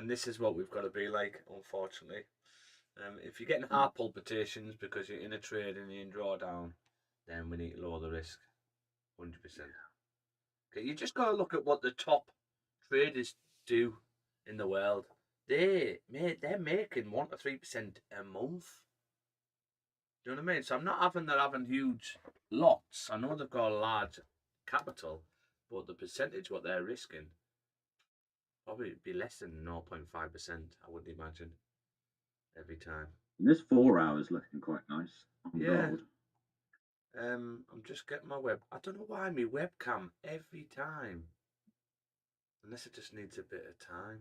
And this is what we've got to be like, unfortunately. If you're getting heart palpitations because you're in a trade and you're in drawdown, then we need to lower the risk, 100%. Okay, you just got to look at what the top traders do in the world. They're making 1 to 3% a month. Do you know what I mean? So I'm not having huge lots. I know they've got a large capital, but the percentage what they're risking probably be less than 0.5%. I would imagine every time. And this 4 hours looking quite nice on gold. I'm just getting my web. I don't know why my webcam every time. Unless it just needs a bit of time.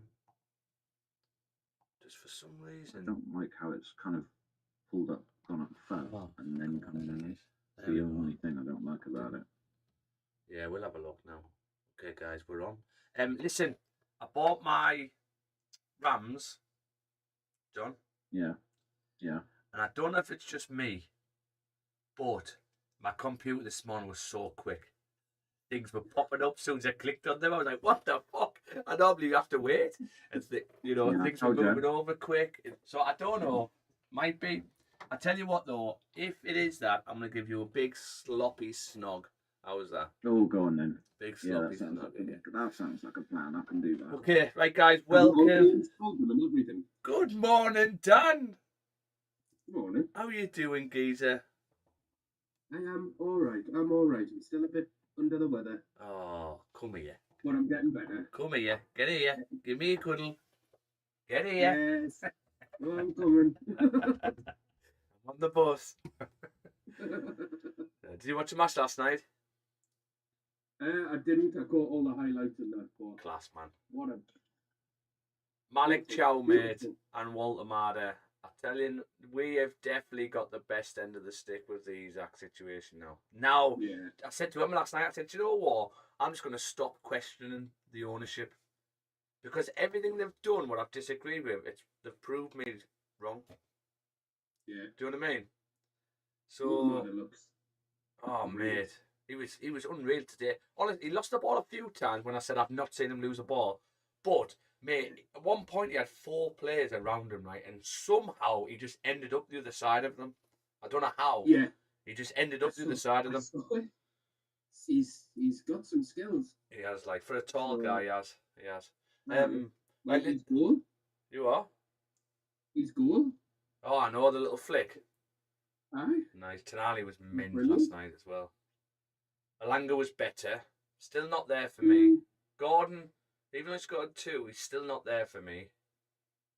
Just for some reason. I don't like how it's kind of pulled up, gone up first, and then come in. It's the only thing I don't like about it. Yeah, we'll have a look now. Okay, guys, we're on. Listen, I bought my Rams, John. Yeah. And I don't know if it's just me, but my computer this morning was so quick. Things were popping up as soon as I clicked on them. I was like, what the fuck? I normally have to wait. And things were moving over quick. So I don't know. Might be. I tell you what though, if it is that, I'm going to give you a big sloppy snog. How was that? Oh, go on then. Big sloppy snog. That sounds like a plan. I can do that. Okay, right guys, welcome. Good morning, Dan. Good morning. How are you doing, geezer? I am alright. I'm still a bit under the weather. Oh, come here. But I'm getting better. Come here. Get here. Give me a cuddle. Get here. Yes. Oh, I'm coming. I'm on the bus. Did you watch the match last night? I didn't. I caught all the highlights in that. But class, man. What a... Malik Chow, mate, and Walter Marder. I tell you, we have definitely got the best end of the stick with the Isaac situation now. Yeah. I said to him last night, I said, you know what? I'm just going to stop questioning the ownership. Because everything they've done, what I've disagreed with, they've proved me wrong. Yeah. Do you know what I mean? So, oh mate, he was unreal today. Honestly, he lost the ball a few times when I said I've not seen him lose a ball. But mate, at one point he had 4 players around him, right, and somehow he just ended up the other side of them. I don't know how. Yeah. He just ended up the other side of them. He's got some skills. He has, like, for a tall guy, he has. He's goal. You are? He's goal. Oh, I know, the little flick. Aye. Nice. Tonali was mint last night as well. Alanga was better. Still not there for me. Gordon, even though he's got 2, he's still not there for me.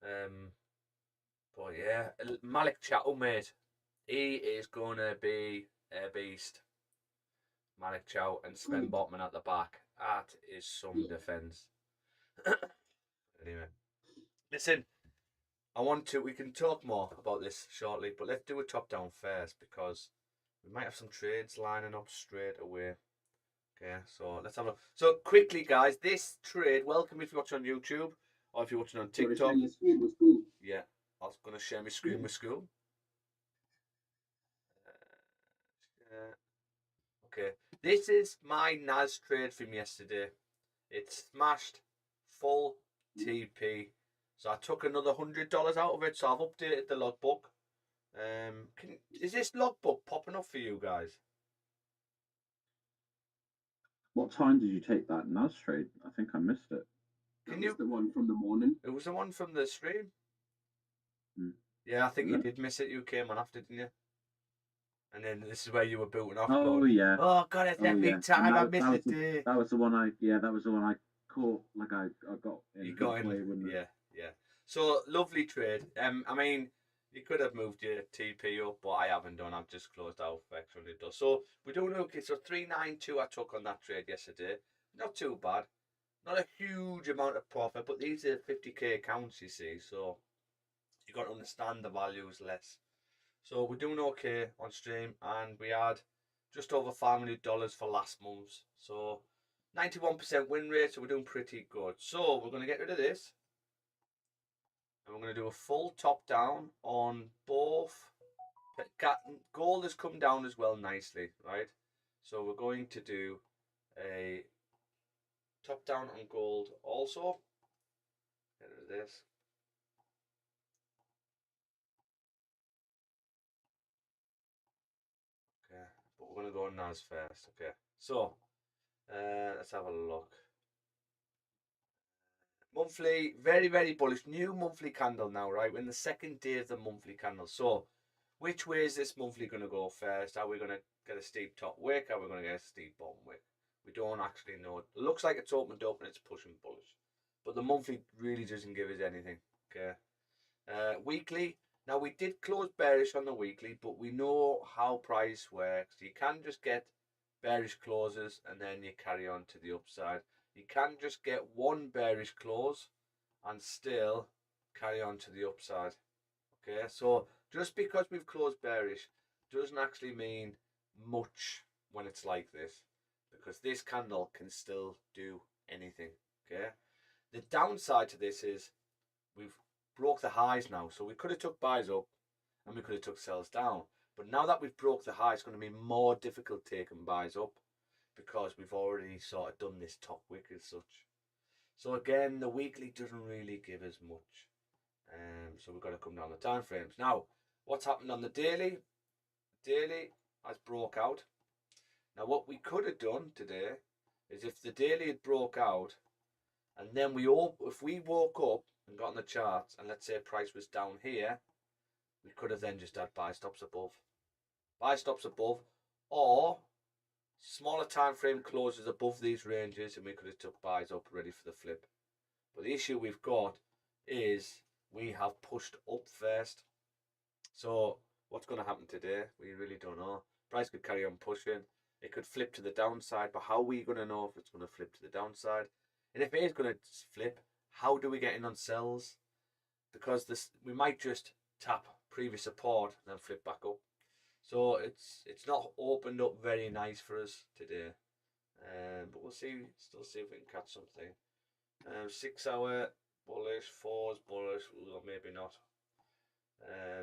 But yeah, Malik Chow, mate, he is going to be a beast. Malik Chow and Sven Botman at the back. That is some defence. Anyway, listen, we can talk more about this shortly, but let's do a top-down first because we might have some trades lining up straight away. Okay, so let's have a look. So quickly, guys, this trade, welcome if you're watching on YouTube or if you're watching on TikTok. Yeah, I was going to share my screen with school. Okay, this is my NAS trade from yesterday. It smashed full TP. So I took another $100 out of it, so I've updated the logbook. Is this logbook popping up for you guys? What time did you take that NAS trade? I think I missed it. That was the one from the morning. It was the one from the stream. Yeah, I think you did miss it. You came on after, didn't you? And then this is where you were booting off. Yeah. Oh God, it's that big time. I missed it. That was the one I caught. Like I got in. You got in. Yeah. So lovely trade. I mean, you could have moved your TP up, but I haven't done. I've just closed out for $100. So we're doing okay. So 392 I took on that trade yesterday. Not too bad. Not a huge amount of profit, but these are 50k accounts, you see. So you got to understand the values less. So we're doing okay on stream, and we had just over $500 for last month. So 91% win rate, so we're doing pretty good. So we're going to get rid of this. And we're going to do a full top down on both. Gold has come down as well nicely, right? So we're going to do a top down on gold also. Get rid of this. going to go on NAS first. Okay, so let's have a look. Monthly, very, very bullish. New monthly candle now, right? We're in the second day of the monthly candle. So, which way is this monthly going to go first? Are we going to get a steep top wick? Are we going to get a steep bottom wick? We don't actually know. It looks like it's opened up and it's pushing bullish. But the monthly really doesn't give us anything. Okay. Weekly. Now, we did close bearish on the weekly, but we know how price works. You can just get bearish closes and then you carry on to the upside. You can just get one bearish close and still carry on to the upside. Okay, so just because we've closed bearish doesn't actually mean much when it's like this, because this candle can still do anything. Okay, the downside to this is we've broke the highs now, so we could have took buys up and we could have took sells down, but now that we've broke the high, it's going to be more difficult taking buys up, because we've already sort of done this top wick as such. So again, the weekly doesn't really give us much. So we've got to come down the time frames. Now, what's happened on the daily? Daily has broke out. Now, what we could have done today is, if the daily had broke out and then if we woke up and got on the charts and let's say price was down here, we could have then just had buy stops above. Buy stops above, or smaller time frame closes above these ranges, and we could have took buys up ready for the flip. But the issue we've got is we have pushed up first. So what's going to happen today? We really don't know. Price could carry on pushing. It could flip to the downside, but how are we going to know if it's going to flip to the downside? And if it is going to flip, how do we get in on sells? Because we might just tap previous support and then flip back up. So it's not opened up very nice for us today. But we'll see. Still see if we can catch something. 6 hour bullish, 4's bullish, or maybe not.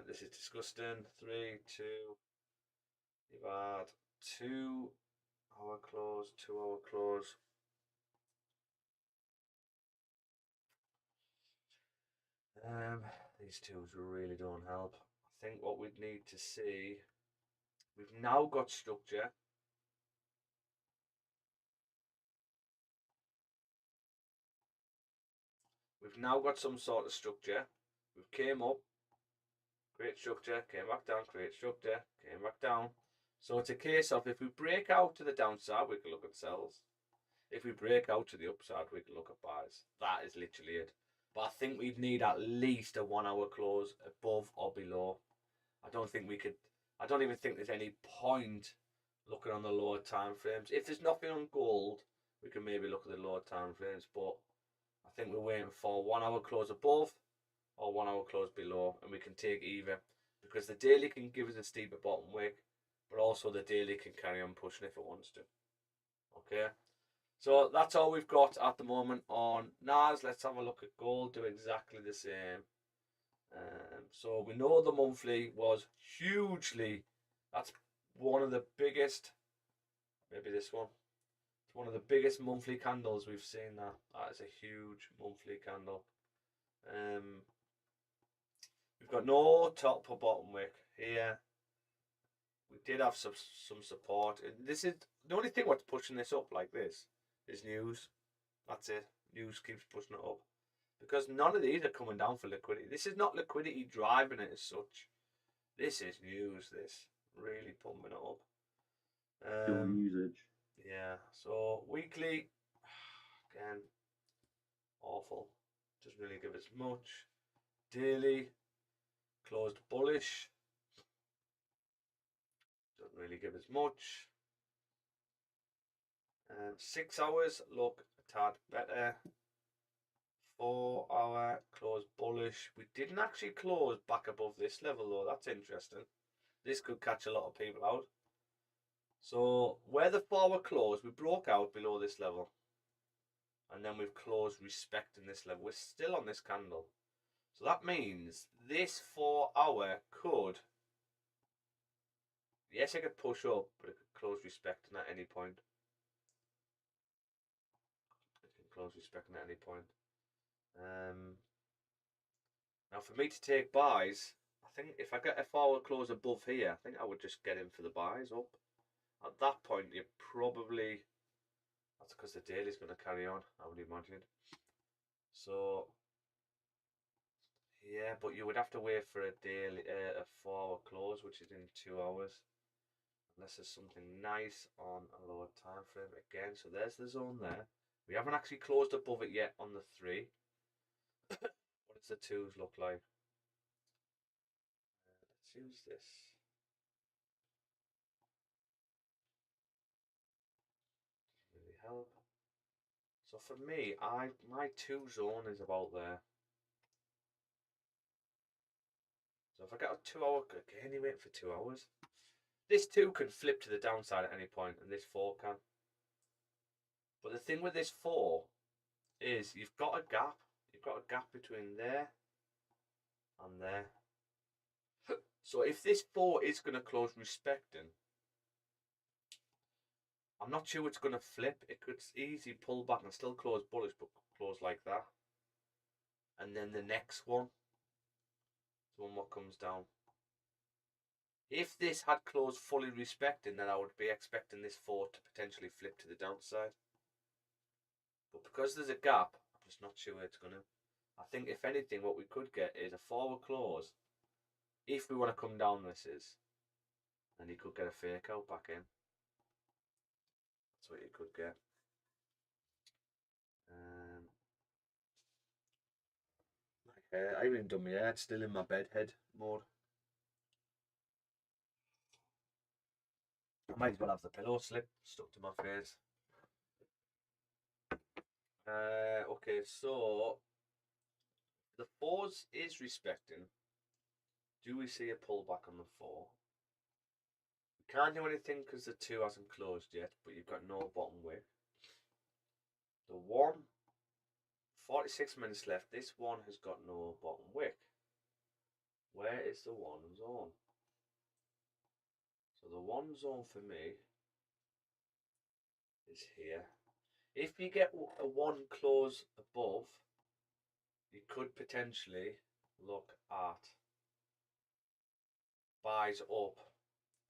This is disgusting. 3, 2. You've had 2 hour close, 2 hour close. These twos really don't help. I think what we'd need to see, we've now got structure. We've now got some sort of structure. We've came up, create structure, came back down, create structure, came back down. So it's a case of, if we break out to the downside, we can look at sells. If we break out to the upside, we can look at buys. That is literally it. But I think we'd need at least a 1 hour close above or below. I don't even think there's any point looking on the lower time frames. If there's nothing on gold, we can maybe look at the lower time frames. But I think we're waiting for 1 hour close above or 1 hour close below, and we can take either, because the daily can give us a steeper bottom wick, but also the daily can carry on pushing if it wants to. Okay, so that's all we've got at the moment on NAS. Let's have a look at gold. Do exactly the same. So we know the monthly was hugely, that's one of the biggest, maybe this one, it's one of the biggest monthly candles we've seen. That is a huge monthly candle. We've got no top or bottom wick here. We did have some support. This is the only thing what's pushing this up like this is news. That's it. News keeps pushing it up, because none of these are coming down for liquidity. This is not liquidity driving it as such. This is news. This really pumping it up. Usage. Yeah. So weekly, again, awful. Doesn't really give us much. Daily, closed bullish. Doesn't really give us much. 6 hours look a tad better. 4 hour close bullish. We didn't actually close back above this level though. That's interesting. This could catch a lot of people out. So where the 4 hour closed, we broke out below this level, and then we've closed respecting this level. We're still on this candle, so that means this 4 hour could, yes, it could push up, but it could close respecting at any point. It can close respecting at any point. Now for me to take buys, I think if I get a 4 hour close above here, I think I would just get in for the buys up. At that point, you probably, that's because the daily's going to carry on, I would imagine. So, yeah, but you would have to wait for a daily, a 4-hour close, which is in 2 hours. Unless there's something nice on a lower time frame again. So there's the zone there. We haven't actually closed above it yet on the 3. What does the 2s look like? Let's use this. Doesn't really help. So for me, my 2 zone is about there. So if I get a 2-hour, again you wait for 2 hours. This 2 can flip to the downside at any point, and this 4 can. But the thing with this 4 is you've got a gap. You've got a gap between there and there. So if this 4 is going to close respecting, I'm not sure it's going to flip. It could easily pull back and still close bullish, but close like that. And then the next one is one what comes down. If this had closed fully respecting, then I would be expecting this 4 to potentially flip to the downside. But because there's a gap, I'm just not sure it's going to. I think if anything, what we could get is a forward close. If we want to come down, this is. And you could get a fake out back in. That's what you could get. I haven't even done my hair. It's still in my bed head mode. I might as well have the pillow slip stuck to my face. Okay, so the 4s is respecting. Do we see a pullback on the 4? We can't do anything because the 2 hasn't closed yet, but you've got no bottom wick. The 1, 46 minutes left. This 1 has got no bottom wick. Where is the 1 zone? So the 1 zone for me is here. If you get a 1 close above, you could potentially look at buys up.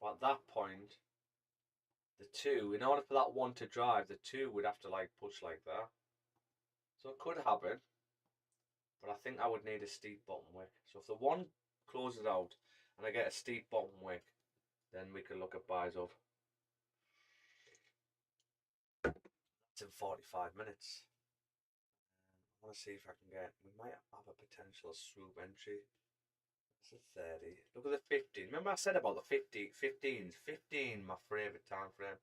But at that point, the 2, in order for that 1 to drive, the 2 would have to like push like that. So it could happen, but I think I would need a steep bottom wick. So if the 1 closes out and I get a steep bottom wick, then we can look at buys up. That's in 45 minutes. I want to see if I can get, we might have a potential swoop entry. That's a 30. Look at the 15. Remember I said about the 15s? 15, my favourite time frame.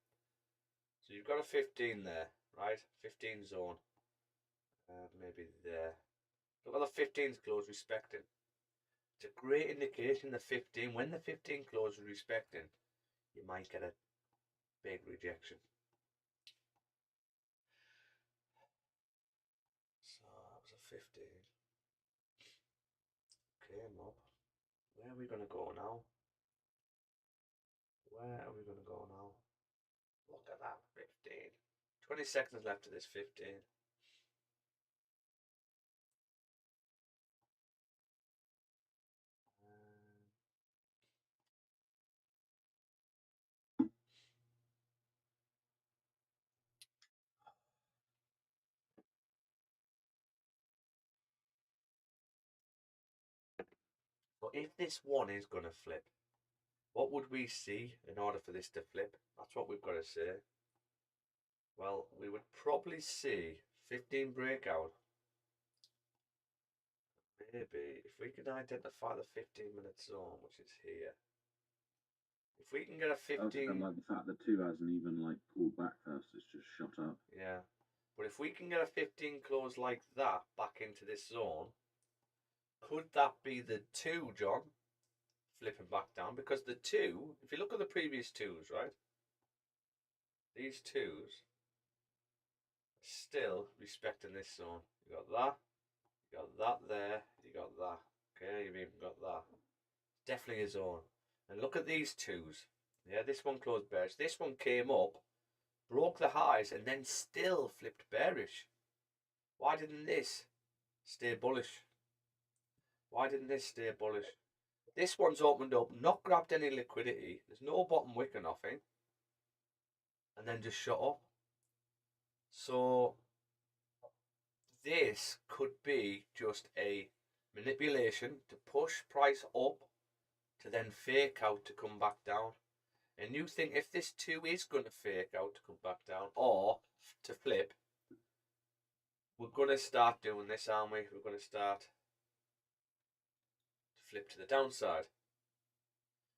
So you've got a 15 there, right? 15 zone. Maybe there. Look at the 15s close respecting. It's a great indication, the 15. When the 15 closes respecting, you might get a big rejection. So that was a 15. Came up. Where are we going to go now? Where are we going to go now? Look at that, 15. 20 seconds left of this 15. But if this 1 is going to flip, what would we see in order for this to flip? That's what we've got to say. Well, we would probably see 15 breakout. Maybe if we can identify the 15-minute zone, which is here. If we can get a 15, I like the fact that 2 hasn't even like pulled back first; it's just shot up. Yeah, but if we can get a 15 close like that back into this zone, could that be the 2, John? Flipping back down, because the 2, if you look at the previous 2s, right? These 2s still respecting this zone. You got that, you got that there, you got that. Okay, you've even got that. Definitely a zone. And look at these 2s. Yeah, this one closed bearish. This one came up, broke the highs, and then still flipped bearish. Why didn't this stay bullish? Why didn't this stay bullish? This one's opened up, not grabbed any liquidity. There's no bottom wick or nothing. then just shot up. So this could be just a manipulation to push price up to then fake out to come back down. And you think if this 2 is going to fake out to come back down or to flip, we're going to start doing this, aren't we? We're going to start to flip to the downside.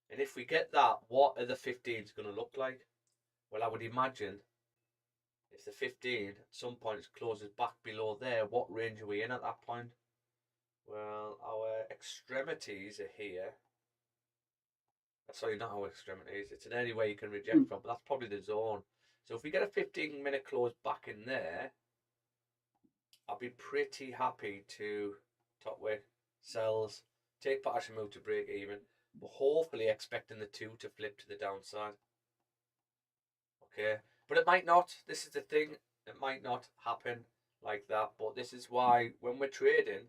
And if we get that, what are the 15s going to look like? Well, I would imagine if the 15 at some point closes back below there, what range are we in at that point? Well, our extremities are here. Sorry, not our extremities. It's an area where you can reject from, but that's probably the zone. So if we get a 15-minute close back in there, I'll be pretty happy to top wick, sells, take partial move to break even, but hopefully expecting the 2 to flip to the downside. Okay, but it might not. This is the thing. It might not happen like that, but this is why when we're trading,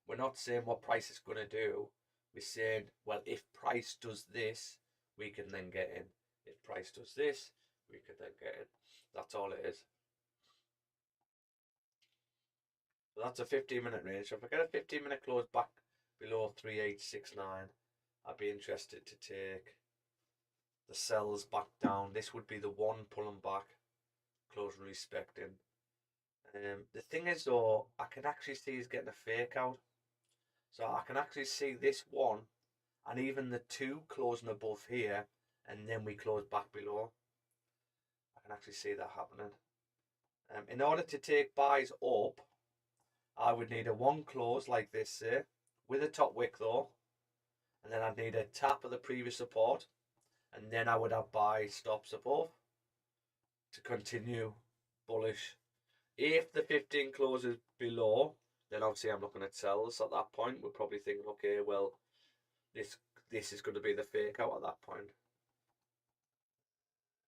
we're not saying what price is going to do. We're saying, well, if price does this, we can then get in. If price does this, we can then get in. That's all it is. So that's a 15-minute range. So if I get a 15-minute close back below 3869, I'd be interested to take the sells back down. This would be the one pulling back, close and respecting. The thing is though, I can actually see he's getting a fake out. So I can actually see this one and even the 2 closing above here, and then we close back below. I can actually see that happening. In order to take buys up, I would need a 1 close like this, say, with a top wick though, and then I'd need a tap of the previous support, and then I would have buy stops above to continue bullish. If the 15 closes below, then obviously I'm looking at sells at that point. We're probably thinking, okay, well, this is going to be the fake out at that point.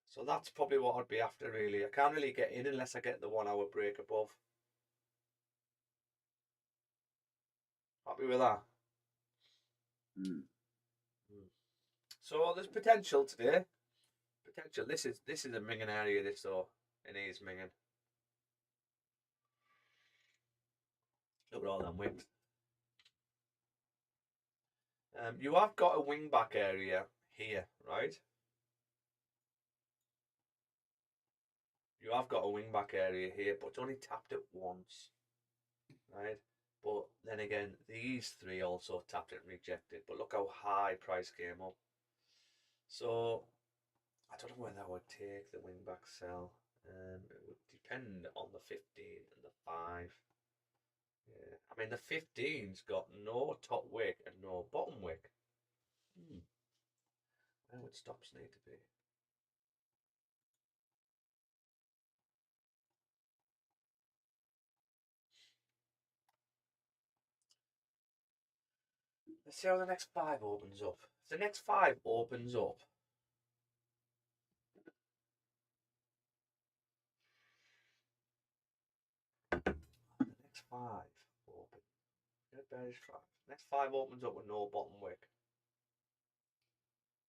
So that's probably what I'd be after, really. I can't really get in unless I get the 1 hour break above. Happy with that? So there's potential today. Potential. This is a minging area, this though. It is minging. Look at all them wings. You have got a wing back area here, right? You have got a wing back area here, but it's only tapped it once, right? But then again, these 3 also tapped it and rejected. But look how high price came up. So I don't know whether I would take the wing back sell. It would depend on the 15 and the 5. Yeah. I mean, the 15's got no top wick and no bottom wick. Where would stops need to be? Let's see how the next 5 opens up. If the next 5 opens up, the next 5 open. Get bearish 5. Next 5 opens up with no bottom wick.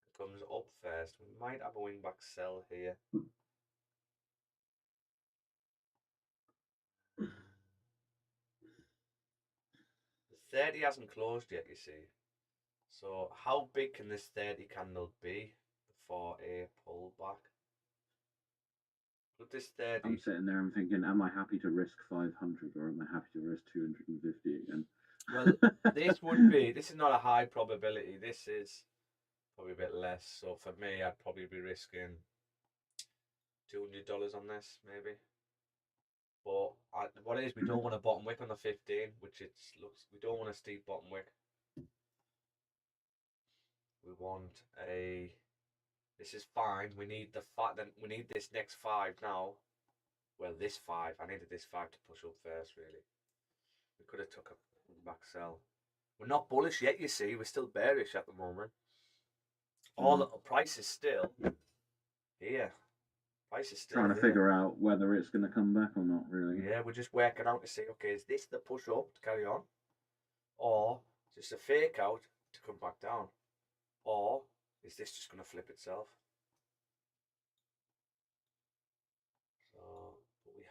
It comes up first. We might have a wing back sell here. The 30 hasn't closed yet, you see. So how big can this 30 candle be before a pullback? Look, this 30. I'm sitting there and thinking, am I happy to risk 500 or am I happy to risk 250 again? Well, this would be, this is not a high probability. This is probably a bit less. So for me, I'd probably be risking $200 on this, maybe. But what it is, we don't want a bottom wick on the 15, which it looks, we don't want a steep bottom wick. We want a, this is fine. We need the then we need this next 5 now. Well, this 5, I needed this 5 to push up first, really. We could have took a back sell. We're not bullish yet, you see. We're still bearish at the moment. All the price is still here. Price is still trying to here. figure out whether it's going to come back or not, really. Yeah, we're just working out to see, okay, is this the push up to carry on? Or just a fake out to come back down? Or is this just going to flip itself?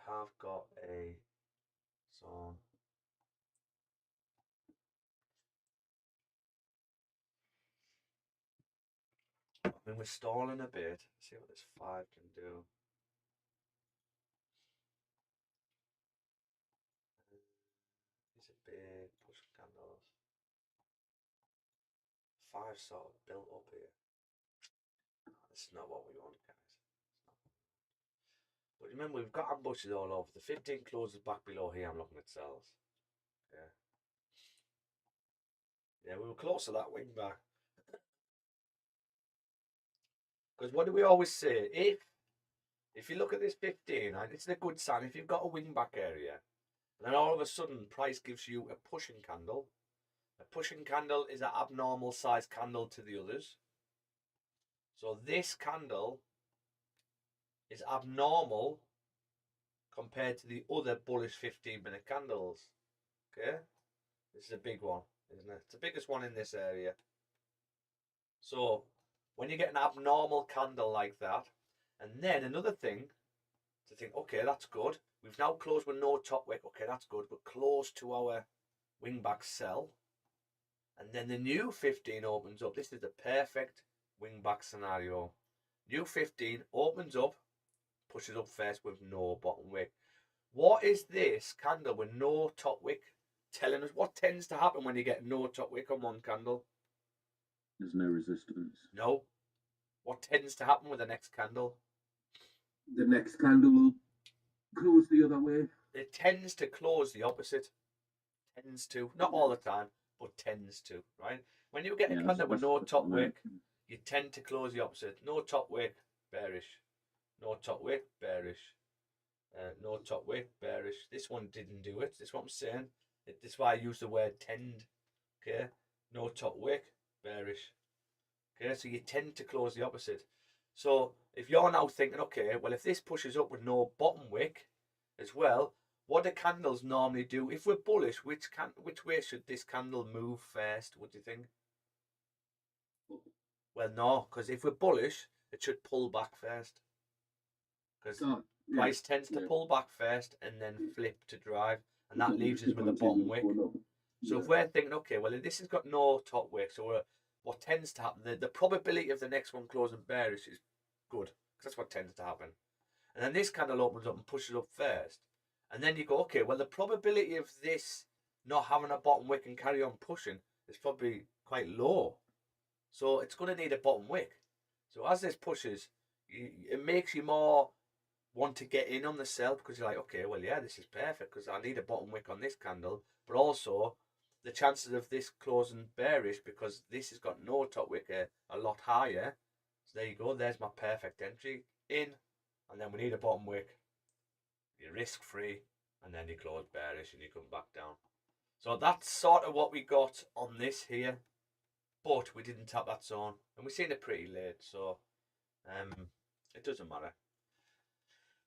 have got a zone. I mean, we're stalling a bit. See what this 5 can do. These are big push candles. 5 sort of built up here. This is not what we want, guys. But remember, we've got ambushes all over. The 15 closes back below here. I'm looking at cells. Yeah. Yeah, we were close to that wing back. Because what do we always say? If you look at this 15, and it's a good sign. If you've got a wing back area, and then all of a sudden price gives you a pushing candle. A pushing candle is an abnormal size candle to the others. So this candle is abnormal compared to the other bullish 15-minute candles. Okay, this is a big one, isn't it? It's the biggest one in this area. So when you get an abnormal candle like that, and then another thing to think, okay, that's good. We've now closed with no top wick. Okay, that's good. We're close to our wingback sell. And then the new 15 opens up. This is the perfect wingback scenario. New 15 opens up, pushes up first with no bottom wick. What is this candle with no top wick telling us? What tends to happen when you get no top wick on one candle? There's no resistance. No. What tends to happen with the next candle? The next candle will close the other way. It tends to close the opposite. Tends to. Not all the time, but tends to, right? When you get a candle with no top wick, you tend to close the opposite. No top wick, bearish. No top wick, bearish. No top wick, bearish. This one didn't do it. This is what I'm saying. This is why I use the word tend. Okay? No top wick, bearish. Okay? So you tend to close the opposite. So if you're now thinking, okay, well, if this pushes up with no bottom wick as well, what do candles normally do? If we're bullish, which way should this candle move first? What do you think? Well, no, because if we're bullish, it should pull back first. Because price tends to pull back first and then flip to drive, and that leaves us with a bottom wick. So if we're thinking, okay, well, this has got no top wick, so what tends to happen, the probability of the next one closing bearish is good, because that's what tends to happen. And then this candle opens up and pushes up first. And then you go, okay, well, the probability of this not having a bottom wick and carry on pushing is probably quite low. So it's going to need a bottom wick. So as this pushes, it makes you more want to get in on the sell, because you're like, okay, well, yeah, this is perfect because I need a bottom wick on this candle. But also, the chances of this closing bearish, because this has got no top wick, a lot higher. So there you go. There's my perfect entry in. And then we need a bottom wick. You're risk free, and then you close bearish and you come back down. So that's sort of what we got on this here, but we didn't tap that zone, and we've seen it pretty late, so it doesn't matter.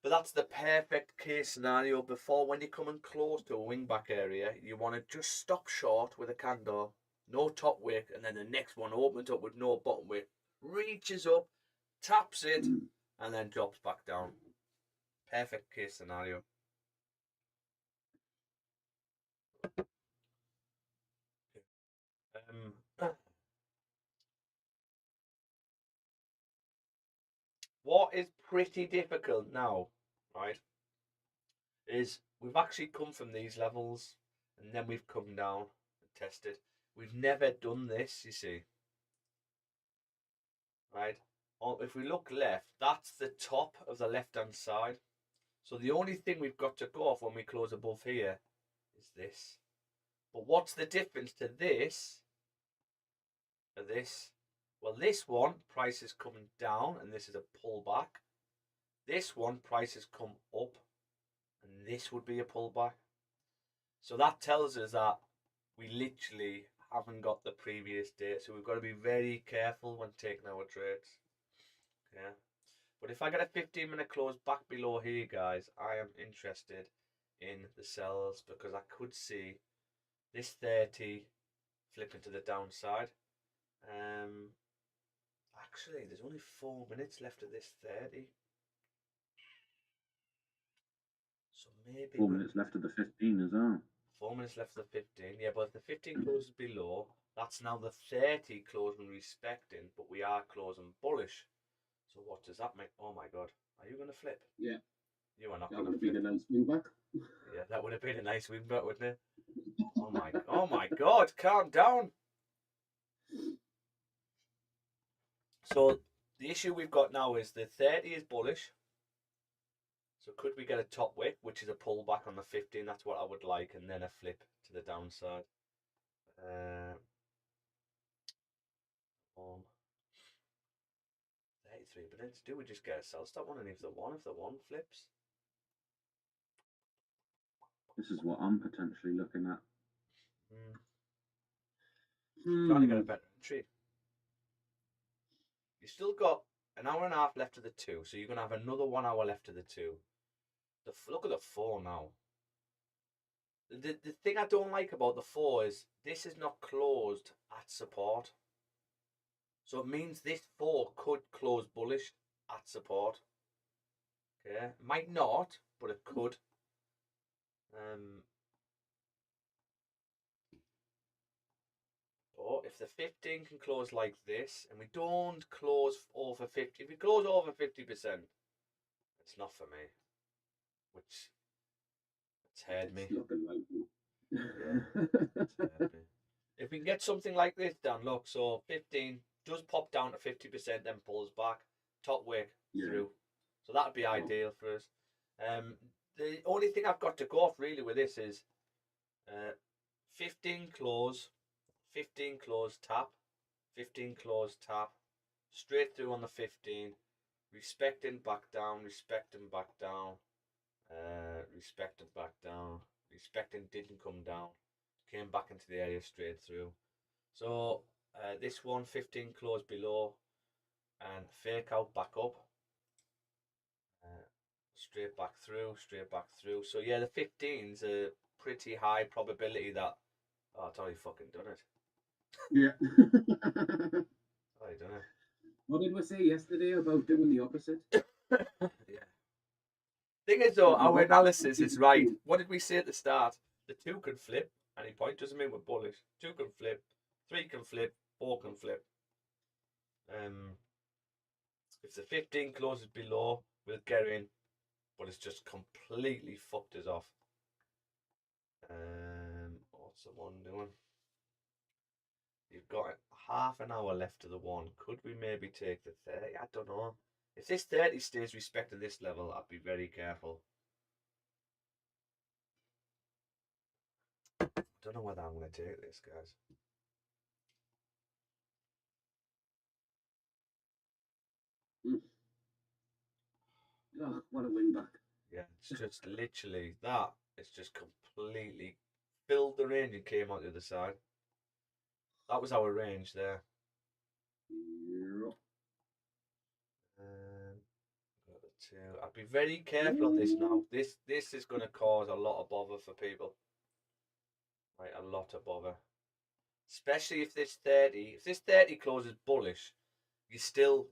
But that's the perfect case scenario. Before, when you're coming close to a wingback area, you want to just stop short with a candle, no top wick, and then the next one opens up with no bottom wick, reaches up, taps it, and then drops back down. Perfect case scenario. What is pretty difficult now, right, is we've actually come from these levels and then we've come down and tested. We've never done this, you see. Right? If we look left, that's the top of the left-hand side. So the only thing we've got to go off when we close above here is this. But what's the difference to this and this? Well, this one, price is coming down and this is a pullback. This one, price has come up and this would be a pullback. So that tells us that we literally haven't got the previous date. So we've got to be very careful when taking our trades. Yeah. But if I get a 15-minute close back below here, guys, I am interested in the sells, because I could see this 30 flipping to the downside. Actually, there's only 4 minutes left of this 30. maybe 4 minutes left of the 15 as well. 4 minutes left of the 15. Yeah, but if the 15 closes below, that's now the 30 closing respecting, but we are closing bullish. So what does that make? Oh my God. Are you going to flip? Yeah. You are not That going would to have been flip. a nice wing back. Yeah, that would have been a nice win bet, wouldn't it? Oh my God, calm down. So the issue we've got now is the 30 is bullish. So could we get a top wick, which is a pullback on the 15? That's what I would like, and then a flip to the downside. 33, but then to do we just get a sell stop one, and if the one flips. This is what I'm potentially looking at. Trying to get a better entry. You've still got an hour and a half left of the 2, so you're going to have another 1 hour left of the 2. Look at the 4 now. The thing I don't like about the 4 is this is not closed at support. So it means this 4 could close bullish at support. Okay, it might not, but it could. But if the 15 can close like this, and we don't close over 50, if we close over 50%, it's not for me. Which it's heard me. It's looking like It's heard me. If we can get something like this done, look, so 15 does pop down to 50%, then pulls back, top wick through. So that'd be ideal for us. The only thing I've got to go off really with this is 15 close, 15 close tap, 15 close tap, straight through on the 15, respecting back down, respecting back down, respecting back down, respecting didn't come down, came back into the area straight through. So this one 15 close below and fake out back up, straight back through, straight back through. So yeah, the 15's a pretty high probability that it's already fucking done it. Yeah. Already done it. What did we say yesterday about doing the opposite? Yeah. Thing is though, our analysis is right. What did we say at the start? The 2 can flip. Any point doesn't mean we're bullish. 2 can flip, 3 can flip, 4 can flip. If the 15 closes below, we'll get in, but it's just completely fucked us off. What's the one doing? You've got half an hour left of the 1. Could we maybe take the 30? I don't know. If this 30 stays respecting this level, I'd be very careful. I don't know whether I'm going to take this, guys. Oh, what a win back. Yeah, it's just literally that. It's just completely filled the range and came out the other side. That was our range there. Got the 2. I'd be very careful on this now. This is going to cause a lot of bother for people. Right, a lot of bother. Especially if this 30 closes bullish, you're still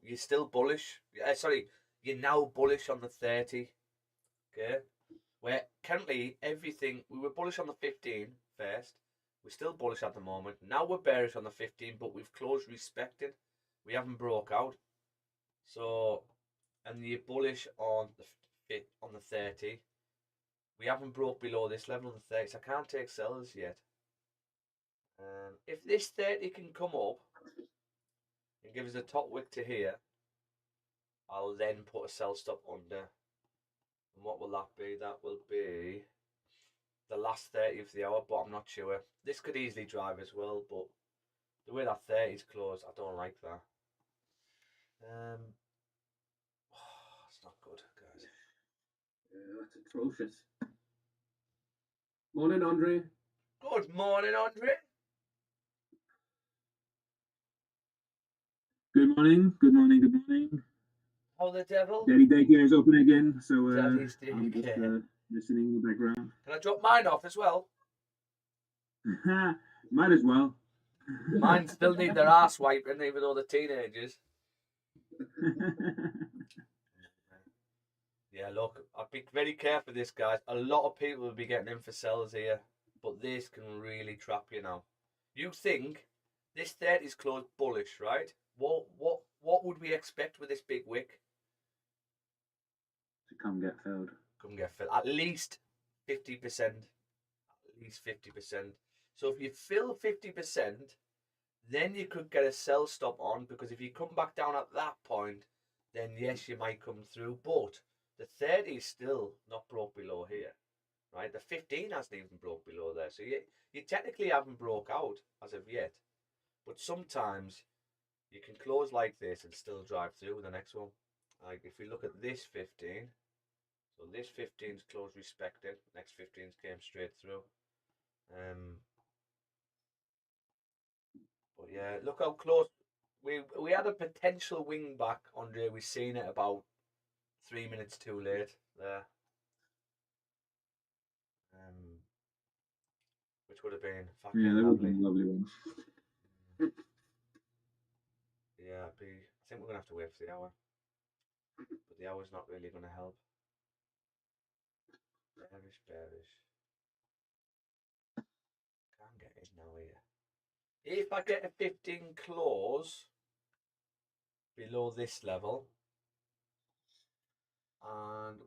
bullish. Sorry, you're now bullish on the 30. Okay, where currently everything we were bullish on the 15 first. We're still bullish at the moment. Now we're bearish on the 15, but we've closed respected. We haven't broke out. So, and you're bullish on the 30. We haven't broke below this level on the 30, so I can't take sellers yet. If this 30 can come up and give us a top wick to here, I'll then put a sell stop under. And what will that be? That will be the last 30 of the hour, but I'm not sure. This could easily drive as well, but the way that 30 is closed, I don't like that. It's not good, guys. Yeah, that's atrocious. Morning, Andre. Good morning, Andre. Good morning, good morning, good morning. How the devil? Daddy Daycare is open again, so Daddy's I'm just Daycare. listening in the background. Can I drop mine off as well? Might as well. Mine still need their ass wiping, even though they're teenagers. Yeah, look, I'd be very careful with this, guys. A lot of people will be getting in for sells here, but this can really trap you now. You think this 30's closed bullish, right? What would we expect with this big wick? To come get filled. Come get filled. At least 50%. At least 50%. So if you fill 50%, then you could get a sell stop on, because if you come back down at that point, then yes, you might come through. But the 30 is still not broke below here, right? The 15 hasn't even broke below there. So you technically haven't broke out as of yet. But sometimes you can close like this and still drive through with the next one. Like if we look at this 15, so this 15's closed respected, next 15's came straight through. But yeah, look how close we had a potential wing back, Andre. We seen it about 3 minutes too late there. Which would have been fucking Yeah, that would have lovely. been a lovely one. Yeah, I think we're gonna have to wait for the hour. But the hour's not really gonna help. Bearish. Can't get in now here. If I get a 15 close below this level, and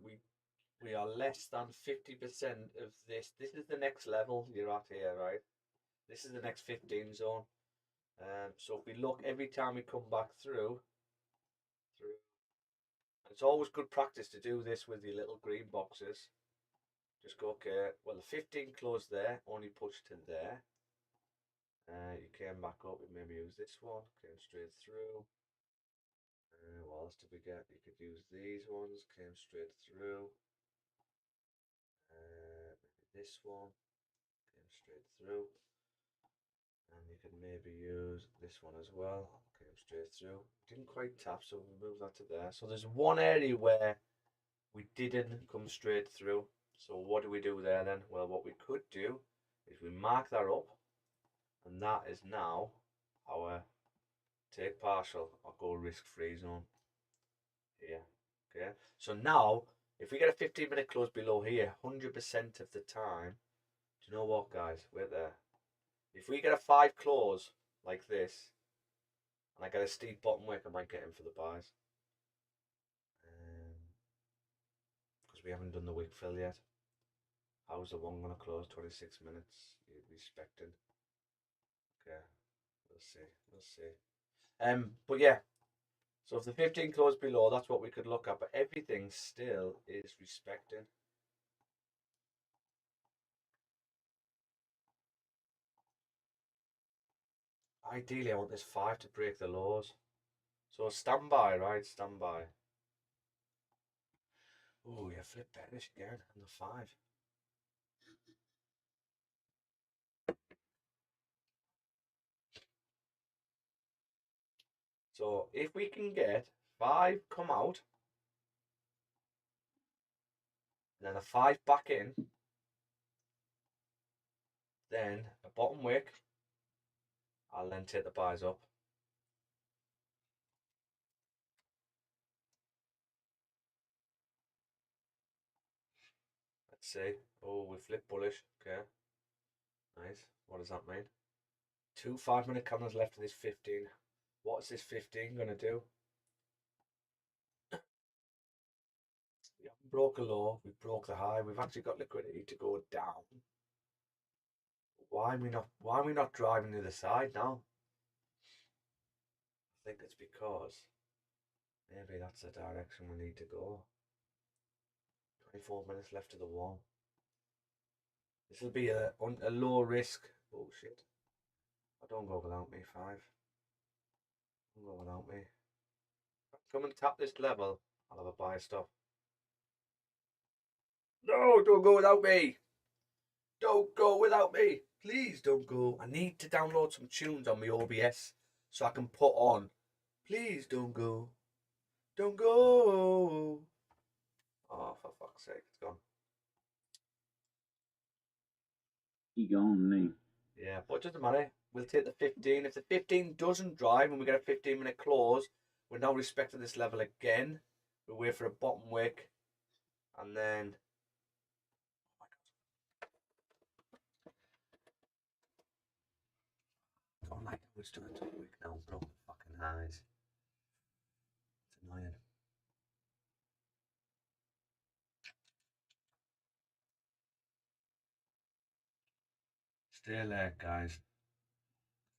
we are less than 50% of this. This is the next level you're at here, right? This is the next 15 zone. So if we look every time we come back through, it's always good practice to do this with your little green boxes. Just go, okay, well the 15 closed there, only pushed to there. You came back up, and maybe use this one, came straight through. What else did we get? You could use these ones, came straight through. Maybe this one, came straight through. And you can maybe use this one as well, came straight through. Didn't quite tap, so we'll move that to there. So there's one area where we didn't come straight through. So what do we do there then? Well, what we could do is we mark that up, and that is now our take partial or go risk-free zone here. Okay, so now if we get a 15-minute close below here, 100% of the time, do you know what, guys? Wait there. If we get a 5 close like this, and I get a steep bottom wick, I might get in for the buys. Because we haven't done the wick fill yet. How's the one going to close? 26 minutes. You'd be expecting. Okay, we'll see. But yeah, so if the 15 closed below, that's what we could look at. But everything still is respecting. Ideally, I want this 5 to break the lows. So stand by, right? Stand by. Oh, yeah, flip bearish again on the 5. So if we can get 5 come out, and then a 5 back in, then a bottom wick, I'll then take the buys up. Let's see. Oh, we flip bullish. Okay. Nice. What does that mean? 2 5-minute candles left of this 15. What is this 15 going to do? We haven't broke a low. We broke the high. We've actually got liquidity to go down. Why are we not driving to the side now? I think it's because maybe that's the direction we need to go. 24 minutes left of the wall. This will be a low risk. Oh shit. Don't go without me, 5. Don't go without me. Come and tap this level. I'll have a buy stop. No, don't go without me. Don't go without me. Please don't go. I need to download some tunes on my OBS so I can put on. Please don't go. Don't go. Oh, for fuck's sake, it's gone. He gone, me. Yeah, but it doesn't matter. We'll take the 15. If the 15 doesn't drive and we get a 15-minute close, we're now respecting this level again. We wait for a bottom wick. and then I don't like how it's doing a top week now, broken fucking highs. It's annoying. Stay alert, guys.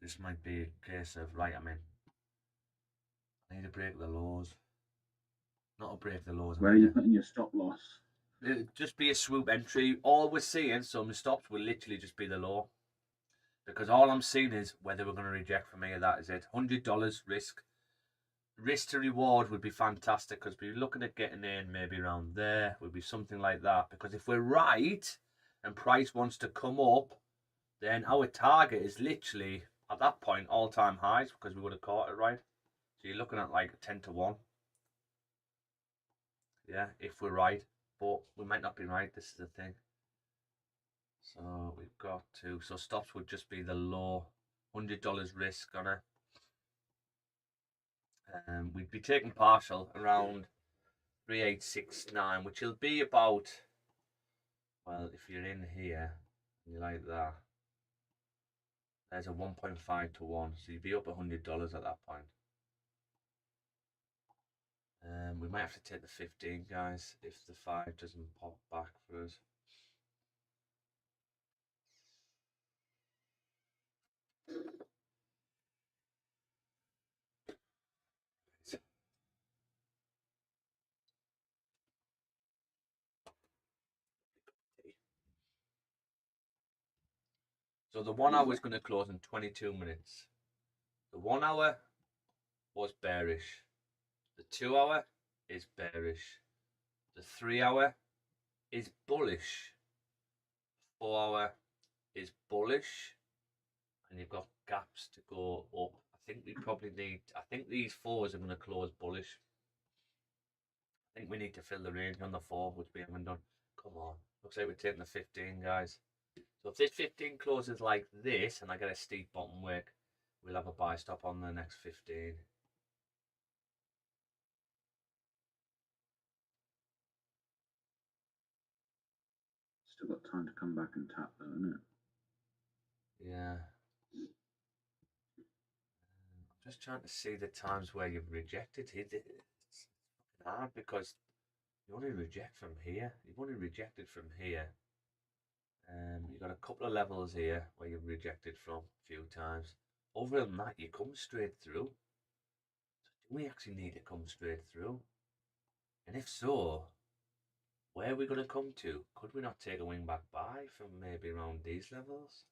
This might be a case of, right, I need to break the lows. Not to break the lows. Where are you putting your stop loss? It'll just be a swoop entry. All we're seeing, so my stops will literally just be the low. Because all I'm seeing is whether we're going to reject from here, that is it. $100 risk. Risk to reward would be fantastic because we're looking at getting in maybe around there. Would be something like that. Because if we're right and price wants to come up, then our target is literally, at that point, all-time highs because we would have caught it right. So you're looking at like 10 to 1. Yeah, if we're right. But we might not be right. This is the thing. So we've got to, so stops would just be the low, $100 risk on it. We'd be taking partial around 3869, which will be about, well, if you're in here, you like that, there's a 1.5 to 1, so you'd be up $100 at that point. We might have to take the 15, guys, if the 5 doesn't pop back for us. So the 1 hour is going to close in 22 minutes. The 1 hour was bearish. The 2 hour is bearish. The 3 hour is bullish. 4 hour is bullish. And you've got gaps to go up. I think we probably need, I think these 4s are going to close bullish. I think we need to fill the range on the 4, which we haven't done. Come on. Looks like we're taking the 15, guys. So if this 15 closes like this and I get a steep bottom wick, we'll have a buy stop on the next 15. Still got time to come back and tap though, isn't it? Yeah. I'm just trying to see the times where you've rejected. It's hard because you only reject from here. You've only rejected from here. You've got a couple of levels here where you've rejected from a few times. Other than that, you come straight through. So do we actually need to come straight through? And if so, where are we going to come to? Could we not take a wing back buy from maybe around these levels?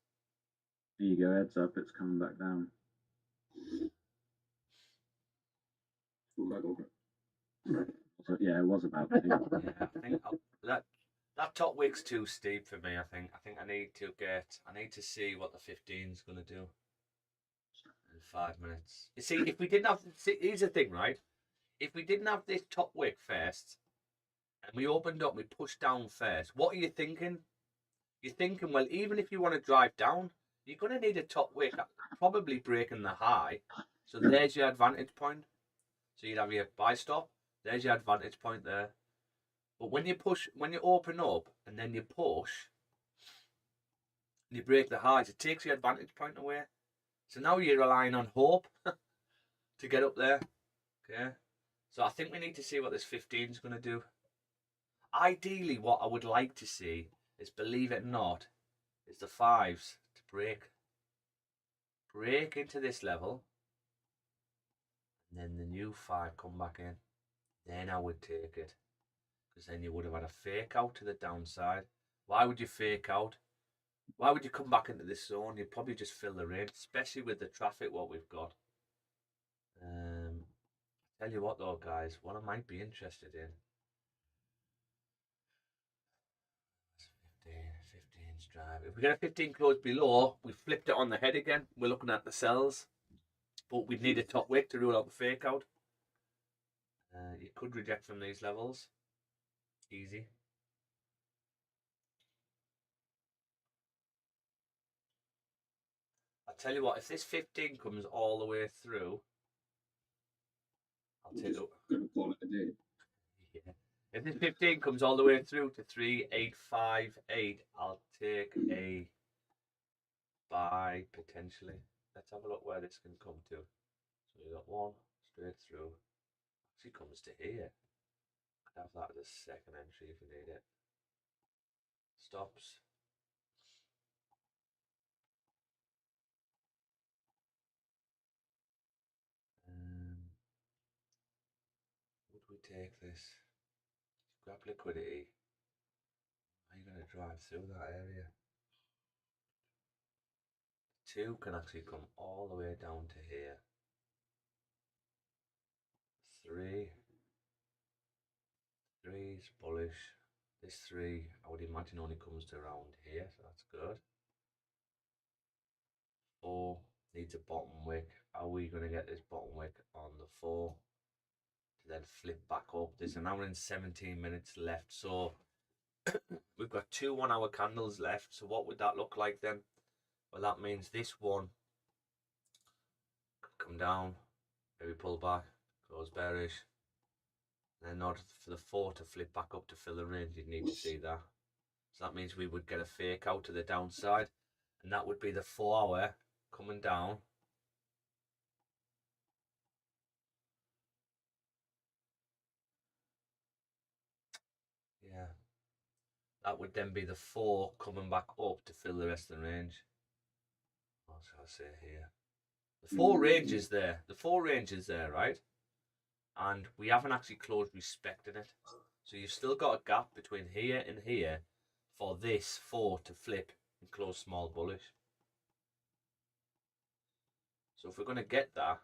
There you go, heads up, it's coming back down. So, yeah, it was about to. Yeah, I think that top wick's too steep for me. I think I need to see what the 15 is going to do in 5 minutes. You see, if we didn't have, here's the thing, right? If we didn't have this top wick first, and we opened up, we pushed down first, what are you thinking? You're thinking, well, even if you want to drive down, you're going to need a top wick, probably breaking the high. So there's your advantage point. So you'd have your buy stop. There's your advantage point there. But when you push, when you open up and then you push, and you break the highs, it takes your advantage point away. So now you're relying on hope to get up there. Okay. So I think we need to see what this 15 is going to do. Ideally, what I would like to see is, believe it or not, is the 5s to break into this level, and then the new 5 come back in. Then I would take it, because then you would have had a fake out to the downside. Why would you fake out? Why would you come back into this zone? You'd probably just fill the range, especially with the traffic what we've got. Tell you what though, guys, what I might be interested in. 15's drive. If we get a 15 close below, we flipped it on the head again. We're looking at the sells, but we'd need a top wick to rule out the fake out. You could reject from these levels. Easy. I'll tell you what, if this 15 comes all the way through, I'll take it. Gonna call it a day. Yeah. If this 15 comes all the way through to 3858, I'll take a buy potentially. Let's have a look where this can come to. So we got one straight through. Actually comes to here. I'd have that as a second entry if you need it. Stops. Would we take this? Grab liquidity. Are you going to drive through that area? 2 can actually come all the way down to here. 3 is bullish. This 3 I would imagine only comes to around here, so that's good. 4 needs a bottom wick. Are we going to get this bottom wick on the 4 to then flip back up? There's an hour and 17 minutes left, so we've got 2 1-hour candles left. So what would that look like then? Well, that means this one could come down, maybe pull back, close bearish, and then in order for the 4 to flip back up to fill the range, you'd need to see that. So that means we would get a fake out to the downside, and that would be the 4-hour coming down. Yeah. That would then be the 4 coming back up to fill the rest of the range. What shall I say here? The 4 range is there. The 4 range is there, right? And we haven't actually closed respecting it. So you've still got a gap between here and here for this 4 to flip and close small bullish. So if we're going to get that,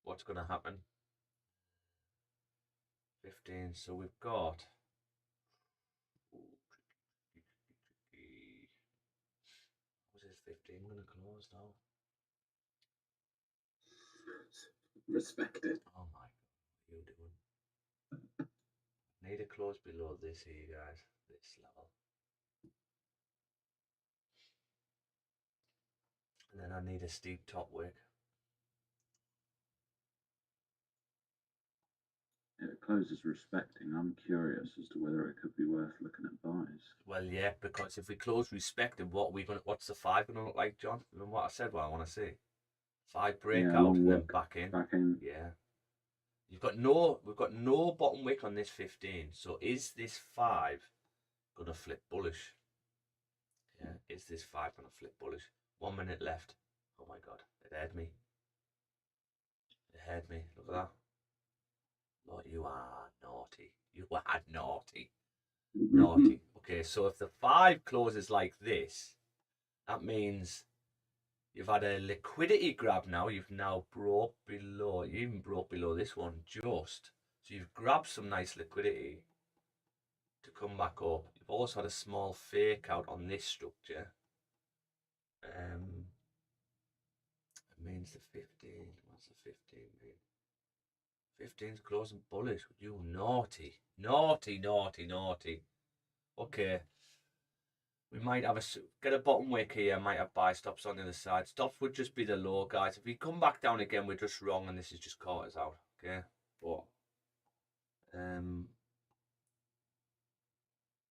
what's going to happen? 15. So we've got... What is 15 going to close now? Respect it. Oh my god, what are you doing? Need a close below this here, guys. This level. And then I need a steep top wick. It closes respecting. I'm curious as to whether it could be worth looking at buys. Well, yeah, because if we close respecting, what are we gonna? What's the 5 gonna look like, John? Remember what I said? What I want to see. 5 breakout and then back in. Back in. Yeah. We've got no bottom wick on this 15. So is this 5 gonna flip bullish? Yeah. Is this 5 gonna flip bullish? 1 minute left. Oh my god, it had me. It had me. Look at that. Lord, you are naughty. You are naughty. Naughty. Okay, so if the 5 closes like this, that means you've had a liquidity grab now. You've now broke below, you even broke below this one just. So you've grabbed some nice liquidity to come back up. You've also had a small fake out on this structure. It means the 15. What's the 15 mean? 15's closing bullish. You naughty. Naughty, naughty, naughty. Okay. We might have get a bottom wick here. Might have buy stops on the other side. Stops would just be the low, guys. If we come back down again, we're just wrong, and this is just caught us out. Okay, but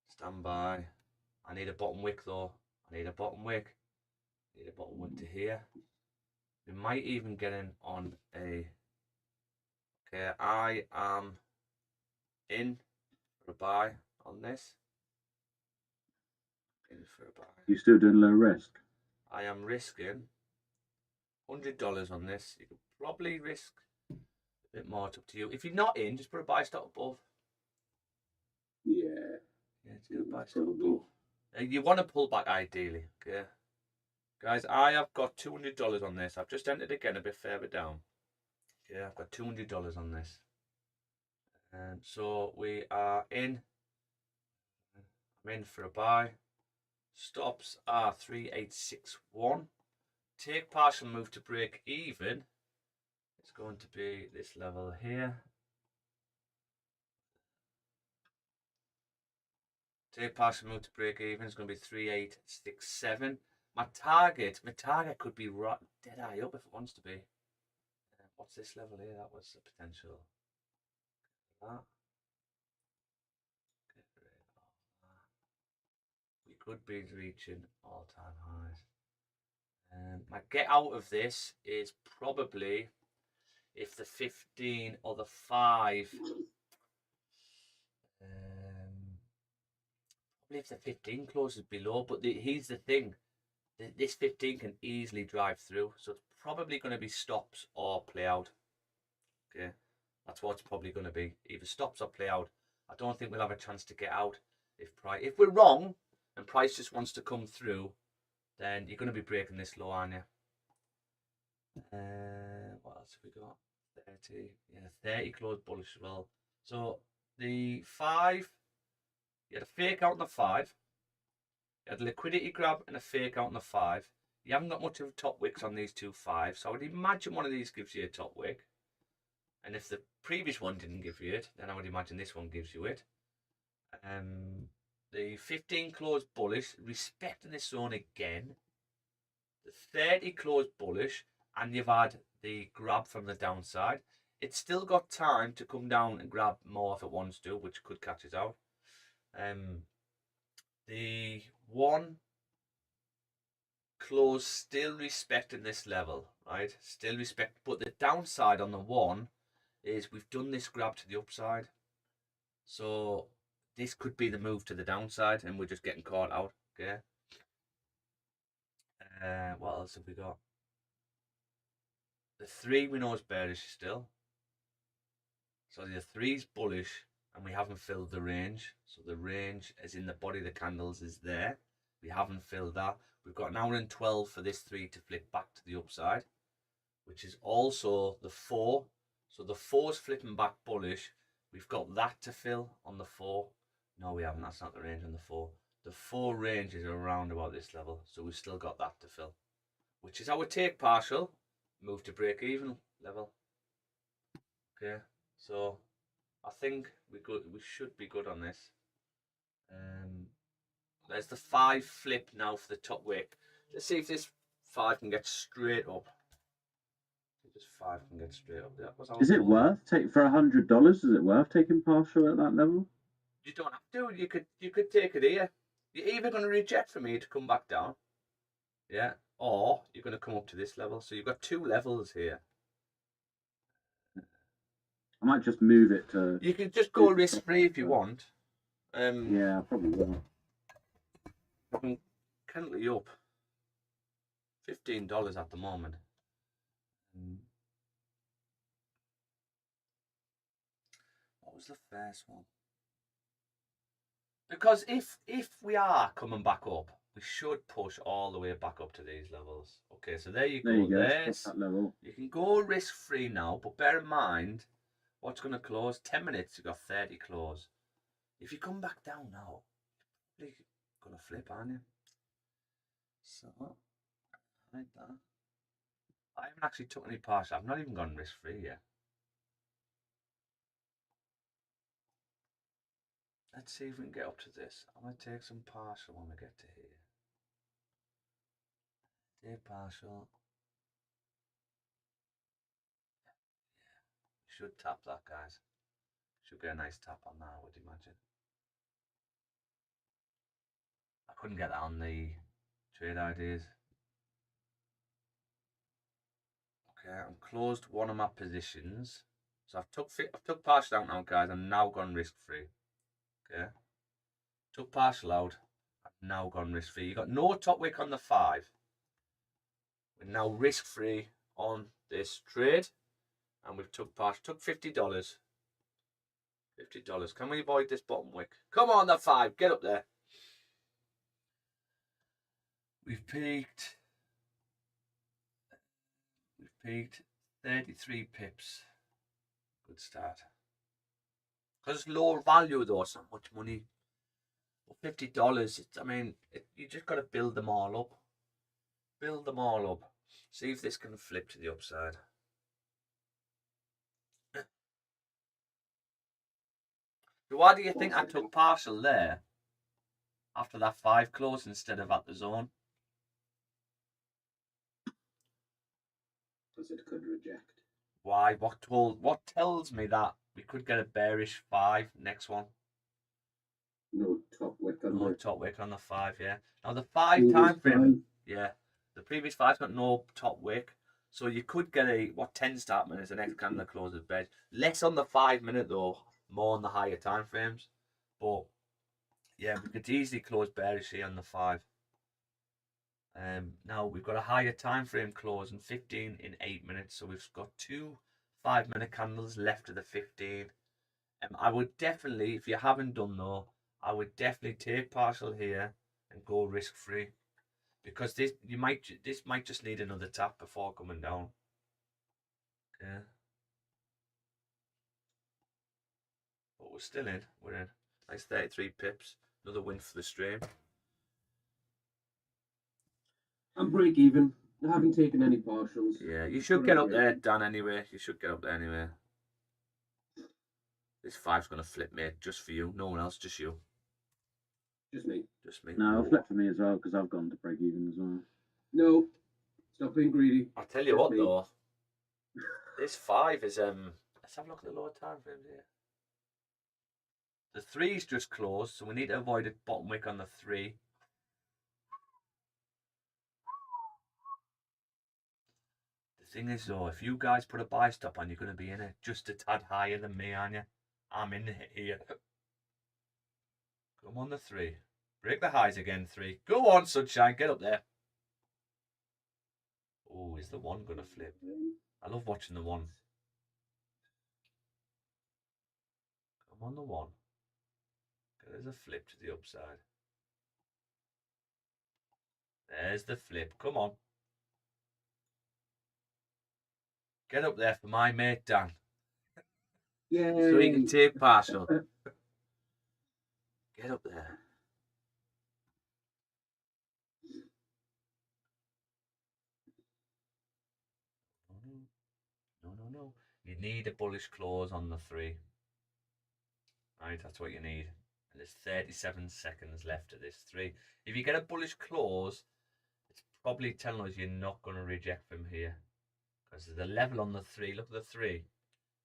stand by. I need a bottom wick though. I need a bottom wick. Need a bottom wick to here. We might even get in on a. Okay, I am in for a buy on this. In for a buy. You still doing low risk? I am risking $100 on this. You could probably risk a bit more. It's up to you. If you're not in, just put a buy stop above. Yeah. Yeah, it's good buy stop above. You want to pull back ideally, okay? Guys, I have got $200 on this. I've just entered again a bit further down. Okay, I've got $200 on this. And so we are in. I'm in for a buy. Stops are 3861. Take partial move to break even. It's going to be this level here. Take partial move to break even. It's going to be 3867. My target could be right dead eye up if it wants to be. What's this level here? That was the potential. That. could be reaching all-time highs. My get out of this is probably if the 15 or the 5. Probably if the 15 closes below, but here's the thing. This 15 can easily drive through, so it's probably going to be stops or play out. Okay, that's what it's probably going to be, either stops or play out. I don't think we'll have a chance to get out if we're wrong and price just wants to come through, then you're going to be breaking this low, aren't you? What else have we got? 30, yeah, 30 closed bullish as well. So the 5, you had a fake out on the 5. You had a liquidity grab and a fake out on the 5. You haven't got much of top wicks on these two 5s, so I would imagine one of these gives you a top wick. And if the previous one didn't give you it, then I would imagine this one gives you it. The 15 closed bullish, respecting this zone again. The 30 closed bullish, and you've had the grab from the downside. It's still got time to come down and grab more if it wants to, which could catch it out. The 1 close still respecting this level, right? Still respect, but the downside on the 1 is we've done this grab to the upside. So this could be the move to the downside and we're just getting caught out, okay? What else have we got? The 3 we know is bearish still. So the 3's bullish and we haven't filled the range. So the range as in the body of the candles is there. We haven't filled that. We've got an hour and 12 for this 3 to flip back to the upside, which is also the 4. So the 4's flipping back bullish. We've got that to fill on the 4. No, we haven't. That's not the range on the 4. The 4 range is around about this level. So we've still got that to fill, which is our take partial, move to break even level. Okay, so I think we should be good on this. There's the 5 flip now for the top wick. Let's see if this 5 can get straight up. This 5 can get straight up. Is it worth for $100? Is it worth taking partial at that level? You don't have to. You could take it here. You're either going to reject for me to come back down, yeah, or you're going to come up to this level. So you've got 2 levels here. I might just move it to. You could just go risk free if you want. Yeah, I probably will. Currently up $15 at the moment. What was the first one? Because if we are coming back up, we should push all the way back up to these levels. Okay, so there you go. There's that level. You can go risk free now, but bear in mind what's going to close. 10 minutes, you've got 30 close. If you come back down now, you're going to flip, aren't you? So, like that. I haven't actually took any partial. I've not even gone risk free yet. Let's see if we can get up to this. I'm going to take some partial when we get to here. Take partial. Yeah. Should tap that, guys. Should get a nice tap on that, I would imagine. I couldn't get that on the trade ideas. Okay, I'm closed one of my positions. So I've took partial out now, guys. I'm now gone risk free. Okay. Took partial out. I've now gone risk free. You got no top wick on the 5. We're now risk free on this trade. And we've took partial. Took $50. $50. Can we avoid this bottom wick? Come on, the 5. Get up there. We've peaked 33 pips. Good start. Because it's lower value though, it's not much money. But $50, you just got to build them all up. Build them all up. See if this can flip to the upside. So why do you think I took partial there after that 5 close instead of at the zone? Because it could reject. Why? What tells me that we could get a bearish 5 next one? no top wick on No the top wick on the 5, yeah. Now the 5 previous time frame, five. yeah, the previous 5's got no top wick, so you could get a what 10 start minutes, the next candle that closes bed. Less on the 5 minute though, more on the higher time frames. But yeah, we could easily close bearish here on the 5. Now we've got a higher time frame close in 15 in 8 minutes, so we've got 2 5-minute candles left of the 15. I would definitely, if you haven't done though, I would definitely take partial here and go risk free, because this might just need another tap before coming down. Yeah, but we're still in. We're in. Nice 33 pips. Another win for the stream. I'm break even. I haven't taken any partials. Yeah, you should get up there, Dan. Anyway, you should get up there anyway. This 5's gonna flip, mate, just for you. No one else, just you. Just me. Just me. No, it'll flip for me as well because I've gone to break even as well. No, stop being greedy. I'll tell you Just what me. though. This 5 is let's have a look at the lower time frames here. The 3's just closed, so we need to avoid a bottom wick on the 3. The thing is though, if you guys put a buy stop on, you're going to be in it just a tad higher than me, aren't you? I'm in it here. Come on, the 3. Break the highs again, 3. Go on, sunshine, get up there. Oh, is the 1 going to flip? I love watching the 1. Come on, the 1. There's a flip to the upside. There's the flip. Come on. Get up there for my mate, Dan. Yeah. So he can take partial. Get up there. No. You need a bullish close on the 3. Right, that's what you need. And there's 37 seconds left of this 3. If you get a bullish close, it's probably telling us you're not going to reject from here. Because there's a level on the 3. Look at the 3.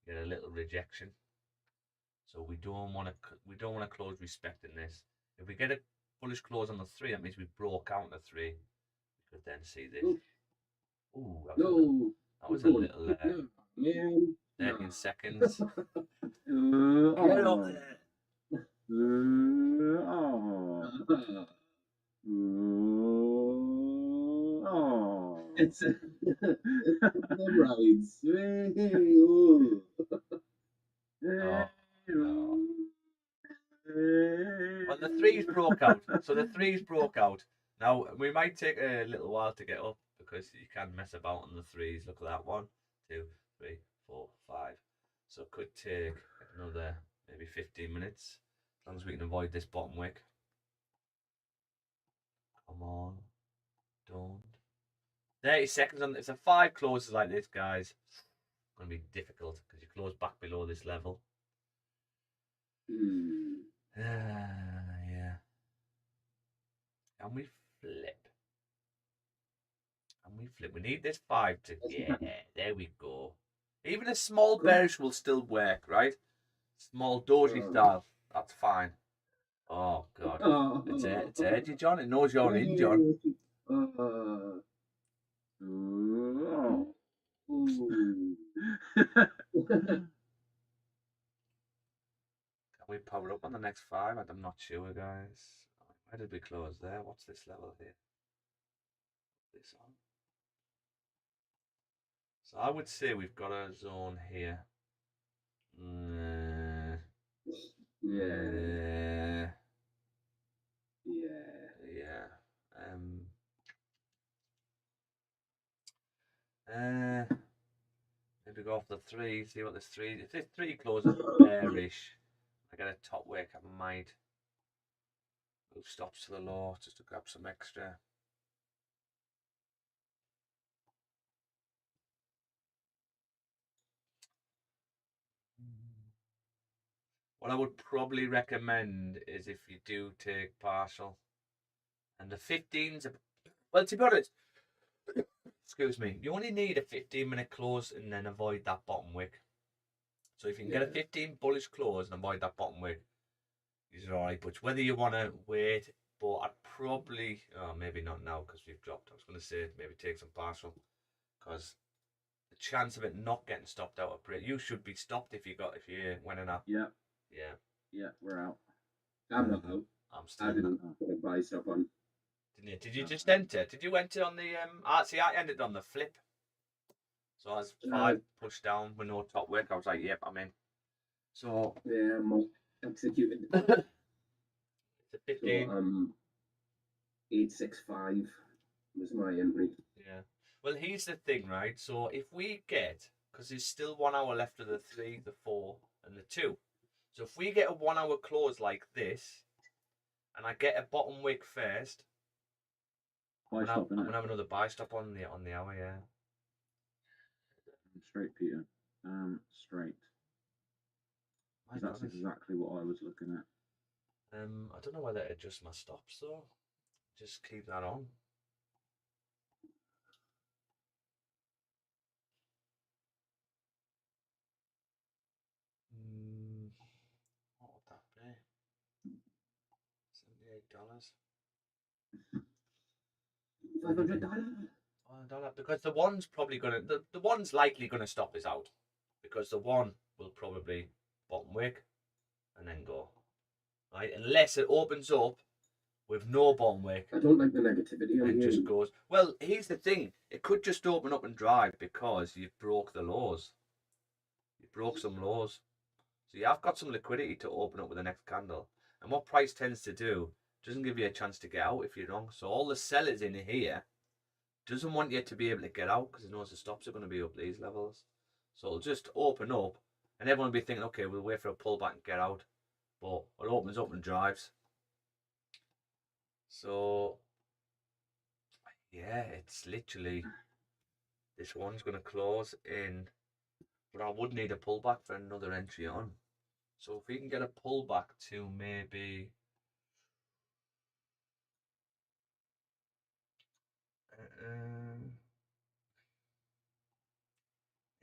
You get a little rejection. So we don't want to close respecting this. If we get a bullish close on the 3, that means we broke out the 3. We could then see this. Ooh, that was a little 13 seconds. Get up there. It's the rides. Well, the 3's broke out. So the 3's broke out. Now, we might take a little while to get up because you can mess about on the 3's. Look at that. 1, 2, 3, 4, 5. So it could take another maybe 15 minutes. As long as we can avoid this bottom wick. Come on. Don't. 30 seconds on. If the 5 closes like this, guys, it's going to be difficult because you close back below this level. Yeah. And we flip. We need this 5 to get. There we go. Even a small bearish will still work, right? Small doji style. That's fine. Oh god. It's edgy, John. It knows you're in, John. Can we power up on the next 5? I'm not sure, guys. Where did we close there? What's this level here? This on. So I would say we've got a zone here. Yeah. Maybe go off the 3. See what this 3. If this 3 closes bearish, I get a top wick. I might move stops to the low just to grab some extra. What I would probably recommend is if you do take partial, and the 15s, well, to be honest, excuse me, you only need a 15-minute close and then avoid that bottom wick. So if you can get a 15 bullish close and avoid that bottom wick, He's all right, but whether you want to wait, but I'd probably, oh, maybe not now because we've dropped. I was going to say maybe take some partial because the chance of it not getting stopped out of break, you should be stopped if you went in up. Yeah. Yeah. Yeah, we're out. I'm not out. I'm still. I didn't put a buy stop on. Didn't you? Did you just enter? Did you enter on the see, I ended on the flip. So I was 5 pushed down with no top wick. I was like, yep, I'm in. So yeah, I'm executed. It's a 15. So, 865 was my entry. Yeah. Well, here's the thing, right? So if we get, because there's still 1 hour left of the 3, the 4, and the 2. So if we get a 1 hour close like this, and I get a bottom wick first, I'm gonna have another buy stop on the hour, yeah. Straight, Peter. Straight. That's exactly what I was looking at. I don't know whether to adjust my stops though. Just keep that on. What would that be? $78. $500. Because the one's probably gonna the one's likely gonna stop us out. Because the one will probably bottom wick and then go. Right? Unless it opens up with no bottom wick. I don't like the negativity on and here. just goes. Well, here's the thing. It could just open up and drive because you've broke the lows. You broke some lows. So you have got some liquidity to open up with the next candle. And what price tends to do, doesn't give you a chance to get out if you're wrong. So all the sellers in here doesn't want you to be able to get out because it knows the stops are going to be up these levels. So it'll just open up and everyone will be thinking, okay, we'll wait for a pullback and get out. But it opens up and drives. So yeah, it's literally, this one's going to close in, but I would need a pullback for another entry on. So if we can get a pullback to maybe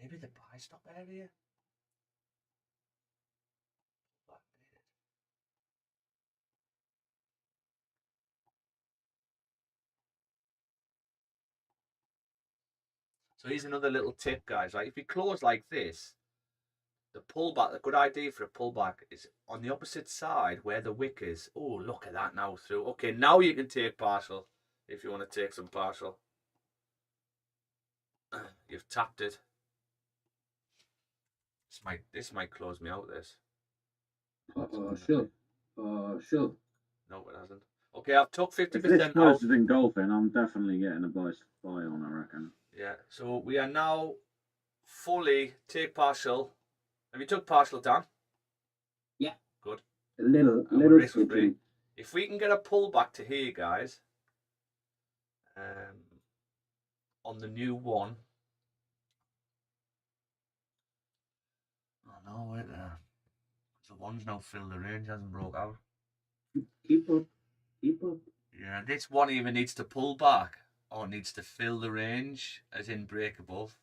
maybe the buy stop area. So here's another little tip, guys. Right, if you close like this, the pullback, a good idea for a pullback is on the opposite side where the wick is. Oh, look at that now through. Okay, now you can take partial if you want to take some partial. You've tapped it. This might close me out. This. Sure. Sure. No, it hasn't. Okay, I've took 50% If this closes in golfing, I'm definitely getting a buy on, I reckon. Yeah, so we are now fully take partial. Have you took partial, Dan? Yeah. Good. A little switching. If we can get a pullback to here, guys, on the new one. Oh no, wait there. The one's now filled the range, hasn't broke out. Keep up. Keep up. Yeah, this one even needs to pull back or needs to fill the range, as in break above.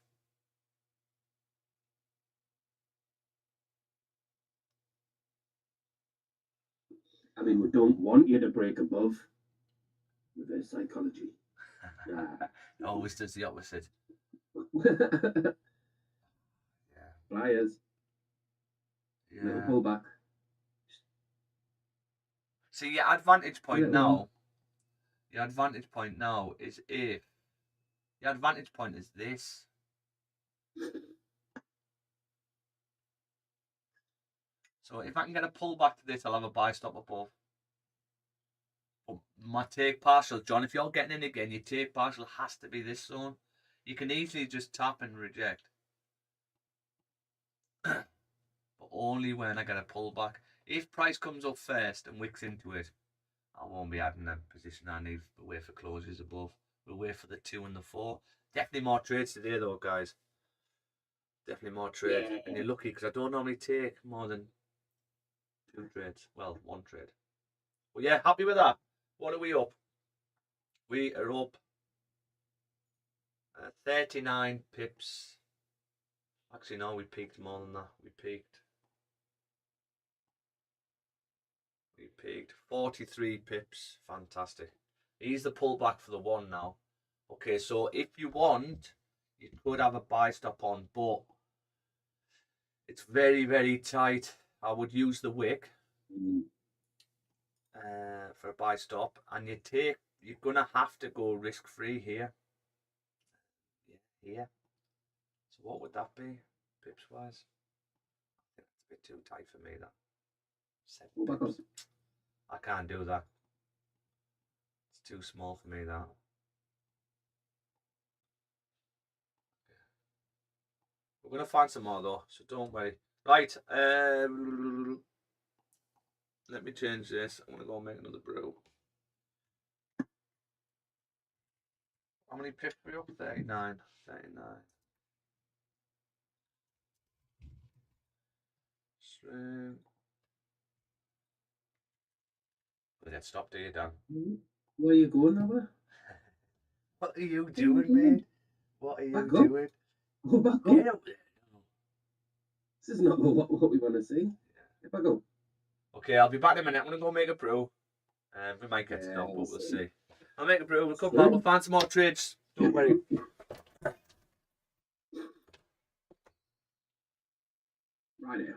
I mean, we don't want you to break above. Reverse psychology. Always does the opposite. Yeah. Flyers. Yeah. Little pullback. See, your advantage point now. Your advantage point now is if. Your advantage point is this. So if I can get a pullback to this, I'll have a buy stop above. But my take partial, John, if you're getting in again, your take partial has to be this zone. You can easily just tap and reject. But only when I get a pullback. If price comes up first and wicks into it, I won't be adding a position. I need to wait for closes above. We'll wait for the 2 and the 4. Definitely more trades today though, guys. Definitely more trade. Yeah. And you're lucky because I don't normally take more than 2 trades. Well, 1 trade. Well, yeah, happy with that. What are we up? We are up 39 pips. Actually, no, we peaked more than that. We peaked. 43 pips. Fantastic. Here's the pullback for the 1 now. Okay, so if you want, you could have a buy stop on, but it's very, very tight. I would use the wick for a buy stop, and you're gonna have to go risk free here. Here. So what would that be, pips wise? I think that's a bit too tight for me. That 7 pips. I can't do that. It's too small for me. That. We're gonna find some more though, so don't worry. Right. Let me change this. I'm gonna go make another brew. How many pips are we up? 39. 39. Stream. We'll get stopped here, Dan. Where are you going now? What are you doing, mate? What are you doing? Go back up. Get up there. This is not what we want to see. Get back up. Okay, I'll be back in a minute. I'm gonna go make a brew. We might get stopped, but we'll see. I'll make a brew. We'll come back. We'll find some more trades. Don't worry. Right here.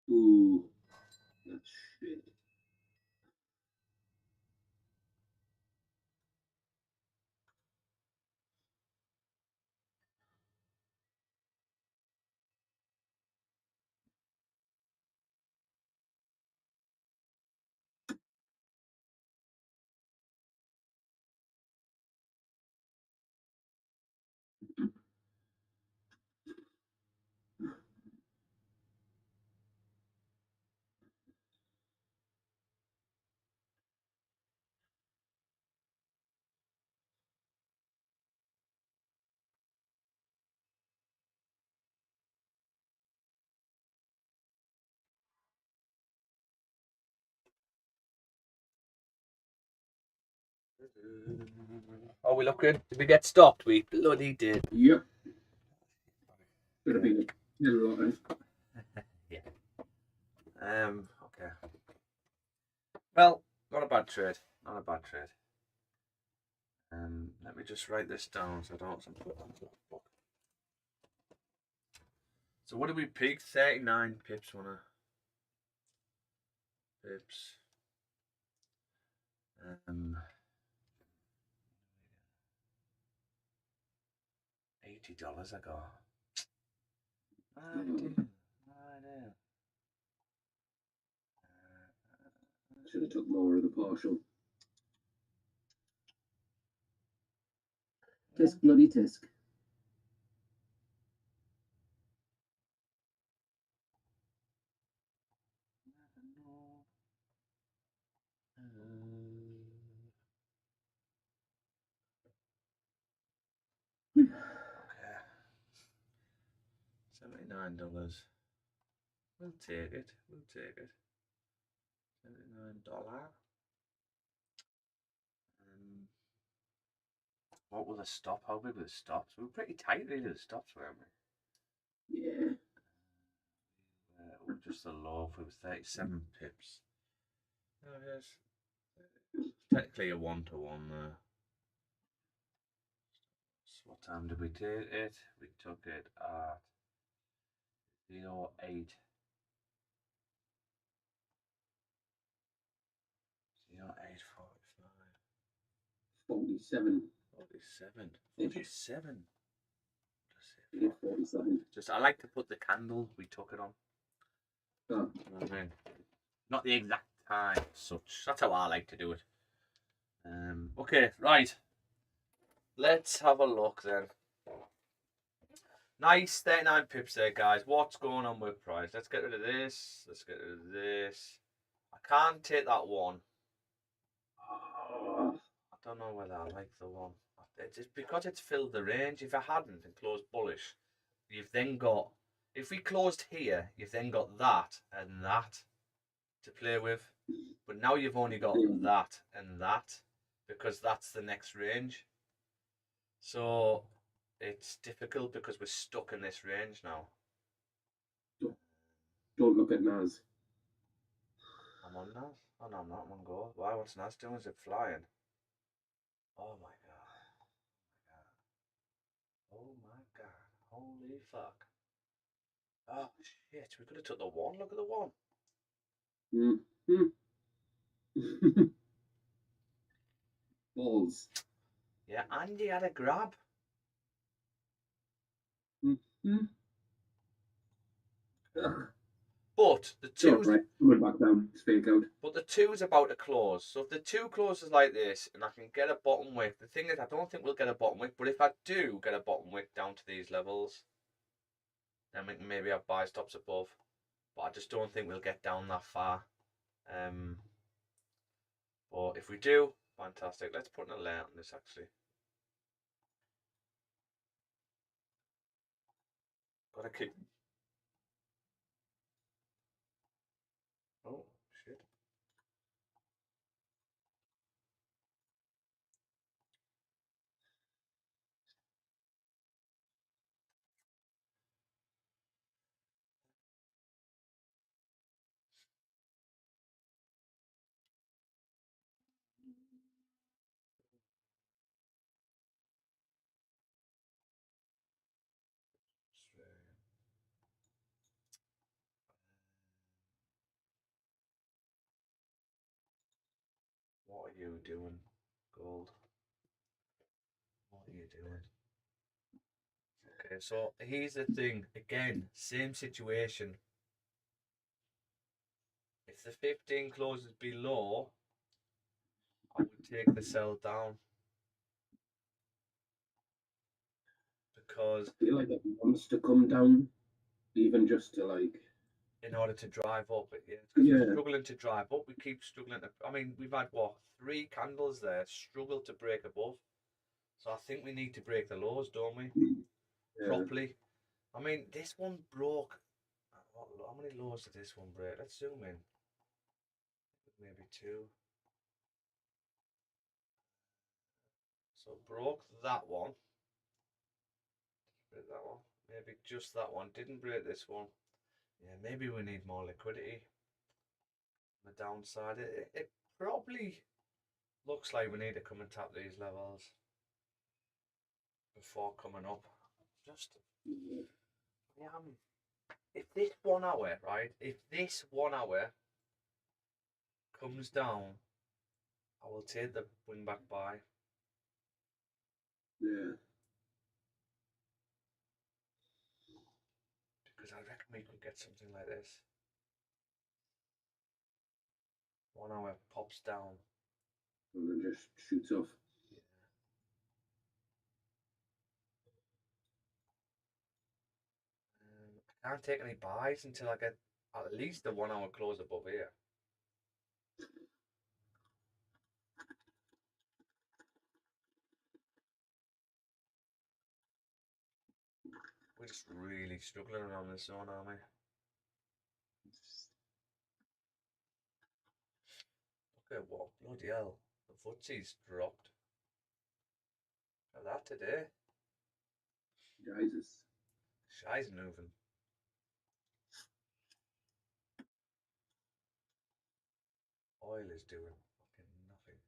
Ooh, that's shit. Are we looking? Did we get stopped? We bloody did. Yep. Should have been a lot. Yeah. Okay. Well, not a bad trade. Not a bad trade. Let me just write this down so I don't put it onto the book. So what did we peak? 39 pips, wanna pips. $80 I got. I do. Should have took more of the partial. Tisk, bloody tisk. Okay. $79. We'll take it. We'll take it. $79. What was the stop? How big were the stops? We were pretty tight really, the stops, weren't we? Yeah. Just the low, it was 37 pips. Oh, yes. Technically a 1-to-1 there. So what time did we take it? We took it at 08. 08:45. 47. 47. Inch. 47. 47. Just I like to put the candle we took it on. Oh. You know what I mean? Not the exact time as such. That's how I like to do it. Okay, right. Let's have a look then. Nice 39 pips there, guys. What's going on with price? Let's get rid of this. Let's get rid of this. I can't take that one. I don't know whether I like the one. It's just because it's filled the range. If I hadn't and closed bullish, you've then got, if we closed here, you've then got that and that to play with. But now you've only got that and that because that's the next range. So it's difficult because we're stuck in this range now. Don't look at NAS. I'm on NAS? Oh no, I'm not. I'm on gold. Why? What's NAS doing? Is it flying? Oh my god. Oh my god. Holy fuck. Oh shit, we could have took the one. Look at the one. Balls. Yeah, Andy had a grab. But the two's right. Coming back down. It's fake out. But the two's about to close. So if the two closes like this and I can get a bottom wick, the thing is I don't think we'll get a bottom wick, but if I do get a bottom wick down to these levels, then we can maybe have buy stops above. But I just don't think we'll get down that far. But if we do, fantastic. Let's put an alert on this actually. Gotta keep. Oh shit. you doing, gold? What are you doing? Okay, so here's the thing. Again, same situation. If the 15 closes below, I would take the sell down. Because I feel like it wants to come down, even just to like. In order to drive up, yeah, because Yeah. we're struggling to drive up. We keep struggling to. I mean, we've had what 3 candles there, struggle to break above. So I think we need to break the lows, don't we? Yeah. Properly. I mean, this one broke. How many lows did this one break? Let's zoom in. Maybe 2. So broke that one. Break that one. Maybe just that one. Didn't break this one. Yeah, maybe we need more liquidity. On the downside, it probably looks like we need to come and tap these levels before coming up. Just, yeah, if this 1 hour, right? If this 1 hour comes down, I will take the wing back buy. Yeah. Because I reckon we could get something like this. 1 hour pops down. And then just shoots off. I can't take any buys until I get at least the 1 hour close above here. We're just really struggling around this zone, aren't we? Look at what, bloody hell, the FTSE's dropped. Look at that today. Jesus. Shy's moving. Oil is doing fucking nothing.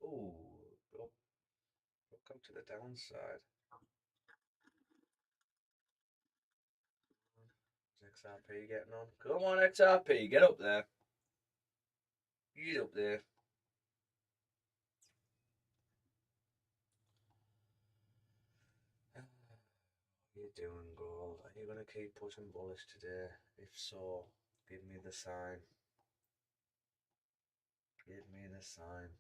Ooh, come to the downside. Is XRP getting on? Come on, XRP, get up there. Get up there. What are you doing, gold? Are you going to keep pushing bullish today? If so, give me the sign. Give me the sign.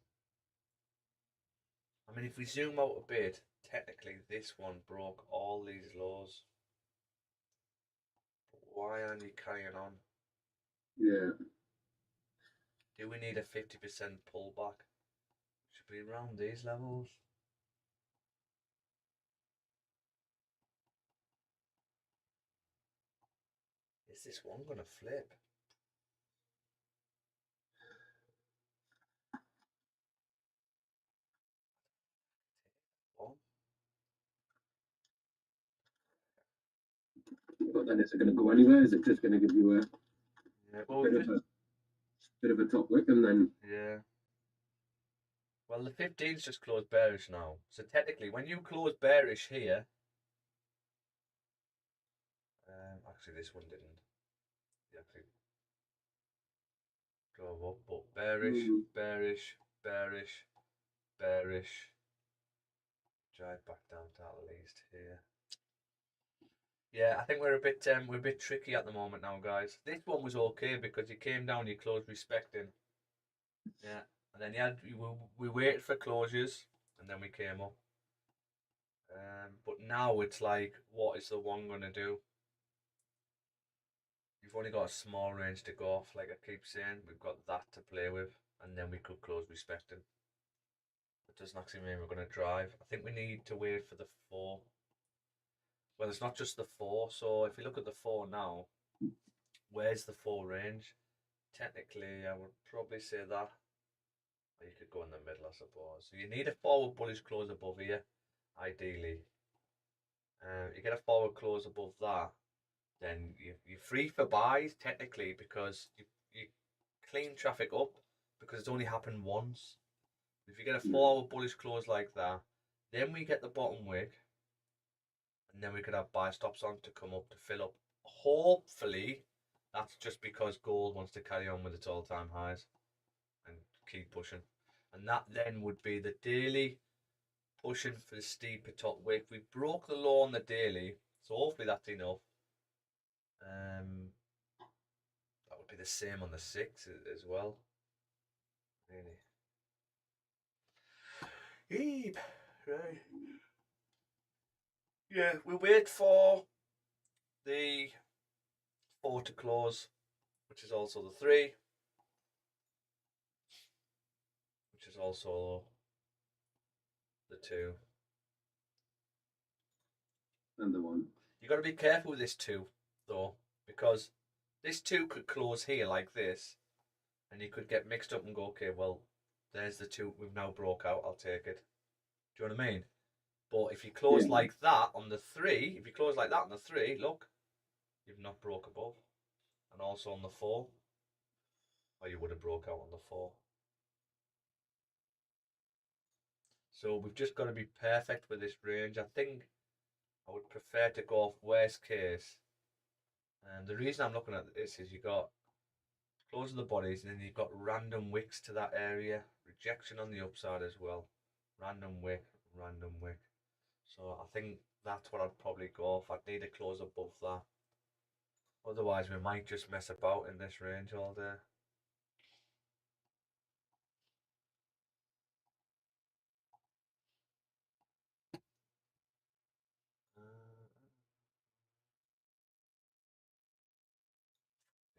I mean, if we zoom out a bit, technically this one broke all these lows. But why aren't you carrying on? Yeah. Do we need a 50% pullback? Should be around these levels. Is this one going to flip? But then is it going to go anywhere? Is it just going to give you a bit of a top wick and then? Yeah. Well, the 15's just closed bearish now. So technically, when you close bearish here, actually this one didn't. You actually drove up, but bearish, bearish, bearish, bearish. Drive back down to at least here. Yeah, I think we're a bit tricky at the moment now, guys. This one was okay because you came down, you closed respecting. Yeah, and then we waited for closures, and then we came up. But now it's like, what is the one gonna do? You've only got a small range to go off, like I keep saying. We've got that to play with, and then we could close respecting. It doesn't actually mean we're gonna drive. I think we need to wait for the 4. Well, it's not just the 4. So if you look at the 4 now, where's the 4 range? Technically, I would probably say that. You could go in the middle, I suppose. So you need a forward bullish close above here, ideally. You get a forward close above that, then you're free for buys, technically, because you clean traffic up, because it's only happened once. If you get a forward bullish close like that, then we get the bottom wick, and then we could have buy stops on to come up to fill up. Hopefully, that's just because gold wants to carry on with its all-time highs and keep pushing. and that then would be the daily pushing for the steeper top wick. We broke the low on the daily, so hopefully that's enough. That would be the same on the 6 as well. Really. Eep. Right. Yeah, we'll wait for the 4 to close, which is also the 3, which is also the 2. And the 1. You got to be careful with this 2, though, because this 2 could close here like this, and you could get mixed up and go, okay, well, there's the 2 we've now broke out, I'll take it. Do you know what I mean? But if you close like that on the 3, if you close like that on the 3, look, you've not broke above. And also on the 4, or you would have broke out on the 4. So we've just got to be perfect with this range. I think I would prefer to go off worst case. And the reason I'm looking at this is you got close of the bodies, and then you've got random wicks to that area. Rejection on the upside as well. Random wick, random wick. So I think that's what I'd probably go off. I'd need to close above that. Otherwise, we might just mess about in this range all day.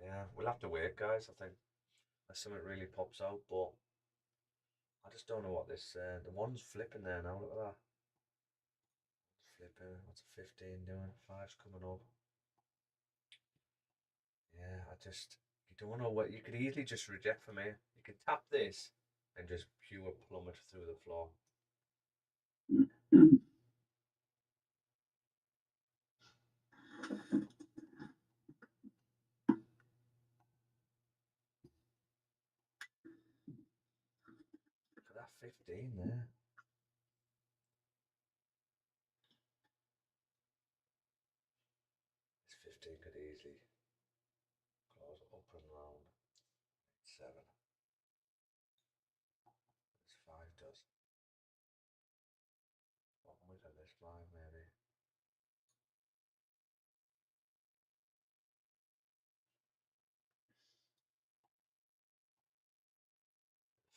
Yeah, we'll have to wait, guys. I think unless something really pops out, but I just don't know what this. The one's flipping there now. Look at that. Flipping. What's a 15 doing? 5's coming up. Yeah, you don't know what. You could easily just reject from here. You can tap this and just pure plummet through the floor. Look at that 15 there. This 15 could easily close up and round 7. This 5 does. What was it? This 5 maybe.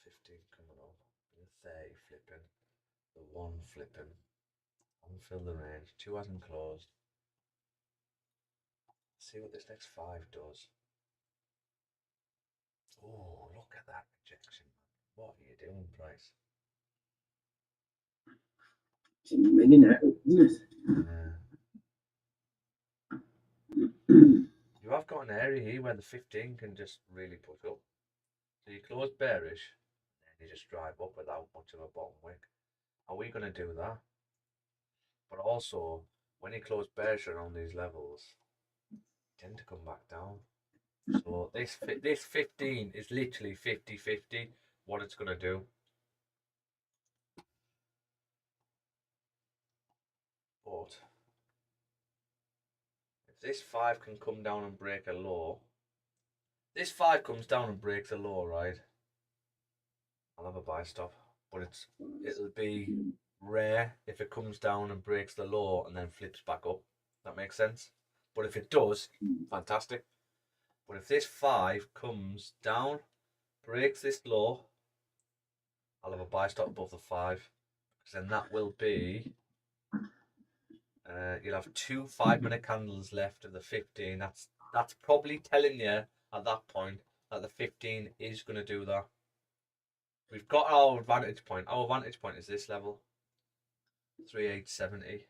15 coming up. The 30 flipping. The 1 flipping. Unfill the range. 2 hasn't closed. See what this next 5 does. Oh, look at that rejection. What are you doing, Price? It's minging out, isn't it? You have got an area here where the 15 can just really push up. So you close bearish, and you just drive up without much of a bottom wick. Are we going to do that? But also, when you close bearish around these levels, you tend to come back down. So this 15 is literally 50-50 what it's going to do. But if this 5 can come down and break a low, this 5 comes down and breaks a low, right? I'll have a buy stop, but it'll be rare if it comes down and breaks the low and then flips back up. That makes sense. But if it does, fantastic. But if this 5 comes down, breaks this low, I'll have a buy stop above the 5, because then that will be you'll have 2 5-minute candles left of the 15. That's probably telling you at that point that the 15 is going to do that. We've got our vantage point. Our vantage point is this level, 3870.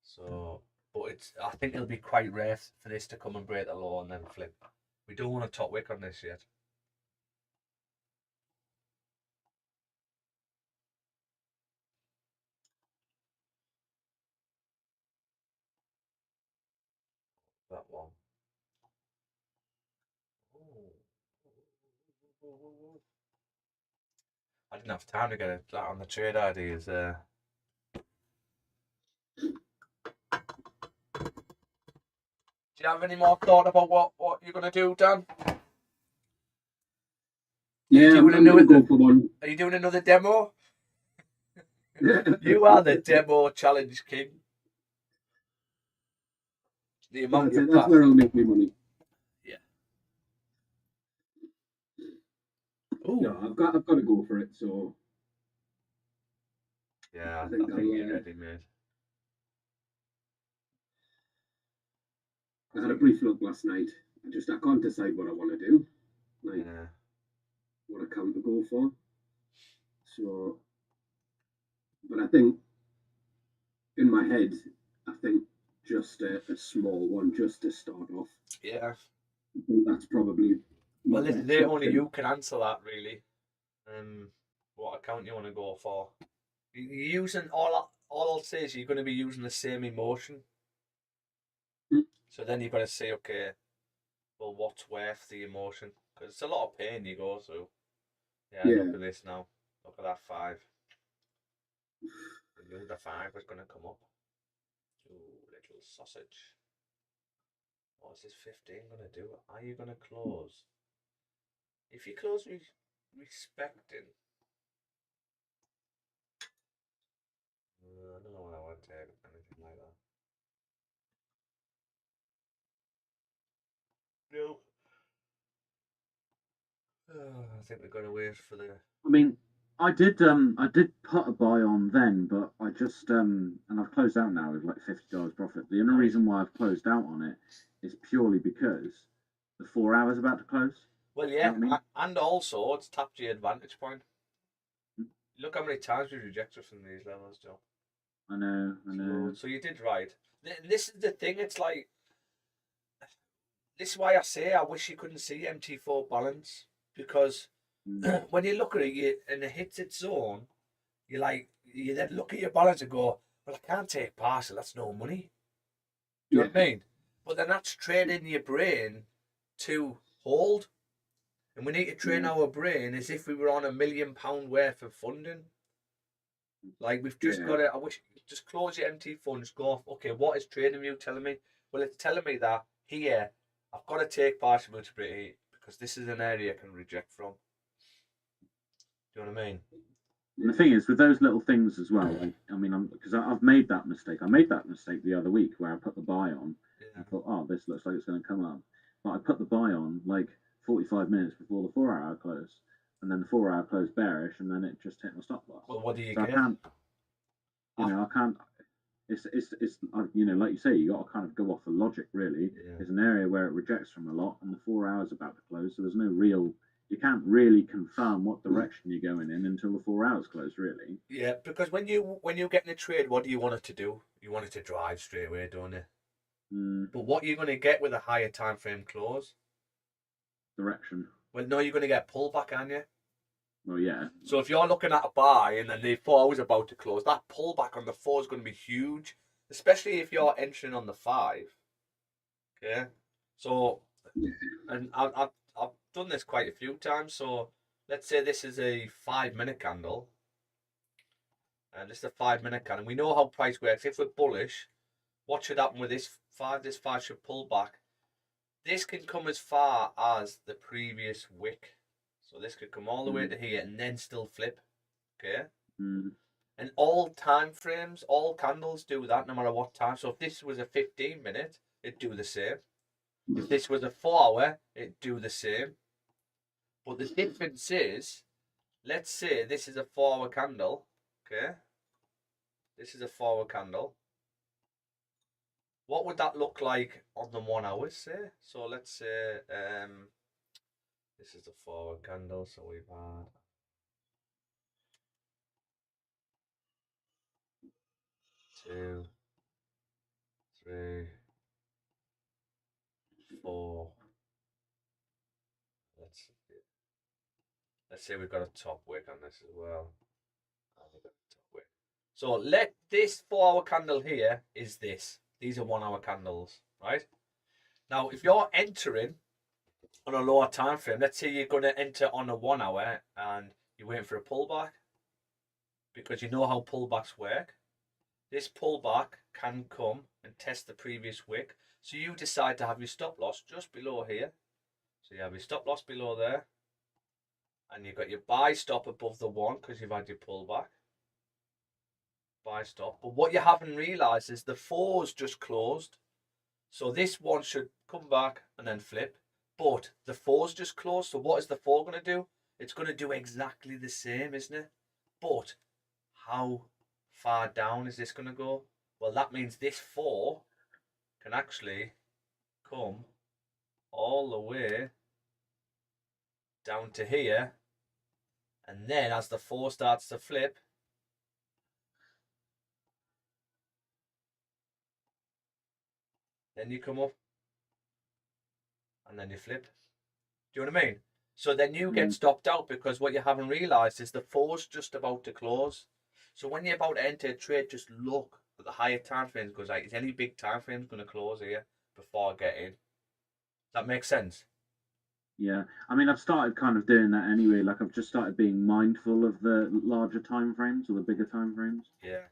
So, but I think it'll be quite rare for this to come and break the low and then flip. We don't want a top wick on this yet. That one. I didn't have time to get that on the trade ideas. Do you have any more thought about what you're going to do, Dan? Yeah, I'm gonna go for one. Are you doing another demo? You are the demo challenge king. The amount That's where I'll make me money. Yeah. No, I've got to go for it. So yeah, I think you're ready, mate. I had a brief look last night. I can't decide what I want to do, like what account to go for. So, but I think in my head, I think just a small one just to start off. Yeah. I think that's probably. Well, only you can answer that, really. What account you want to go for? You're using all I'll say is you're going to be using the same emotion. So then you've got to say, okay, well, what's worth the emotion? Because it's a lot of pain you go through. Yeah, look at this now. Look at that 5. I knew the 5 was going to come up. Ooh, little sausage. What is this 15 going to do? Are you going to close? If you close respecting, I don't know what I want to take anything like that. No. I think we're going to wait for the. I mean, I did put a buy on then, but I just and I've closed out now with like $50 profit. The only reason why I've closed out on it is purely because the 4 hours about to close. Well, yeah, you know and also it's tapped your advantage point. Look how many times we rejected from these levels, Joe. I know. So you did right. This is the thing. It's like this is why I say I wish you couldn't see MT4 balance, because when you look at it and it hits its zone, you then look at your balance and go, well, I can't take partial. That's no money. Do you know what I mean? But then that's training your brain to hold. And we need to train our brain as if we were on £1 million worth of funding. Like we've just got to, I wish, just close your MT funds, go off, okay, what is trading view telling me? Well, it's telling me that here, I've got to take partial multiplicator because this is an area I can reject from. Do you know what I mean? And the thing is, with those little things as well, like, I mean, because I've made that mistake. I made that mistake the other week where I put the buy on. I thought, oh, this looks like it's going to come up. But I put the buy on like 45 minutes before the 4 hour close. And then the 4 hour closed bearish, and then it just hit my stop loss. Well, what do you get? I can't, I can't. It's like you say, you got to kind of go off the logic, really. There's an area where it rejects from a lot, and the 4 hours about to close, so there's no real. You can't really confirm what direction you're going in until the 4 hours close, really. Yeah, because when you're getting a trade, what do you want it to do? You want it to drive straight away, don't you? But what you're going to get with a higher time frame close? Direction. Well, no, you're going to get pullback, aren't you? Well, yeah. So if you're looking at a buy and then the 4 hours about to close, that pullback on the 4 is going to be huge, especially if you're entering on the 5. Okay, so and I've done this quite a few times. So let's say this is a 5-minute candle, and this is a 5-minute candle. We know how price works. If we're bullish, what should happen with this 5? This 5 should pull back. This can come as far as the previous wick. So this could come all the way to here and then still flip. Okay? And all time frames, all candles do that no matter what time. So if this was a 15-minute, it'd do the same. If this was a 4 hour, it'd do the same. But the difference is, let's say this is a 4 hour candle. Okay? This is a 4 hour candle. What would that look like on the 1 hour, say? So let's say this is the 4 hour candle, so we've had 2, 3, 4. Let's say we've got a top wick on this as well. So let this 4 hour candle here is this. These are 1 hour candles, right? Now, if you're entering on a lower time frame, let's say you're going to enter on a 1 hour and you're waiting for a pullback, because you know how pullbacks work. This pullback can come and test the previous wick. So you decide to have your stop loss just below here. So you have your stop loss below there. And you've got your buy stop above the 1 because you've had your pullback. Buy stop. But what you haven't realised is the 4's just closed. So this one should come back and then flip. But the 4's just closed. So what is the 4 going to do? It's going to do exactly the same, isn't it? But how far down is this going to go? Well, that means this 4 can actually come all the way down to here. And then as the 4 starts to flip, then you come up and then you flip. Do you know what I mean? So then you get stopped out because what you haven't realised is the 4's just about to close. So when you're about to enter a trade, just look at the higher time frames because like, is any big time frames going to close here before I get in? That makes sense? Yeah, I mean, I've started kind of doing that anyway. Like, I've just started being mindful of the larger time frames or the bigger time frames. Yeah.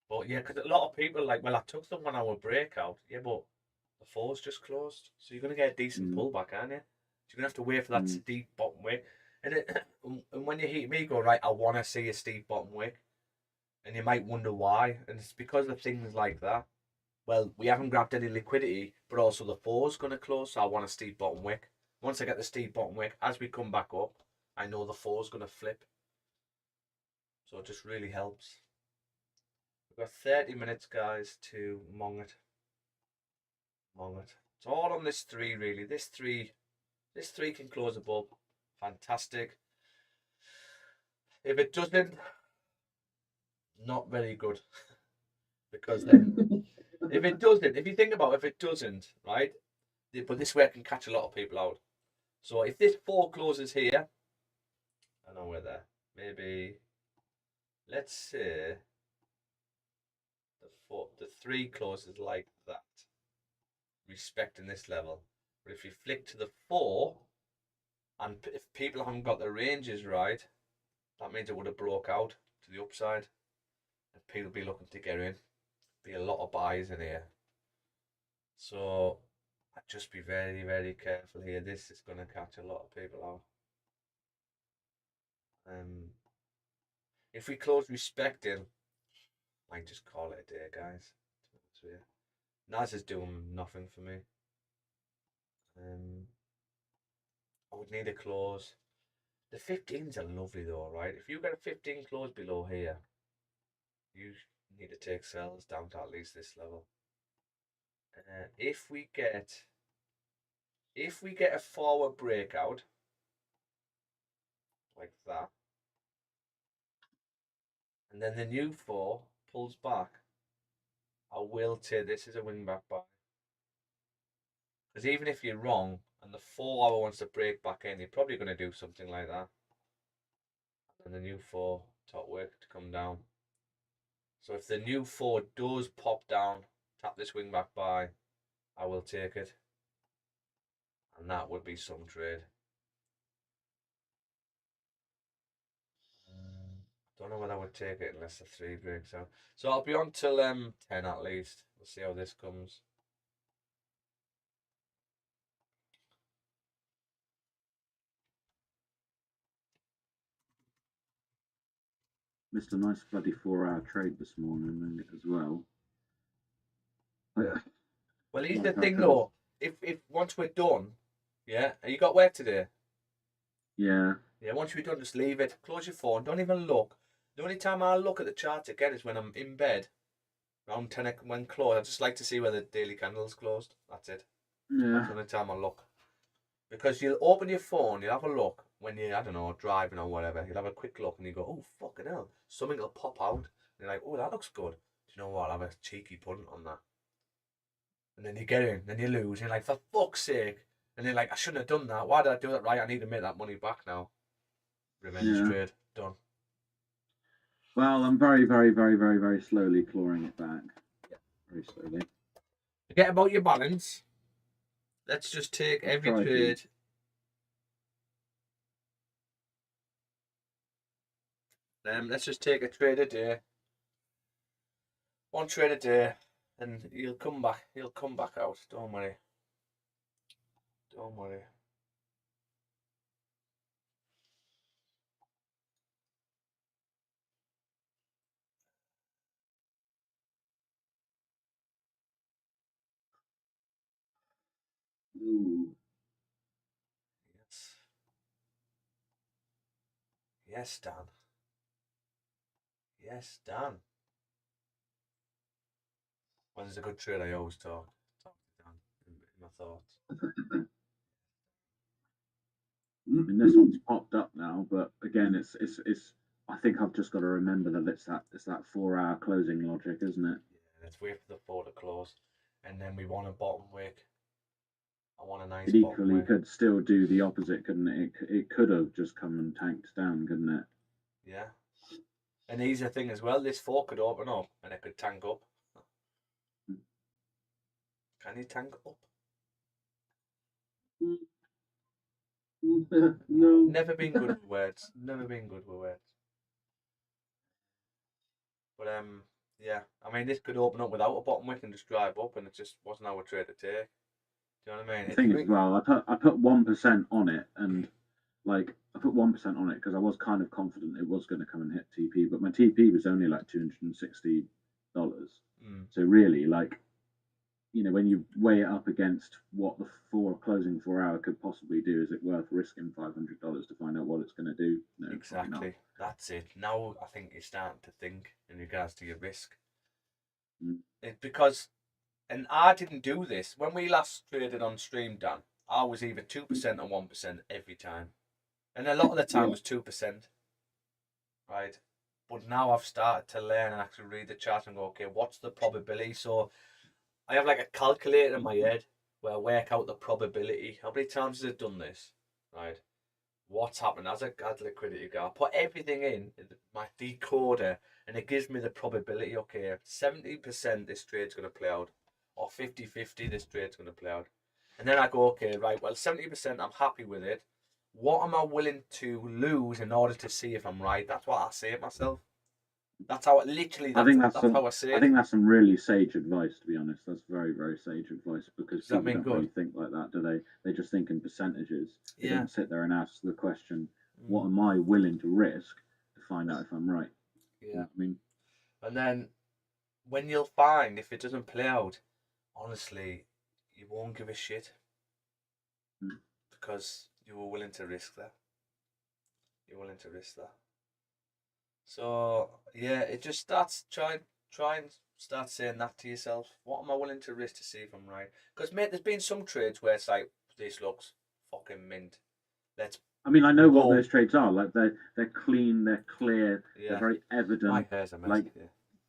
But yeah, because a lot of people are like, well, I took the 1 hour breakout. Yeah, but the 4's just closed. So you're going to get a decent pullback, aren't you? So you're going to have to wait for that steep bottom wick. And when you hear me go, right, I want to see a steep bottom wick. And you might wonder why. And it's because of things like that. Well, we haven't grabbed any liquidity, but also the 4's going to close, so I want a steep bottom wick. Once I get the steep bottom wick, as we come back up, I know the 4's going to flip. So it just really helps. We've got 30 minutes, guys, to mong it. Mong it. It's all on this 3, really. This 3 can close above. Fantastic. If it doesn't, not very good. Because then, if it doesn't, if you think about it, if it doesn't, right? But this way I can catch a lot of people out. So if this 4 closes here, I know we're there. Maybe, let's say, the 3 closes like that, respecting this level. But if you flick to the 4, and if people haven't got the ranges right, that means it would have broke out to the upside. And people be looking to get in. Be a lot of buys in here. So I'd just be very, very careful here. This is going to catch a lot of people out. If we close respecting, I might just call it a day, guys. NAS is doing nothing for me. I would need a close. The 15s are lovely though, right? If you get a 15 close below here, you need to take sells down to at least this level. If we get a forward breakout like that, and then the new 4 pulls back, I will take this as a wing back buy. Because even if you're wrong and the 4 hour wants to break back in, you're probably going to do something like that. And the new 4 top wick to come down. So if the new 4 does pop down, tap this wing back buy, I will take it. And that would be some trade. Don't know whether I would take it unless the 3 breaks out. So I'll be on till 10 at least. We'll see how this comes. Missed a nice bloody 4-hour trade this morning as well. Well, here's the thing though. If once we're done, yeah, you got work to do. Yeah. Yeah, once you're done, just leave it. Close your phone. Don't even look. The only time I look at the charts again is when I'm in bed. Around 10 when closed. I just like to see where the daily candle's closed. That's it. Yeah. That's the only time I look. Because you'll open your phone, you'll have a look when you're, I don't know, driving or whatever. You'll have a quick look and you go, oh, fucking hell. Something will pop out. And you're like, oh, that looks good. Do you know what? I'll have a cheeky punt on that. And then you get in, then you lose. And you're like, for fuck's sake. And you're like, I shouldn't have done that. Why did I do that? Right, I need to make that money back now. Revenge trade. Done. Well, I'm very, very, very, very, very slowly clawing it back. Yeah. Very slowly. Forget about your balance. Let's just take every trade. Let's just take a trade a day. 1 trade a day. And you'll come back. You'll come back out. Don't worry. Don't worry. Ooh. Yes. Yes, Dan. Yes, Dan. When there's a good trade, I always talk to Dan in my thoughts. I mean, this one's popped up now, but again, it's. I think I've just got to remember that it's that 4-hour closing logic, isn't it? Yeah, let's wait for the 4 to close, and then we want a bottom wick. I want a nice It bottom equally wick. could still do the opposite, couldn't it? It could have just come and tanked down, couldn't it? Yeah. An easier thing as well, this 4 could open up and it could tank up. Can you tank up? No. Never been good with words. Never been good with words. But yeah. I mean, this could open up without a bottom wick and just drive up, and it just wasn't our trade to take. Do you know what I mean? The thing is, well, I put 1% on it, and like I put 1% on it because I was kind of confident it was going to come and hit TP, but my TP was only like $260. So really, like, you know, when you weigh it up against what the closing 4-hour could possibly do, is it worth risking $500 to find out what it's going to do? No, exactly. That's it. Now I think you're starting to think in regards to your risk. It's because, and I didn't do this when we last traded on stream, Dan. I was either 2% or 1% every time, and a lot of the time was 2%. Right, but now I've started to learn and actually read the chart and go, okay, what's the probability? So I have like a calculator in my head where I work out the probability. How many times has it done this? Right. What's happened as I add liquidity go? I put everything in my decoder and it gives me the probability. Okay, 70% this trade's going to play out, or 50-50 this trade's going to play out. And then I go, okay, right, well, 70% I'm happy with it. What am I willing to lose in order to see if I'm right? That's what I say to myself. That's how it literally. That's how I say it. I think that's some really sage advice, to be honest. That's very, very sage advice, because people don't really think like that, do they? They just think in percentages. They don't sit there and ask the question, what am I willing to risk to find out if I'm right? Yeah. You know what I mean? And then when you'll find if it doesn't play out, honestly, you won't give a shit because you were willing to risk that. You're willing to risk that. So yeah, it just starts try and start saying that to yourself. What am I willing to risk to see if I'm right? Because mate, there's been some trades where it's like, this looks fucking mint. I mean, I know what those trades are. Like they're clean, they're clear, they're very evident. My hair's a mess. Like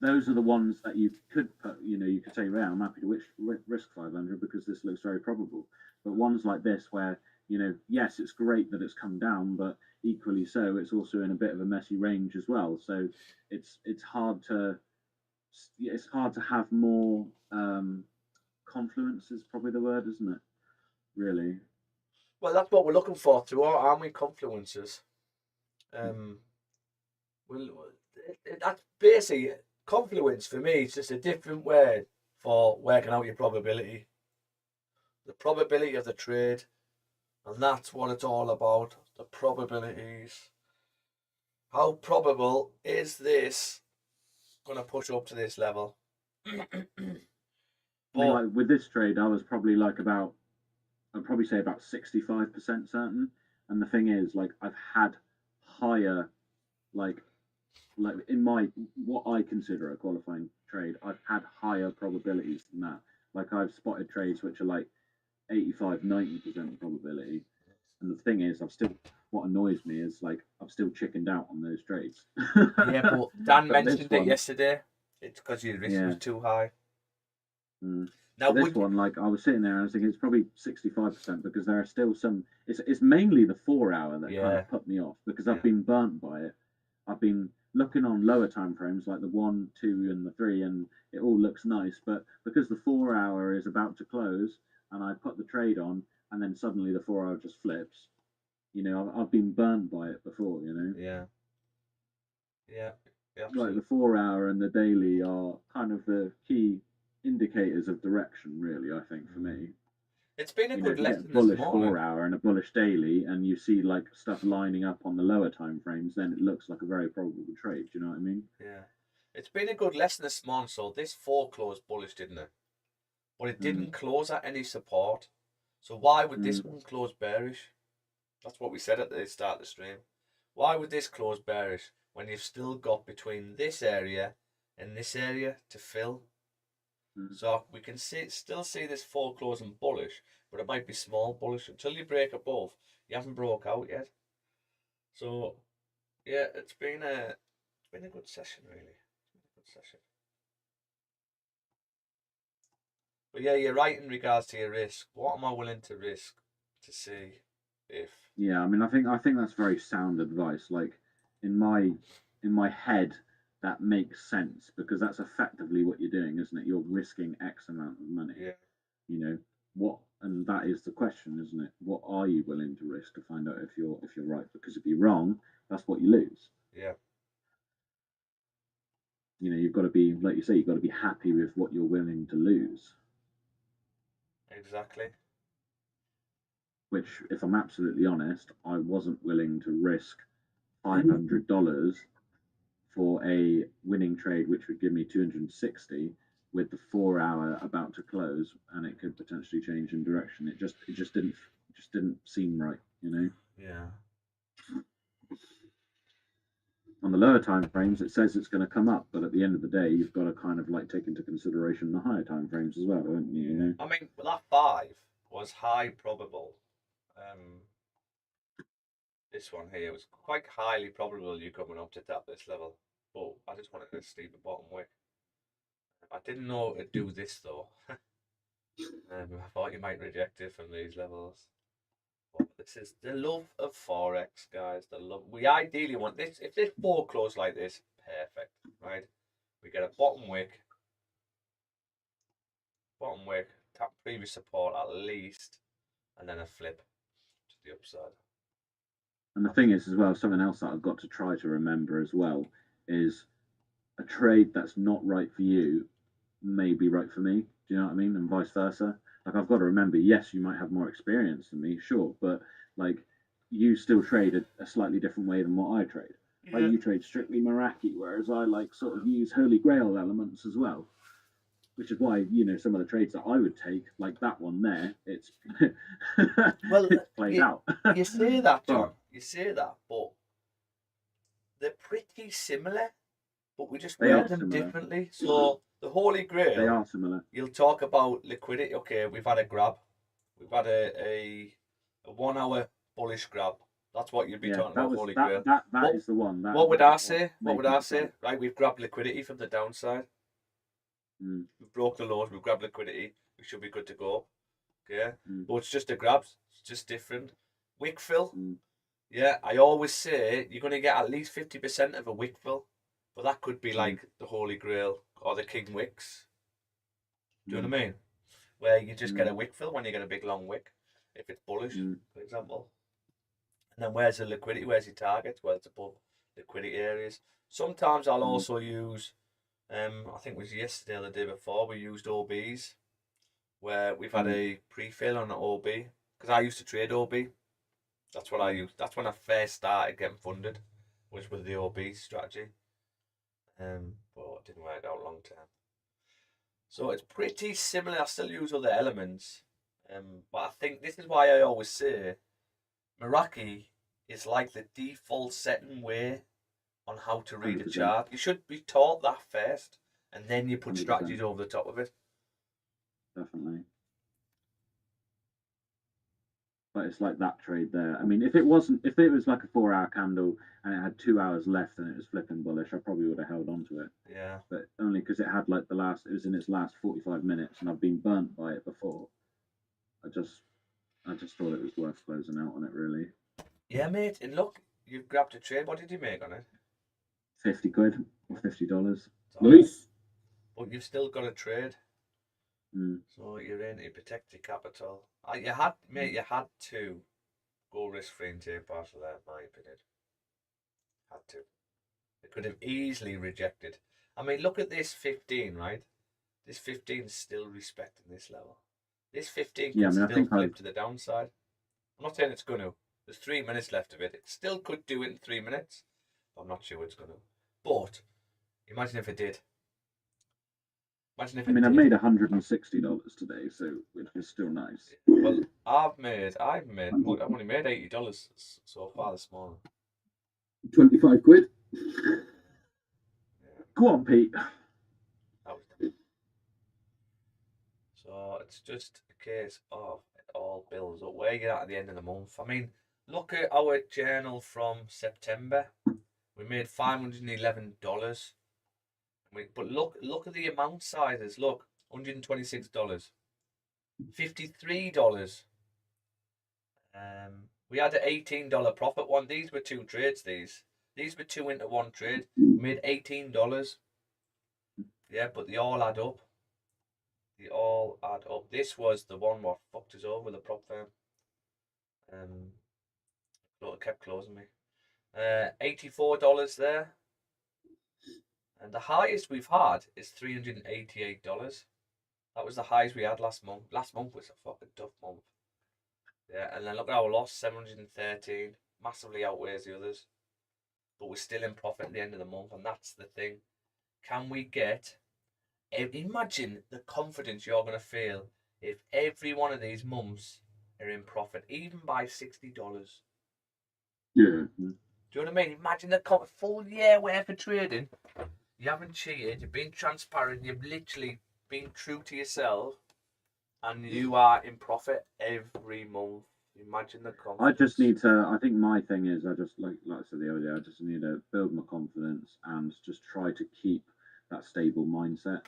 those are the ones that you could put. You know, you could say, "Yeah, I'm happy to risk 500 because this looks very probable." But ones like this, where, you know, yes, it's great that it's come down, but equally so, it's also in a bit of a messy range as well. So it's hard to have more confluence is probably the word, isn't it? Really. Well, that's what we're looking for too, aren't we? Confluences. Well, that's basically confluence for me. It's just a different word for working out your probability, the probability of the trade, and that's what it's all about. The probabilities. How probable is this going to push up to this level? I mean, like with this trade, I was probably like I'd probably say about 65% certain. And the thing is, like, I've had higher, like in my, what I consider a qualifying trade, I've had higher probabilities than that. Like, I've spotted trades which are like 85-90% probability. And the thing is, what annoys me is, like, I've still chickened out on those trades. Yeah, but Dan mentioned it yesterday. It's because your risk was too high. Now, this one, like, I was sitting there and I was thinking it's probably 65%, because there are still some. It's mainly the 4-hour that kind of put me off, because I've been burnt by it. I've been looking on lower time frames like the 1, 2, and the 3, and it all looks nice. But because the 4-hour is about to close, and I put the trade on, and then suddenly the 4-hour just flips. You know, I've been burnt by it before. You know. Yeah. Yeah. Like the 4-hour and the daily are kind of the key indicators of direction, really, I think, for me. It's been a You know, good if you get a lesson this bullish morning. 4 hour and a bullish daily, and you see like stuff lining up on the lower time frames, then it looks like a very probable trade. Do you know what I mean? Yeah. It's been a good lesson this morning. So this 4 closed bullish, didn't it? But it didn't close at any support. So why would this one close bearish? That's what we said at the start of the stream. Why would this close bearish when you've still got between this area and this area to fill? So we can still see this 4 closing bullish, but it might be small bullish until you break above. You haven't broke out yet. So yeah, it's been a good session, really. It's been a good session. But yeah, you're right in regards to your risk. What am I willing to risk to see if? Yeah, I mean, I think that's very sound advice. Like in my head, that makes sense because that's effectively what you're doing, isn't it? You're risking X amount of money. Yeah. You know what, and that is the question, isn't it? What are you willing to risk to find out if you're right? Because if you're wrong, that's what you lose. Yeah. You know, you've got to be, like you say, you've got to be happy with what you're willing to lose. Exactly. Which, if I'm absolutely honest, I wasn't willing to risk $500 for a winning trade, which would give me 260 with the 4 hour about to close, and it could potentially change in direction. It just didn't seem right, you know. Yeah. On the lower time frames, it says it's going to come up, but at the end of the day, you've got to kind of like take into consideration the higher time frames as well, don't you? You know? I mean, that 5 was high probable. This one here was quite highly probable you coming up to tap this level, but I just wanted to steep a bottom wick. I didn't know it'd do this though. I thought you might reject it from these levels. But this is the love of Forex, guys. The love. We ideally want this. If this 4 close like this, perfect, right? We get a bottom wick, tap previous support at least, and then a flip to the upside. And the thing is, as well, something else that I've got to try to remember as well is a trade that's not right for you may be right for me. Do you know what I mean? And vice versa. Like I've got to remember, yes, you might have more experience than me, sure, but like you still trade a slightly different way than what I trade. Like you trade strictly Meraki, whereas I like sort of use Holy Grail elements as well. Which is why, you know, some of the trades that I would take, like that one there, it's well, it's played out. You say that, John. You say that, but they're pretty similar, but we just wear them differently. So the Holy Grail, they are similar. You'll talk about liquidity. Okay, we've had a grab. We've had a 1 hour bullish grab. That's what you'd be talking about, Holy Grail. That is the one. What would I say? What would I say? Right, we've grabbed liquidity from the downside. We've broke the lows, we've grabbed liquidity, we should be good to go. Okay, but it's just a grab, it's just different. Wick fill, yeah, I always say you're going to get at least 50% of a wick fill, but that could be like the Holy Grail or the King Wicks. Do you know what I mean? Where you just get a wick fill when you get a big long wick, if it's bullish, for example. And then where's the liquidity? Where's your target? Well, it's above liquidity areas. Sometimes I'll also use. I think it was yesterday or the day before, we used OBs where we've had a pre-fill on an OB because I used to trade OB. That's what I used. That's when I first started getting funded, was with the OB strategy. But it didn't work out long term. So it's pretty similar. I still use other elements, but I think this is why I always say Meraki is like the default setting way on how to read 100%. a chart. You should be taught that first, and then you put 100%. strategies over the top of it. Definitely. But it's like that trade there. I mean, if it was like a 4 hour candle and it had 2 hours left and it was flipping bullish, I probably would have held on to it. Yeah. But only because it had like it was in its last 45 minutes and I've been burnt by it before. I just thought it was worth closing out on it, really. Yeah, mate. And look, you've grabbed a trade. What did you make on it? 50 quid or $50. Nice. But you've still got a trade. So you're in to protect your capital. You had to go risk-free and take part of that, in my opinion. Had to. They could have easily rejected. I mean, look at this 15, right? This 15 is still respecting this level. This 15 Yeah, I could mean, I still think flip to the downside. I'm not saying it's going to. There's 3 minutes left of it. It still could do it in 3 minutes. I'm not sure it's going to. But imagine if it did. Imagine if I it mean, I've did. made $160 today, so which is still nice. Well, I've only made $80 so far this morning. 25 quid. Go on, Pete. That was so it's just a case of it all builds up. Where you at the end of the month? I mean, look at our journal from September. We made $511. But look at the amount sizes. Look, $126, $53. We had an $18 profit one. These were two trades. These were two into one trade. We made $18. Yeah, but they all add up. They all add up. This was the one what fucked us over, the prop firm. It kept closing me. $84 there. And the highest we've had is $388. That was the highs we had last month. Last month was a fucking tough month. Yeah, and then look at our loss, 713. Massively outweighs the others. But we're still in profit at the end of the month, and that's the thing. Can we get... Imagine the confidence you're going to feel if every one of these months are in profit, even by $60. Yeah. Do you know what I mean? Imagine the full year worth of trading. You haven't cheated, you've been transparent, you've literally been true to yourself, and you are in profit every month. Imagine the confidence. I just need to. I think my thing is, I just like I said the other day, I just need to build my confidence and just try to keep that stable mindset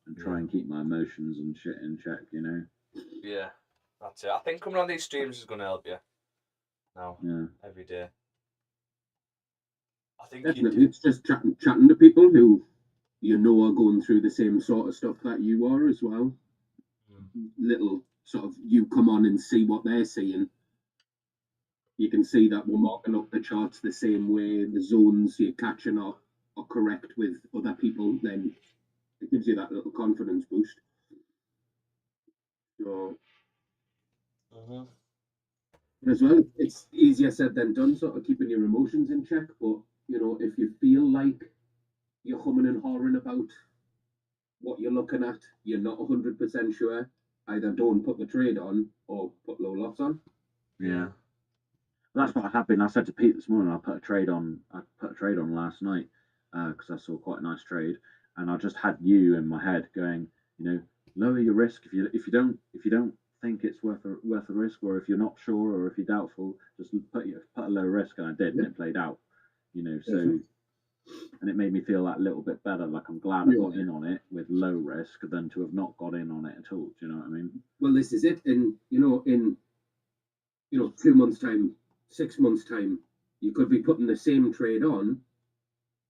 and try and keep my emotions and shit in check. You know. Yeah, that's it. I think coming on these streams is going to help you. Now, every day. I think definitely. It's just chatting to people who you know are going through the same sort of stuff that you are as well. Little sort of you come on and see what they're seeing. You can see that we're marking up the charts the same way. The zones you're catching are correct with other people. Then it gives you that little confidence boost. So, as well, it's easier said than done, sort of keeping your emotions in check. But you know, if you feel like you're humming and hawing about what you're looking at, you're not 100% sure, either don't put the trade on or put low loss on. Yeah. Well, that's what happened. I said to Pete this morning, I put a trade on last night because I saw quite a nice trade, and I just had you in my head going, you know, lower your risk if you don't think it's worth a risk, or if you're not sure, or if you're doubtful, just put a low risk, and I did, and it played out, you know. So, and it made me feel that little bit better. Like I'm glad I got in on it with low risk than to have not got in on it at all. Do you know what I mean? Well, this is it. And in 2 months' time, 6 months' time, you could be putting the same trade on,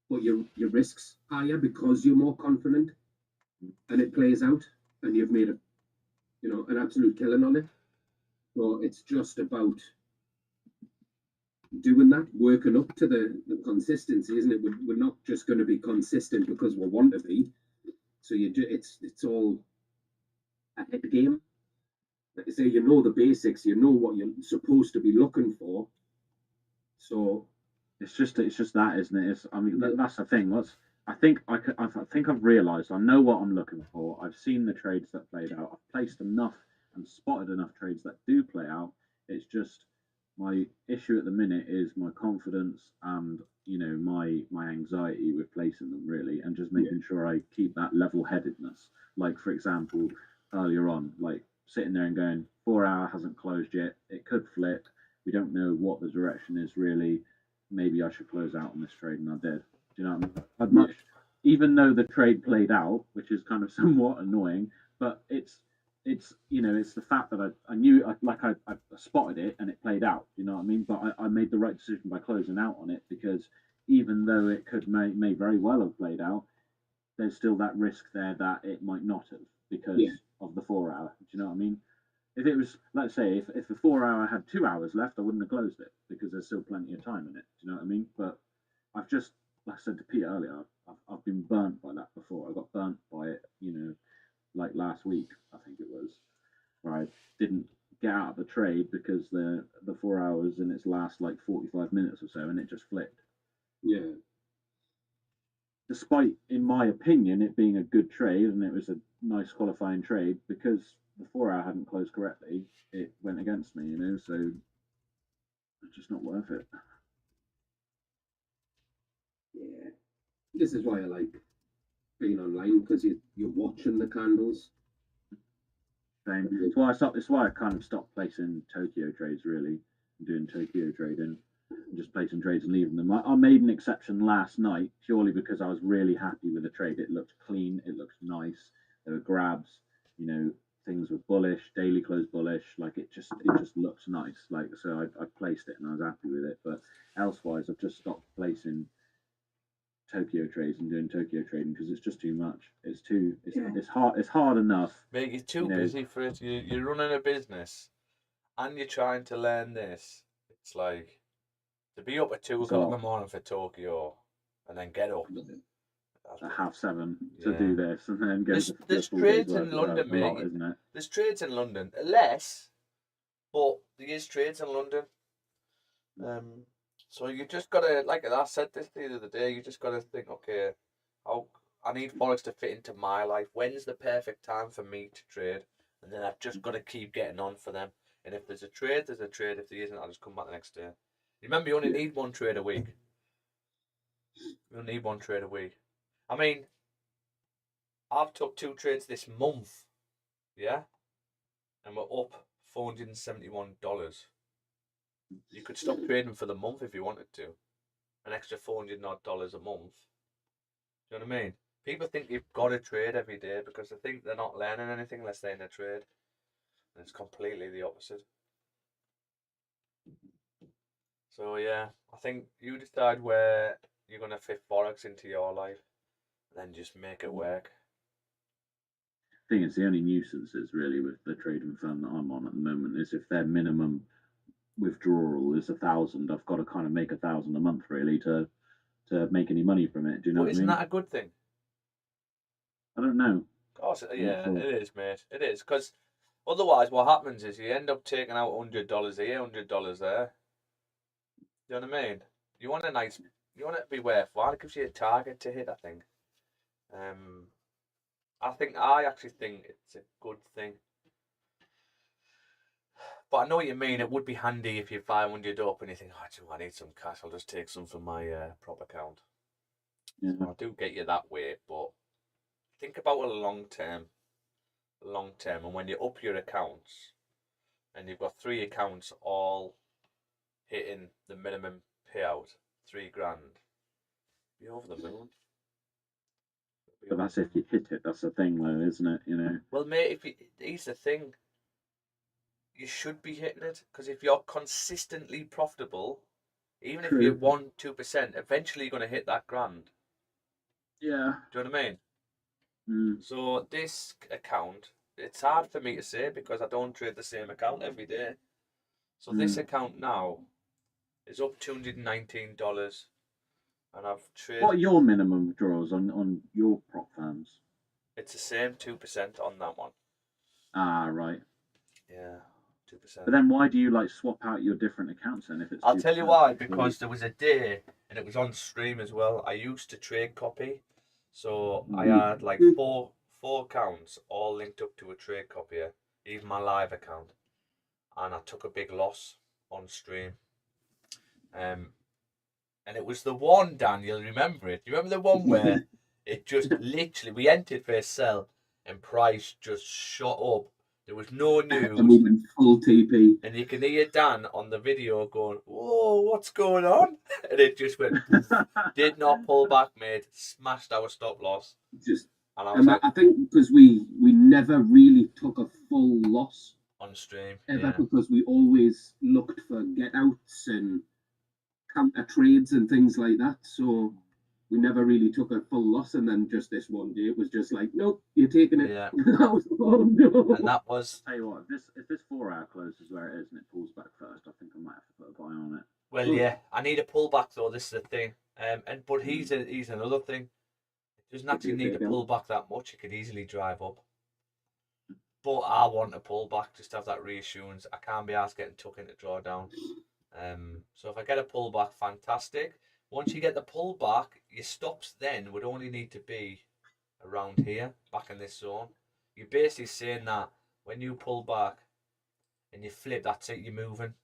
but your risk's higher because you're more confident, and it plays out, and you've made an absolute killing on it. So it's just about doing that, working up to the consistency, isn't it? We're not just going to be consistent because we want to be. So it's all a head game. Like I say, you know the basics, you know what you're supposed to be looking for. So it's just that, isn't it? That's the thing. I think I've realised I know what I'm looking for. I've seen the trades that played out. I've placed enough and spotted enough trades that do play out. It's just my issue at the minute is my confidence and my anxiety with placing them, really, and just making sure I keep that level-headedness. Like, for example, earlier on, like sitting there and going, 4 hour hasn't closed yet. It could flip. We don't know what the direction is really. Maybe I should close out on this trade, and I did. Do you know what I mean? Even though the trade played out, which is kind of somewhat annoying, but it's the fact that I knew, I spotted it and it played out. You know what I mean? But I made the right decision by closing out on it, because even though it may very well have played out, there's still that risk there that it might not have because of the 4 hour. Do you know what I mean? If it was, let's say, if the 4 hour had 2 hours left, I wouldn't have closed it because there's still plenty of time in it. Do you know what I mean? But I've just, like I said to Peter earlier, I've been burnt by that before. I got burnt by it, like last week, I think it was, where I didn't get out of the trade because the 4 hours in its last like 45 minutes or so, and it just flipped. Yeah. Despite, in my opinion, it being a good trade and it was a nice qualifying trade, because the 4 hour hadn't closed correctly, it went against me, you know, so it's just not worth it. Yeah. This is why I like being online, because you're watching the candles. Same. It's why I kind of stopped placing Tokyo trades, really, doing Tokyo trading, and just placing trades and leaving them. I made an exception last night purely because I was really happy with the trade. It looked clean, it looked nice. There were grabs, you know, things were bullish, daily close bullish. Like it just looks nice. Like so, I placed it and I was happy with it. But elsewise, I've just stopped placing Tokyo trades and doing Tokyo trading because it's just too much. It's hard enough. Mate, you're too busy for it. You're running a business and you're trying to learn this. It's like to be up at 2 o'clock in the morning for Tokyo and then get up at 7:30 to do this and then go there's trades in London, mate. Isn't it? There's trades in London. Less, but there is trades in London. So you just gotta, like I said this the other day, you just gotta think, okay, I need Forex to fit into my life. When's the perfect time for me to trade? And then I've just got to keep getting on for them. And if there's a trade, there's a trade. If there isn't, I'll just come back the next day. Remember, you only need one trade a week. You only need one trade a week. I mean, I've took 2 trades this month, yeah? And we're up $471. You could stop trading for the month if you wanted to. An extra $400 odd a month. Do you know what I mean? People think you've got to trade every day because they think they're not learning anything unless they're in a trade. And it's completely the opposite. So yeah, I think you decide where you're going to fit Forex into your life and then just make it work. I think it's the only nuisances really with the trading firm that I'm on at the moment is if their minimum withdrawal is 1,000, I've got to kind of make 1,000 a month really to make any money from it. Do you know what I mean? Isn't that a good thing? I don't know. Of course, yeah, it is, mate. It is, because otherwise what happens is you end up taking out $100 here, $100 there. Do you know what I mean? You want it to be worthwhile. It gives you a target to hit, I think. I actually think it's a good thing. But I know what you mean. It would be handy if you're 500 up and you think, oh, I need some cash. I'll just take some from my prop account. Yeah. So I do get you that way, but think about it long term. And when you up your accounts, and you've got 3 accounts all hitting the minimum payout, $3,000, be over the moon. But that's if you hit it. That's the thing, though, isn't it? You know. Well, mate, here's the thing. You should be hitting it because if you're consistently profitable, even if you're 1-2%, eventually you're going to hit that $1,000. Yeah. Do you know what I mean? Mm. So this account, it's hard for me to say because I don't trade the same account every day. So this account now is up $219, and I've traded. What are your minimum withdrawals on your prop firms? It's the same 2% on that one. Ah, right. Yeah, 2%. But then why do you like swap out your different accounts then if it's? I'll tell you why. Because there was a day, and it was on stream as well. I used to trade copy, so I had like four accounts all linked up to a trade copier, even my live account, and I took a big loss on stream. And it was the one, Dan, you'll remember it. You remember the one where it just literally, we entered for a sell and price just shot up. There was no news. And we went full TP. And you can hear Dan on the video going, whoa, what's going on? And it just went, did not pull back, mate. Smashed our stop loss. I think because we never really took a full loss on stream. Ever, because we always looked for get outs and counter trades and things like that. So we never really took a full loss, and then just this one day it was just like, nope, you're taking it. Yeah. Oh, no. And that was. Tell you what, if this 4 hour closes where it is and it pulls back first, I think I might have to put a buy on it. Well, yeah, I need a pullback though. This is the thing. But he's another thing. It doesn't actually need to pull back that much. It could easily drive up. But I want a pullback, just to have that reassurance. I can't be asked getting tucked into drawdown. So if I get a pullback, fantastic. Once you get the pullback, your stops then would only need to be around here, back in this zone. You're basically saying that when you pull back and you flip, that's it, you're moving.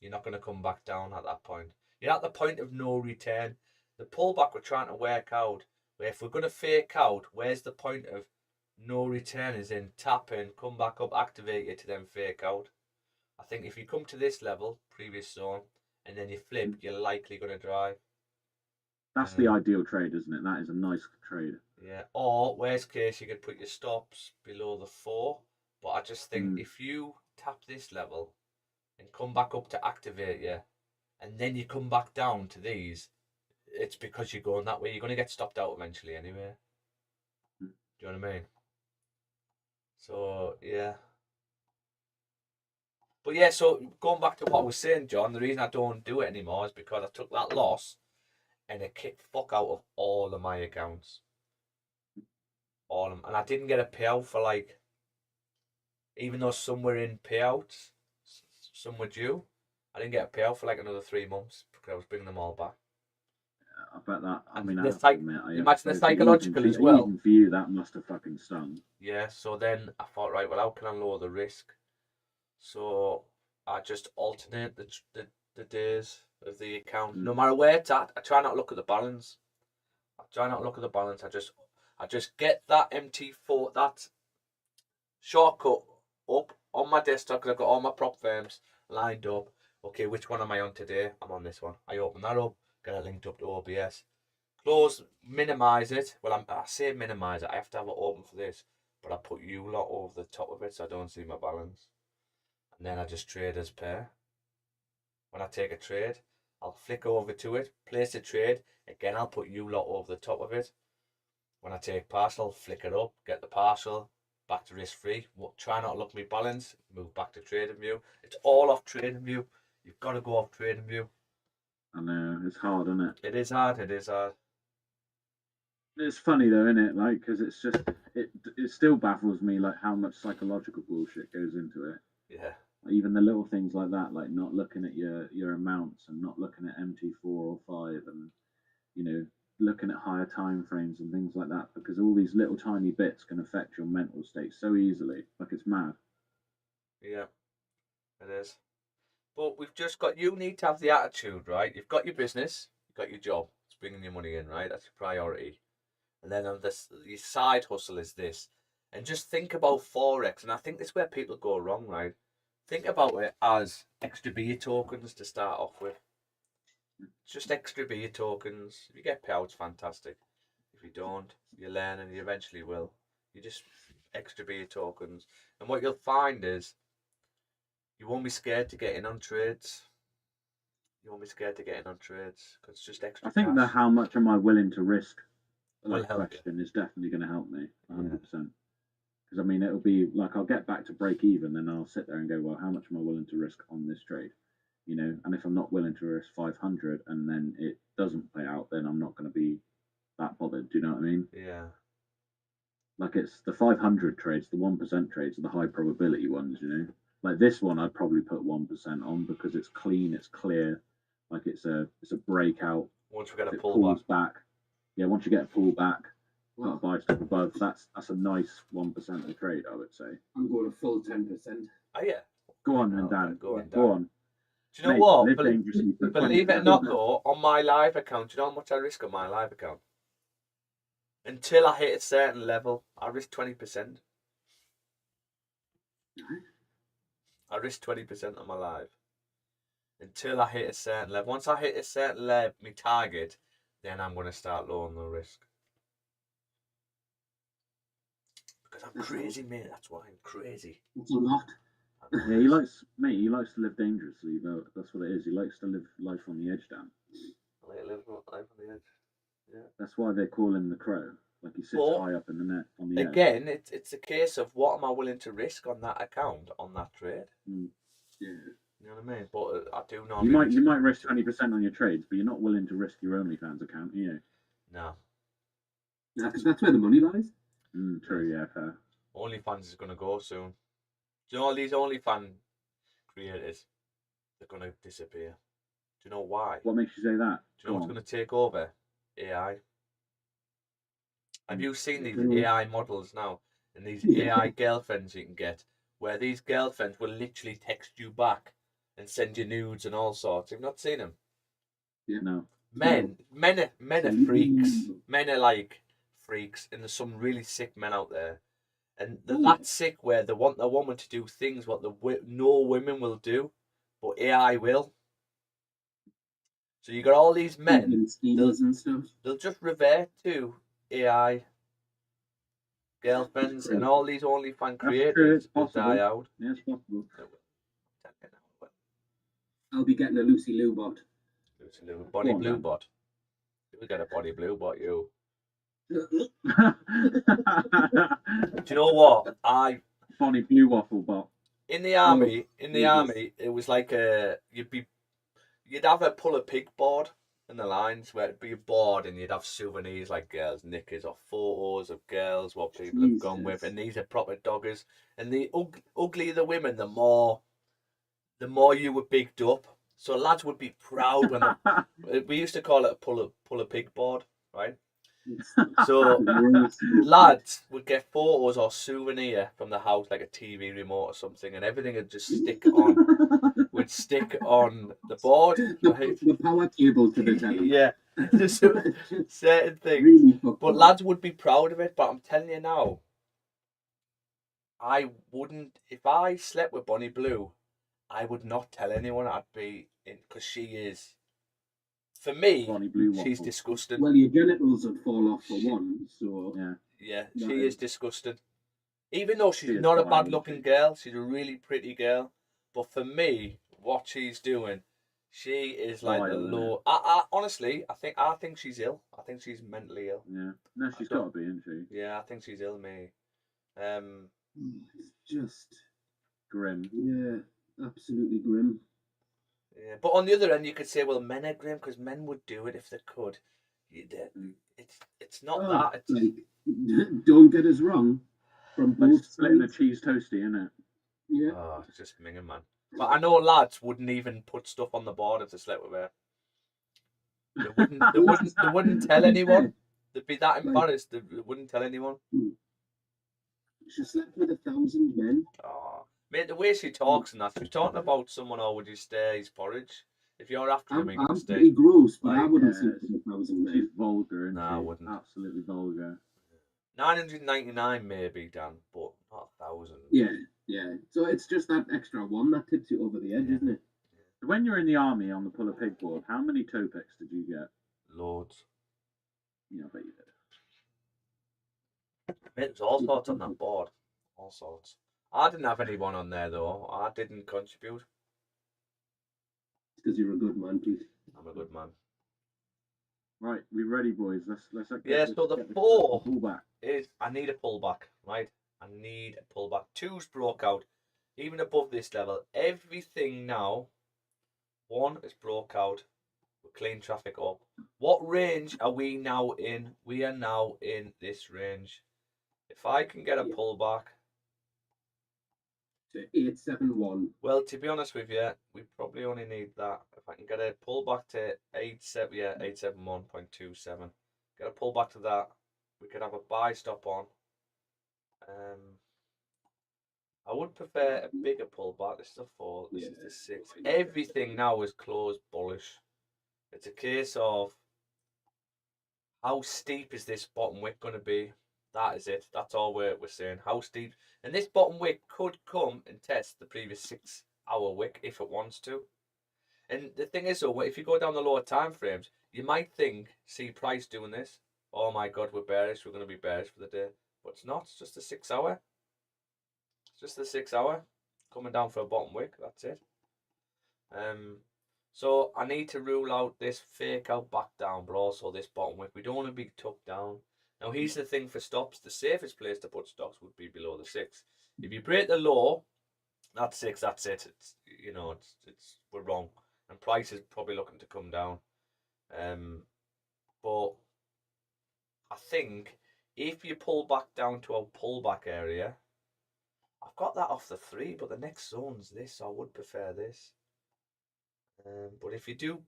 You're not going to come back down at that point. You're at the point of no return. The pullback we're trying to work out, where if we're going to fake out, where's the point of no return? Is in tap in, come back up, activate it to then fake out. I think if you come to this level, previous zone, and then you flip, you're likely going to drive. That's the ideal trade, isn't it? That is a nice trade. Yeah. Or worst case, you could put your stops below the 4. But I just think if you tap this level and come back up to activate you, and then you come back down to these, it's because you're going that way. You're going to get stopped out eventually anyway. Do you know what I mean? So, yeah. But yeah, so going back to what I was saying, John, the reason I don't do it anymore is because I took that loss and it kicked fuck out of all of my accounts. All of them. And I didn't get a payout for like, even though some were in payouts, some were due, I didn't get a payout for like another 3 months because I was bringing them all back. I bet that. I And mean, imagine the psychological as well. Even for you, that must have fucking stung. Yeah. So then I thought, right, well, how can I lower the risk? So I just alternate the days of the account. No matter where it's at, I try not to look at the balance. I just get that MT4, that shortcut up on my desktop because I've got all my prop firms lined up. Okay, which one am I on today? I'm on this one. I open that up, get it linked up to OBS. Close, minimize it. Well, I say minimize it. I have to have it open for this, but I put U lot over the top of it so I don't see my balance. And then I just trade as pair. When I take a trade, I'll flick over to it, place a trade. Again, I'll put U lot over the top of it. When I take partial, flick it up, get the partial, back to risk free. Try not to look at my balance, move back to trading view. It's all off trading view. You've got to go off trading view. I know, it's hard, isn't it? It is hard, it is hard. It's funny though, isn't it? Like, because it's just, it still baffles me, like, how much psychological bullshit goes into it. Yeah. Even the little things like that, like not looking at your amounts and not looking at MT4 or 5 and, you know, looking at higher time frames and things like that, because all these little tiny bits can affect your mental state so easily. Like, it's mad. Yeah, it is. But we've just got, you need to have the attitude, right? You've got your business, you've got your job, it's bringing your money in, right? That's your priority. And then on this, your side hustle is this. And just think about Forex. And I think this is where people go wrong, right? Think about it as extra beer tokens to start off with. Just extra beer tokens. If you get payouts, fantastic. If you don't, you learn and you eventually will. You just extra beer tokens. And what you'll find is you won't be scared to get in on trades. Because it's just extra I think cash. that how much am I willing to risk, Will that help question is definitely going to help me 100%. Yeah. Because I mean, it'll be like I'll get back to break even, then I'll sit there and go, well, how much am I willing to risk on this trade? You know, and if I'm not willing to risk 500 and then it doesn't play out, then I'm not going to be that bothered. Do you know what I mean? Yeah. Like, it's the 500 trades, the 1% trades are the high probability ones, you know. Like this one, I'd probably put 1% on because it's clean, it's clear, like it's a breakout. Once we get a it pullback. pulls back, yeah. Once you get a pullback, got a buy stop above. That's a nice 1% of trade, I would say. I'm going a full 10%. Oh yeah. Go on then, Dan. Go on. Do you know what? Live dangerously. Believe it or not, though, on my live account, do you know how much I risk on my live account? Until I hit a certain level, I risk 20%. I risk 20% on my live. Until I hit a certain level. Once I hit a certain level, my target, then I'm going to start lowering the risk. Because I'm crazy, mate. That's why I'm crazy. It's a lot. Yeah, he likes to live dangerously, though. That's what it is. He likes to live life on the edge, Dan. I like to live life on the edge. Yeah. That's why they call him the crow. Like, he sits high up in the net on the edge. Again, it's a case of what am I willing to risk on that account, on that trade. Yeah. You know what I mean? But I do know. You might risk 20% on your trades, but you're not willing to risk your OnlyFans account, are you? No. Because that's where the money lies. True, yeah, fair. OnlyFans is going to go soon. Do you know all these OnlyFans creators? They're going to disappear. Do you know why? What makes you say that? Do you know what's going to take over? AI. Have you seen these AI models now? And these AI girlfriends you can get, where these girlfriends will literally text you back and send you nudes and all sorts. You've not seen them? Yeah. No. Men are freaks. Men are like freaks, and there's some really sick men out there. And they're that sick where they want the woman to do things what no women will do, but AI will. So you got all these men, they'll just revert to AI girlfriends, and all these OnlyFans creators will die out. Yeah, it's possible. I'll be getting a Lucy Lou bot. Lucy Lou, Bonnie Blue bot. We got a Bonnie Blue bot, you. Do you know what? Bonnie Blue waffle bot. In the army, it was like you'd have a pull a pig board in the lines where it'd be a board and you'd have souvenirs like girls' knickers or photos of girls, what people have gone with, and these are proper doggers. And the uglier the women, the more you were bigged up. So lads would be proud when we used to call it a pull a pig board, right? So lads would get photos or souvenir from the house, like a TV remote or something, and everything would just stick on the board. Right? The power cable to the telly. Yeah, just certain things. Really, but lads would be proud of it. But I'm telling you now, I wouldn't. If I slept with Bonnie Blue, I would not tell anyone. I'd be in, because she is. For me, she's disgusting. Well, your genitals would fall off for one, so yeah, she is disgusting. Even though she's not a bad-looking girl, she's a really pretty girl. But for me, what she's doing, she is like the low. I honestly, I think she's ill. I think she's mentally ill. Yeah, no, she's got to be, isn't she? Yeah, I think she's ill, mate. It's just grim. Yeah, absolutely grim. Yeah, but on the other end, you could say, well, men are grim because men would do it if they could. It's not that. It's like, don't get us wrong. From both splitting a cheese toasty, isn't it? Yeah. Oh, it's just minging, man. But I know lads wouldn't even put stuff on the board if they slept with her. They wouldn't tell anyone. They'd be that embarrassed. They wouldn't tell anyone. She slept with 1,000 men. Oh, mate, the way she talks and that, she's talking about someone, or would you stay his porridge? If you're after him, I'm pretty gross, but I wouldn't sleep with 1,000 men. She's vulgar, isn't she? I wouldn't. Absolutely vulgar. 999 maybe, Dan, but not 1,000. Yeah. So it's just that extra one that tips you over the edge, isn't it? When you're in the army on the pull a pig board, how many toe picks did you get? Loads. Yeah, I bet you did. There's all sorts on that board. All sorts. I didn't have anyone on there though. I didn't contribute. It's because you're a good man, Pete. I'm a good man. Right, we ready, boys? Let's so the 4 is I need a pullback, right? I need a pullback. 2's broke out. Even above this level, everything now. 1 is broke out. We're clean traffic up. What range are we now in? We are now in this range. If I can get a pullback to 871. Well, to be honest with you, we probably only need that. If I can get a pullback to 871.27. Get a pullback to that. We could have a buy stop on. I would prefer a bigger pullback. This is a 4. This is the 6. Everything now is closed bullish. It's a case of how steep is this bottom wick going to be? That is it. That's all we're saying. How steep? And this bottom wick could come and test the previous 6-hour wick if it wants to. And the thing is, though, if you go down the lower time frames, you might see price doing this. Oh my God, we're bearish. We're going to be bearish for the day. But it's not. It's just a 6-hour. It's just the 6-hour coming down for a bottom wick. That's it. So I need to rule out this fake out back down, but also this bottom wick. We don't want to be tucked down. Now, here's the thing for stops. The safest place to put stops would be below the 6. If you break the low, that's 6. That's it. It's we're wrong, and price is probably looking to come down. But I think if you pull back down to a pullback area, I've got that off the 3, but the next zone's this, so I would prefer this. But if you do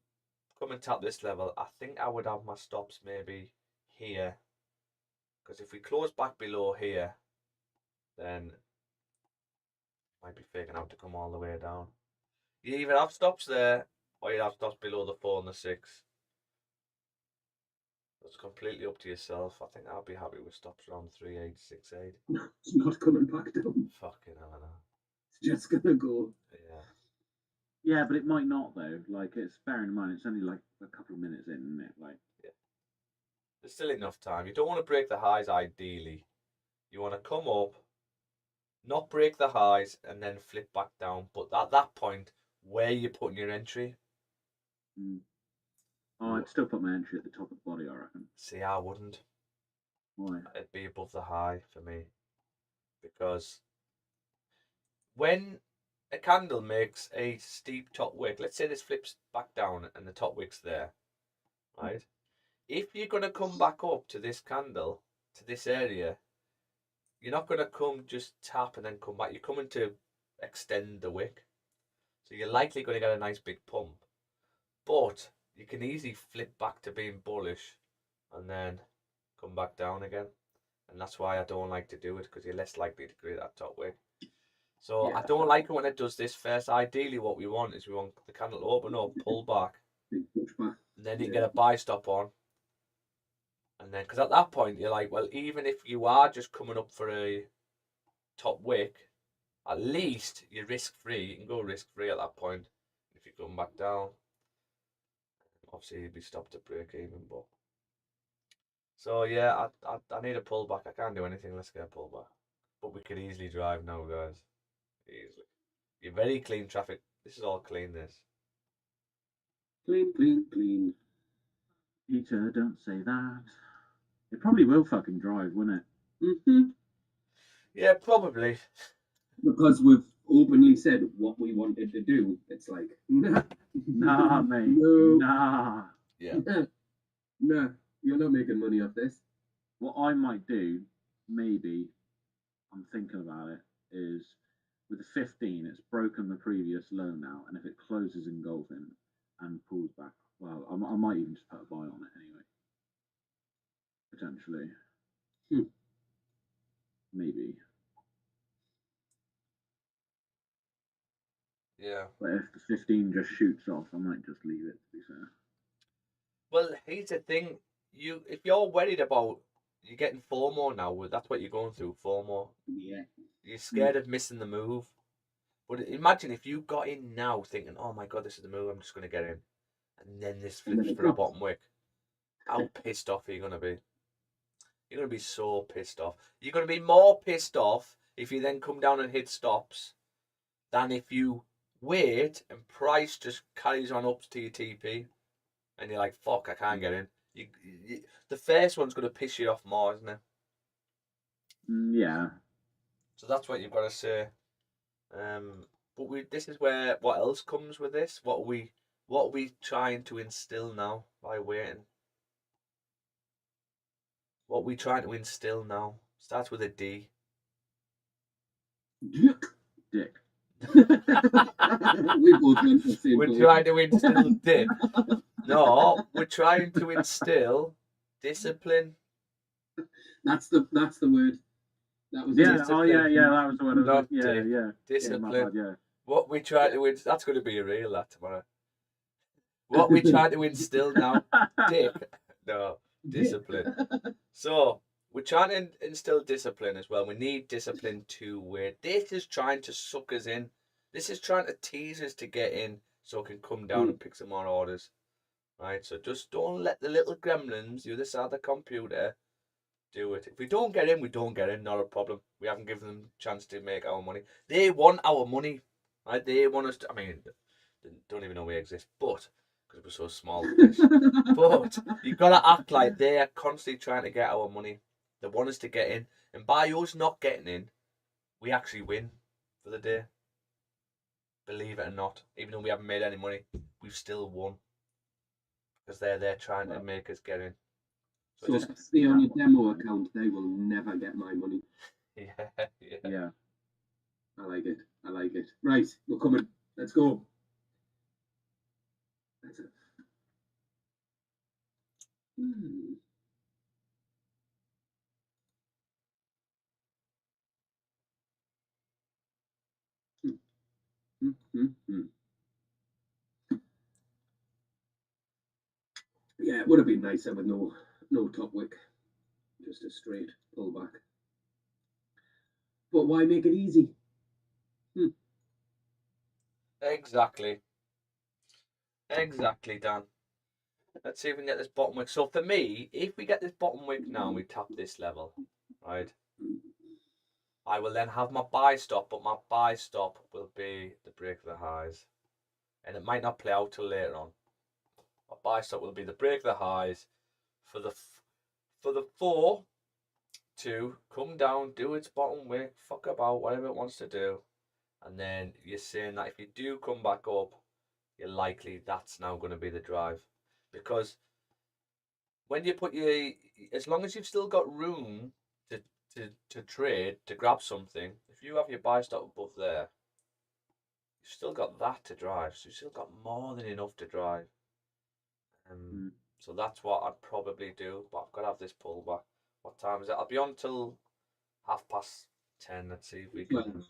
come and tap this level, I think I would have my stops maybe here. Because if we close back below here, then might be faking out to come all the way down. You either have stops there, or you have stops below the 4 and the 6. It's completely up to yourself. I think I'll be happy with stops around 3.8, 6.8. It's not coming back down. Fucking hell, I know. It's just gonna go. Yeah. Yeah, but it might not though. Like, it's bearing in mind it's only like a couple of minutes in, isn't it? Like, Yeah. There's still enough time. You don't want to break the highs ideally. You want to come up, not break the highs, and then flip back down. But at that point, where are you putting your entry? Oh, I'd still put my entry at the top of the body, I reckon. See, I wouldn't. Why? It'd be above the high for me. Because when a candle makes a steep top wick, let's say this flips back down and the top wick's there, right? If you're going to come back up to this candle, to this area, you're not going to come just tap and then come back. You're coming to extend the wick. So you're likely going to get a nice big pump. But you can easily flip back to being bullish and then come back down again. And that's why I don't like to do it, because you're less likely to create that top wick. So yeah. I don't like it when it does this first. Ideally, what we want is we want the candle to open up, pull back, Big pushback. and then you get a buy stop on. And then, because at that point, you're like, well, even if you are just coming up for a top wick, at least you're risk-free. You can go risk-free at that point. If you come back down, obviously you'd be stopped at break even. But so yeah, I need a pullback. I can't do anything. Let's get a pullback. But we could easily drive now, guys. Easily. You're very clean traffic. This is all clean. This. Clean, clean, clean. Peter, don't say that. It probably will fucking drive, wouldn't it? Mm-hmm. Yeah, probably. Because we've openly said what we wanted to do. It's like, nah. Nah, mate. No. Nah. Yeah. Nah. You're not making money off this. What I might do, maybe, I'm thinking about it, is with the 15, it's broken the previous low now, and if it closes engulfing and pulls back, well, I might even just put a buy on it anyway. Potentially. Maybe. Yeah. But if the 15 just shoots off, I might just leave it, to be fair. Well, here's the thing. If you're worried about you're getting FOMO now, that's what you're going through, FOMO. Yeah. You're scared of missing the move. But imagine if you got in now thinking, oh my God, this is the move, I'm just going to get in. And then this flips for a bottom wick. How pissed off are you going to be? You're going to be so pissed off. You're going to be more pissed off if you then come down and hit stops than if you wait and price just carries on up to your TP. And you're like, fuck, I can't get in. The first one's going to piss you off more, isn't it? Yeah. So that's what you've got to say. But this is where what else comes with this? What are we trying to instill now by waiting? What are we trying to instill now? Starts with a D. Dick. Dick. We both went the same We're place. trying to instill dick. No, we're trying to instill discipline. That's the word. That was Yeah, discipline. oh yeah, that was the word. Not Yeah, dick. yeah. Discipline. Yeah, my bad, yeah. What we try to instill, that's going to be a reel that tomorrow. What we try to instill now, dick. No, discipline. So we're trying to instill discipline as well. We need discipline to wait. This is trying to suck us in. This is trying to tease us to get in so it can come down and pick some more orders. Right, so just don't let the little gremlins, the other side of the computer, do it. If we don't get in, we don't get in, not a problem. We haven't given them a chance to make our money. They want our money, right? They want us to, I mean, they don't even know we exist, but, because we're so small for this. But you've got to act like they're constantly trying to get our money. They want us to get in. And by us not getting in, we actually win for the day. Believe it or not. Even though we haven't made any money, we've still won. Because they're trying to make us get in. So just stay on your demo account. They will never get my money. Yeah. Yeah. I like it. I like it. Right, we're coming. Let's go. That's it. Hmm. Yeah, it would have been nicer with no top wick, just a straight pullback. But why make it easy? Exactly. Exactly, Dan. Let's see if we can get this bottom wick. So for me, if we get this bottom wick now and we tap this level, right, I will then have my buy stop, but my buy stop will be the break of the highs. And it might not play out till later on. My buy stop will be the break of the highs for the 4 to come down, do its bottom wick, fuck about, whatever it wants to do. And then you're saying that if you do come back up, you're likely that's now going to be the drive. Because when you put your, as long as you've still got room to trade, to grab something, if you have your buy stop above there, you've still got that to drive. So you've still got more than enough to drive. So that's what I'd probably do. But I've got to have this pullback. What time is it? I'll be on till 10:30. Let's see if we can.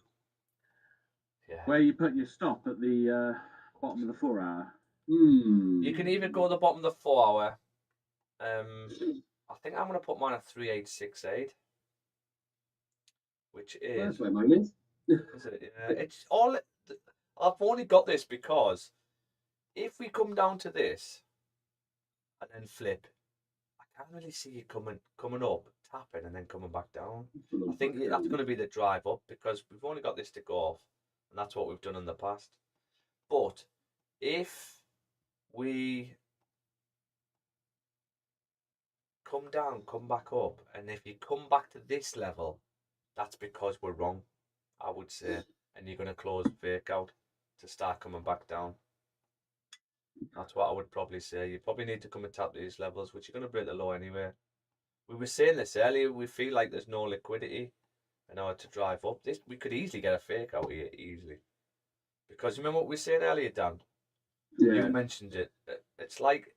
Yeah. Where you put your stop at the bottom of the 4 hour. You can either go to the bottom of the 4 hour. I think I'm going to put mine at 3868, which is. Well, that's where mine is. Is it? It's all. I've only got this because if we come down to this and then flip, I can't really see it coming up, tapping, and then coming back down. I think that's going to be the drive up because we've only got this to go off, and that's what we've done in the past. But if we come down, come back up, and if you come back to this level, that's because we're wrong, I would say, and you're going to close fake out to start coming back down. That's what I would probably say. You probably need to come and tap these levels, which you're going to break the low anyway. We were saying this earlier. We feel like there's no liquidity in order to drive up. This we could easily get a fake out here easily, because remember what we were saying earlier, Dan. Yeah. You mentioned it. It's like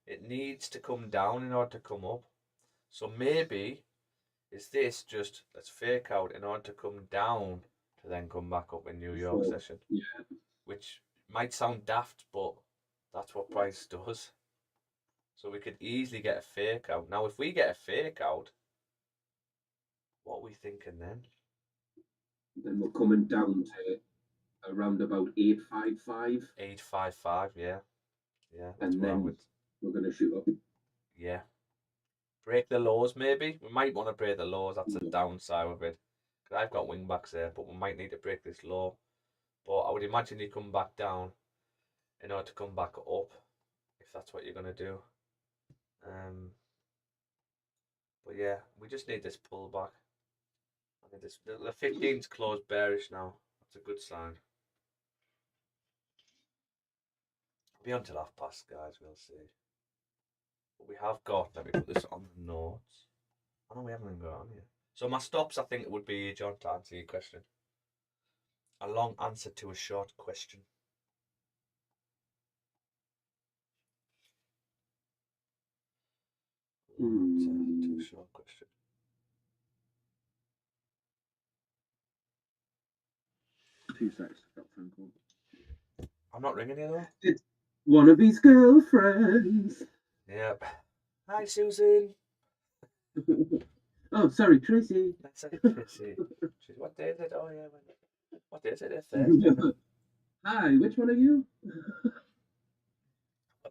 it needs to come down in order to come up. So maybe is this just let's fake out in order to come down to then come back up in New York session? Yeah. Which might sound daft, but that's what price does. So we could easily get a fake out. Now, if we get a fake out, what are we thinking then? Then we're coming down to around about 855. 855, yeah. Yeah, that's and what I then would. we're going to shoot up. Yeah. Break the lows, maybe. We might want to break the lows. That's the downside of it. Because I've got wing backs there, but we might need to break this low. But I would imagine you come back down in order to come back up, if that's what you're going to do. But yeah, we just need this pullback. I think the 15's closed bearish now. That's a good sign. Be on till past, guys. We'll see. But we have got. Let me put this on the notes. I know we haven't even got it on here. So my stops, I think it would be, John, to answer your question. A long answer to a short question. Long answer to a short question. Two seconds. Got a phone call. I'm not ringing you though. It's one of his girlfriends. Yep. Hi, Susan. Oh, sorry, Tracy. That's it, Tracy. What day is it? Oh yeah. What day is it? It's Thursday. Hi, which one are you?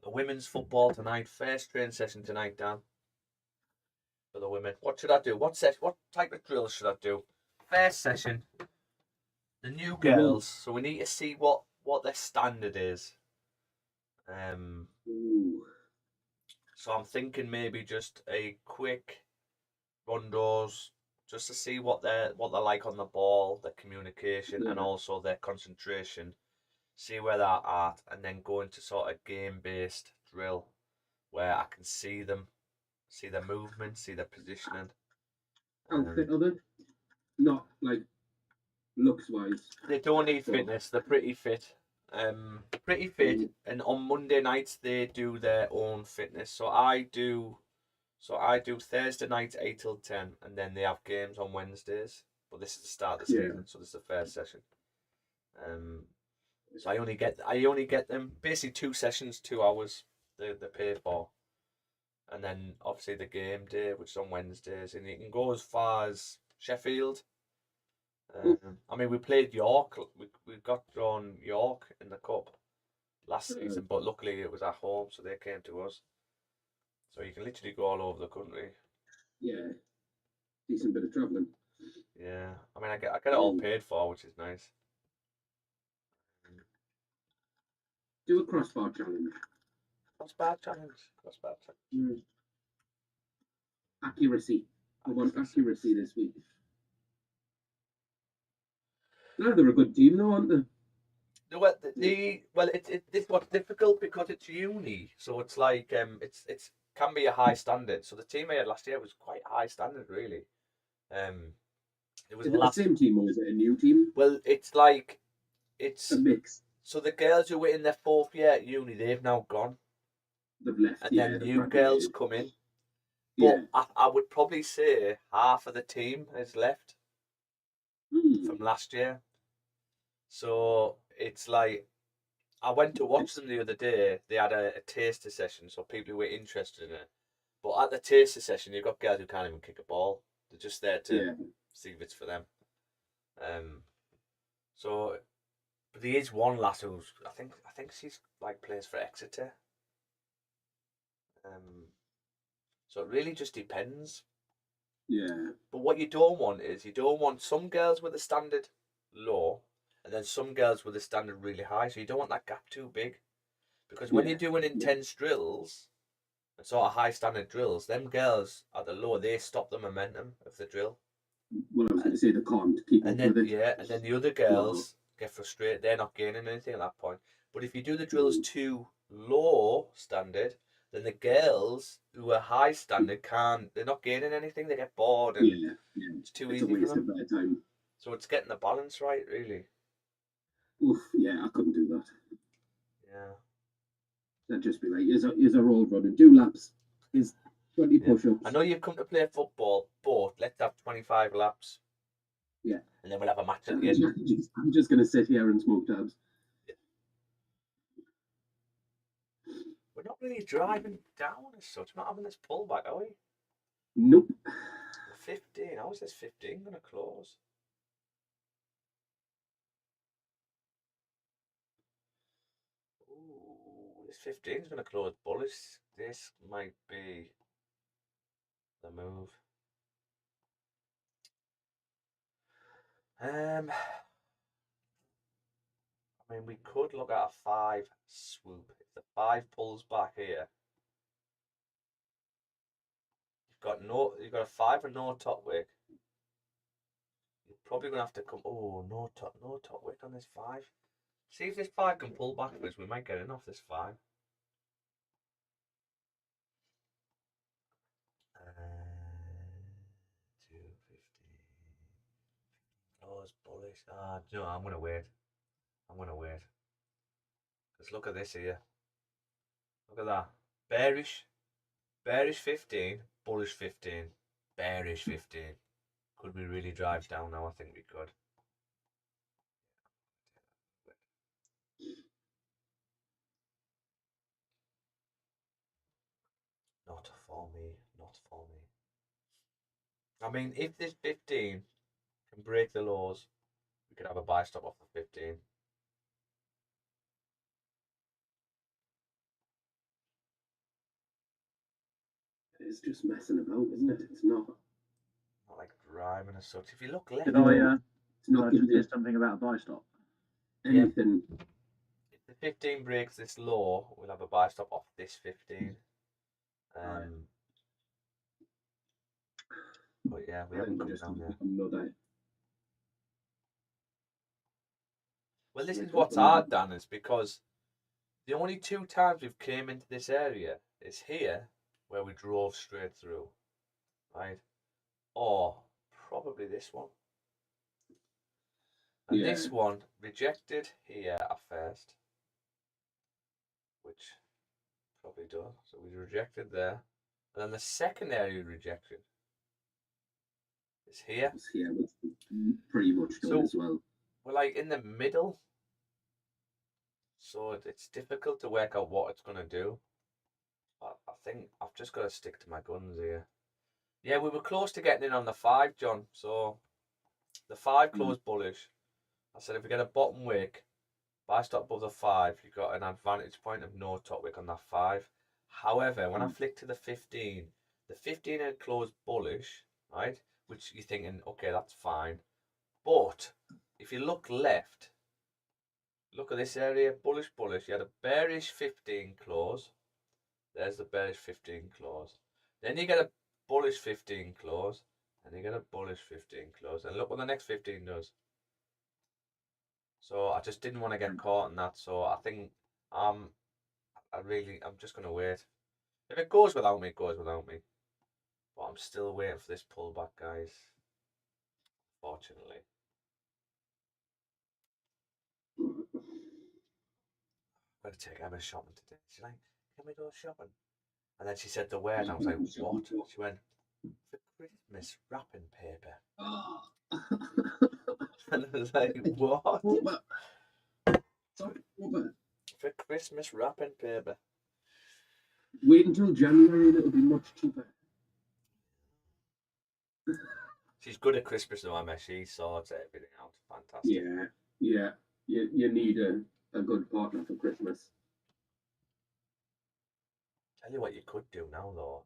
The women's football tonight. First training session tonight, Dan. For the women. What should I do? What type of drills should I do? First session. The new girls. So we need to see what their standard is. So I'm thinking maybe just a quick rondos, just to see what they're like on the ball, their communication, and also their concentration. See where they're at, and then go into sort of game-based drill where I can see them, see their movement, see their positioning. Outfit of it, not like looks wise. They don't need fitness. They're pretty fit. Pretty fit. And on Monday nights they do their own fitness. So I do Thursday nights 8 till 10, and then they have games on Wednesdays. But this is the start of the season, so this is the first session. So I only get them basically 2 sessions, 2 hours. They pay for, and then obviously the game day, which is on Wednesdays, and you can go as far as Sheffield. I mean, we played York. We got drawn York in the cup last season, but luckily it was at home, so they came to us. So you can literally go all over the country. Yeah, decent bit of travelling. Yeah, I mean, I get it all paid for, which is nice. Do a crossbar challenge. Crossbar challenge. Accuracy. I want accuracy this week. No, they're a good team, though, aren't they? It's what's difficult because it's uni, so it's like it's can be a high standard. So the team I had last year was quite high standard, really. It was is it the same team or is it a new team? Well, it's a mix. So the girls who were in their 4th year at uni, they've now gone. They've left, and then new girls come in. But I would probably say half of the team has left from last year. So it's like, I went to watch them the other day. They had a taster session, so people who were interested in it. But at the taster session, you've got girls who can't even kick a ball. They're just there to see if it's for them. So, but there is one lass who's I think she's like plays for Exeter. So it really just depends. Yeah. But what you don't want some girls with a standard low, and then some girls with a standard really high. So you don't want that gap too big, because when you're doing intense drills, and sort of high standard drills, them girls at the low, they stop the momentum of the drill. Well, I was going to say they can't keep up with it. Yeah, and then the other girls get frustrated. They're not gaining anything at that point. But if you do the drills too low standard, then the girls who are high standard they're not gaining anything. They get bored, and it's too easy a waste for them. of their time. So it's getting the balance right, really. Oof, yeah, I couldn't do that. Yeah. That'd just be like, here's a roll run and 2 laps. Here's 20 push-ups. I know you've come to play football, but let's have 25 laps. Yeah. And then we'll have a match at the end. I'm just going to sit here and smoke tabs. Yeah. We're not really driving down as such. We're not having this pullback, are we? Nope. 15. How is this 15 going to close? Ooh, this 15 is going to close bullish. This might be the move. I mean, we could look at a 5 swoop. If the 5 pulls back here, you've got a 5 and no top wick. You're probably gonna have to come. Oh, no top wick on this 5. See if this 5 can pull back for us. We might get in off this 5. Oh, it's bullish. No, I'm gonna wait. Because look at this here. Look at that. Bearish 15, bullish 15, bearish 15. Could we really drive down now? I think we could. Not for me. I mean, if this 15 can break the laws, we could have a buy stop off the 15. It's just messing about, isn't it? It's not like driving as such. If you look left, it's not giving you something about a buy stop. Anything. If the 15 breaks this law, we'll have a buy stop off this 15. But yeah, we haven't come down there. Well, this is what's hard, Dan, is because the only 2 times we've came into this area is here, where we drove straight through, right? Or probably this one. And this one rejected here at first, which probably does. So we rejected there. And then the secondary rejection is here. It's here, which is pretty much done as well. We're like in the middle. So it's difficult to work out what it's going to do. But I think I've just got to stick to my guns here. Yeah, we were close to getting in on the 5, John. So the 5 closed bullish. I said if we get a bottom wick, buy stop above the 5, you've got an advantage point of no top wick on that 5. However, when I flick to the 15 had closed bullish, right? Which you're thinking, okay, that's fine. But if you look left, look at this area, bullish, bullish. You had a bearish 15 close. There's the bearish 15 close. Then you get a bullish 15 close. And you get a bullish 15 close. And look what the next 15 does. So I just didn't want to get caught in that. So I think I'm just going to wait. If it goes without me, it goes without me. But I'm still waiting for this pullback, guys. Fortunately. I'm going to take Emma shopping today. She's like, can we go shopping? And then she said the word. I was like, what? She went, for Christmas wrapping paper. And I was like, what? Sorry, what? For Christmas wrapping paper. Wait until January and it'll be much cheaper. She's good at Christmas though, Emma. She sorts everything out. Fantastic. Yeah. You need a good partner for Christmas. Tell you what you could do now though.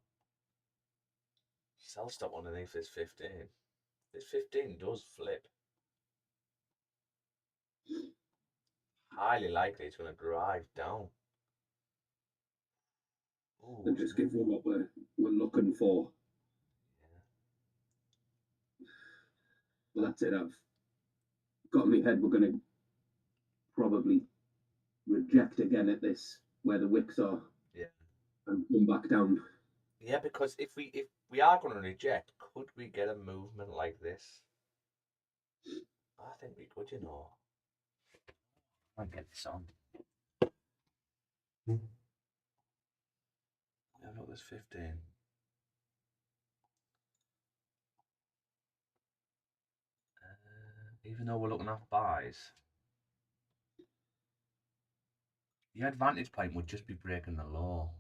Sell stop underneath this 15. This 15 does flip. Highly likely it's going to drive down. Ooh, And just give them what we're looking for. Yeah. Well, that's it. I've got in my head we're going to probably reject again at this, where the wicks are. Yeah. And come back down. Yeah, because if we are going to reject, could we get a movement like this? I think we could, you know. I'll get this on. Yeah, look, there's 15. Even though we're looking at buys, the advantage point would just be breaking the law.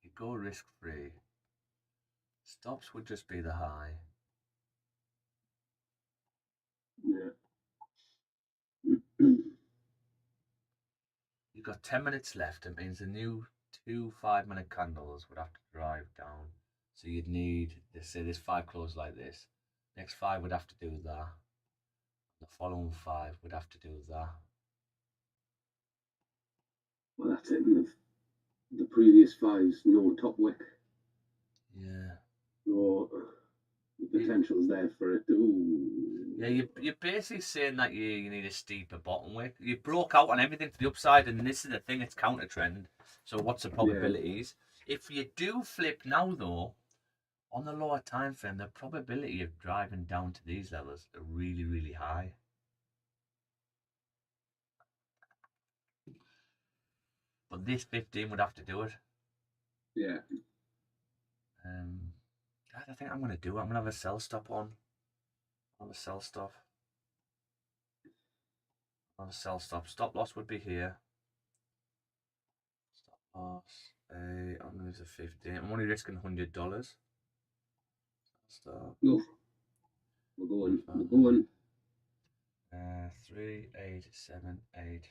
You go risk free. Stops would just be the high. Yeah. You've got 10 minutes left. It means the new 2 5-minute candles would have to drive down. So you'd need, let's say this 5 close like this. Next 5 would have to do that. The following 5 would have to do that. Well, that's it. The previous 5's no top wick. Yeah. So the potential's there for it. Ooh. Yeah, you're basically saying that you need a steeper bottom wick. You broke out on everything to the upside, and this is the thing, it's counter trend. So what's the probabilities? Yeah. If you do flip now, though, on the lower time frame, the probability of driving down to these levels are really, really high. But this 15 would have to do it. Yeah. I think I'm going to do it. I'm going to have a sell stop on. I'll have a sell stop. I'll have a sell stop. Stop loss would be here. Stop loss. I'm going to use a 15. I'm only risking $100. Stop. No. We're going. 3, 8, 7, 8.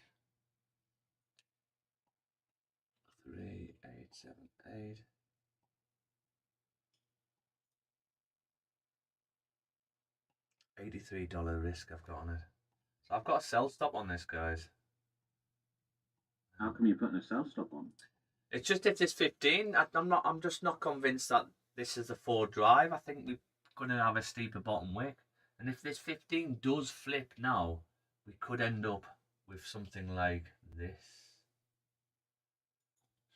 3, 8, 7, 8. $83 risk I've got on it. So I've got a sell stop on this, guys. How come you're putting a sell stop on? It's just if this 15, I'm just not convinced that this is a 4 drive. I think we're going to have a steeper bottom wick. And if this 15 does flip now, we could end up with something like this.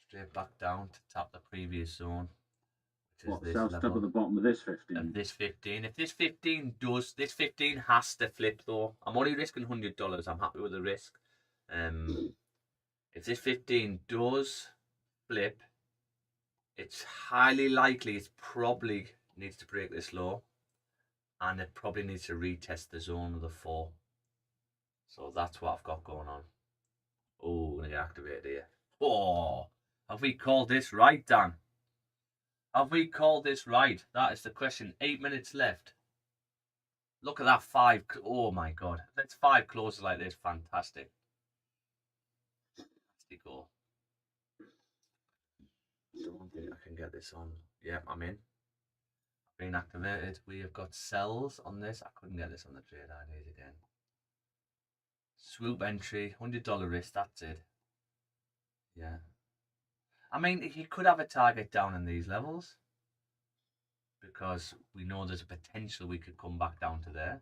Straight back down to tap the previous zone. What, sell stop at the bottom of this 15? Of this 15. If this 15 does, this 15 has to flip though. I'm only risking $100. I'm happy with the risk. If this 15 does flip, it's highly likely it's probably needs to break this low, and it probably needs to retest the zone of the 4. So that's what I've got going on. Oh, we're gonna get activated here. Oh, have we called this right, Dan? Have we called this right? That is the question. 8 minutes left. Look at that 5. Oh my god. That's 5 closes like this. Fantastic. Fantastic goal. Don't think I can get this on. Yeah, I'm in. Being activated. We have got cells on this. I couldn't get this on the trade IDs again. Swoop entry. $100 risk. That's it. Yeah. I mean, he could have a target down in these levels, because we know there's a potential we could come back down to there.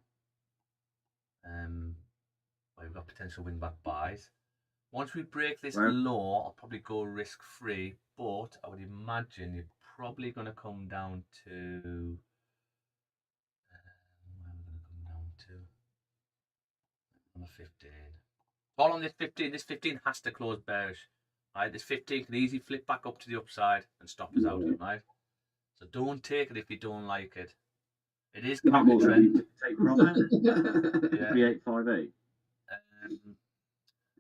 We've got potential win back buys. Once we break this low, I'll probably go risk free, but I would imagine you're probably going to come down to. Where are we going to come down to? On the 15. All on this 15. This 15 has to close bearish. Right, this 15 can easily flip back up to the upside and stop us out, right? So don't take it if you don't like it. It is counter trend. Take profit. Yeah. 3858.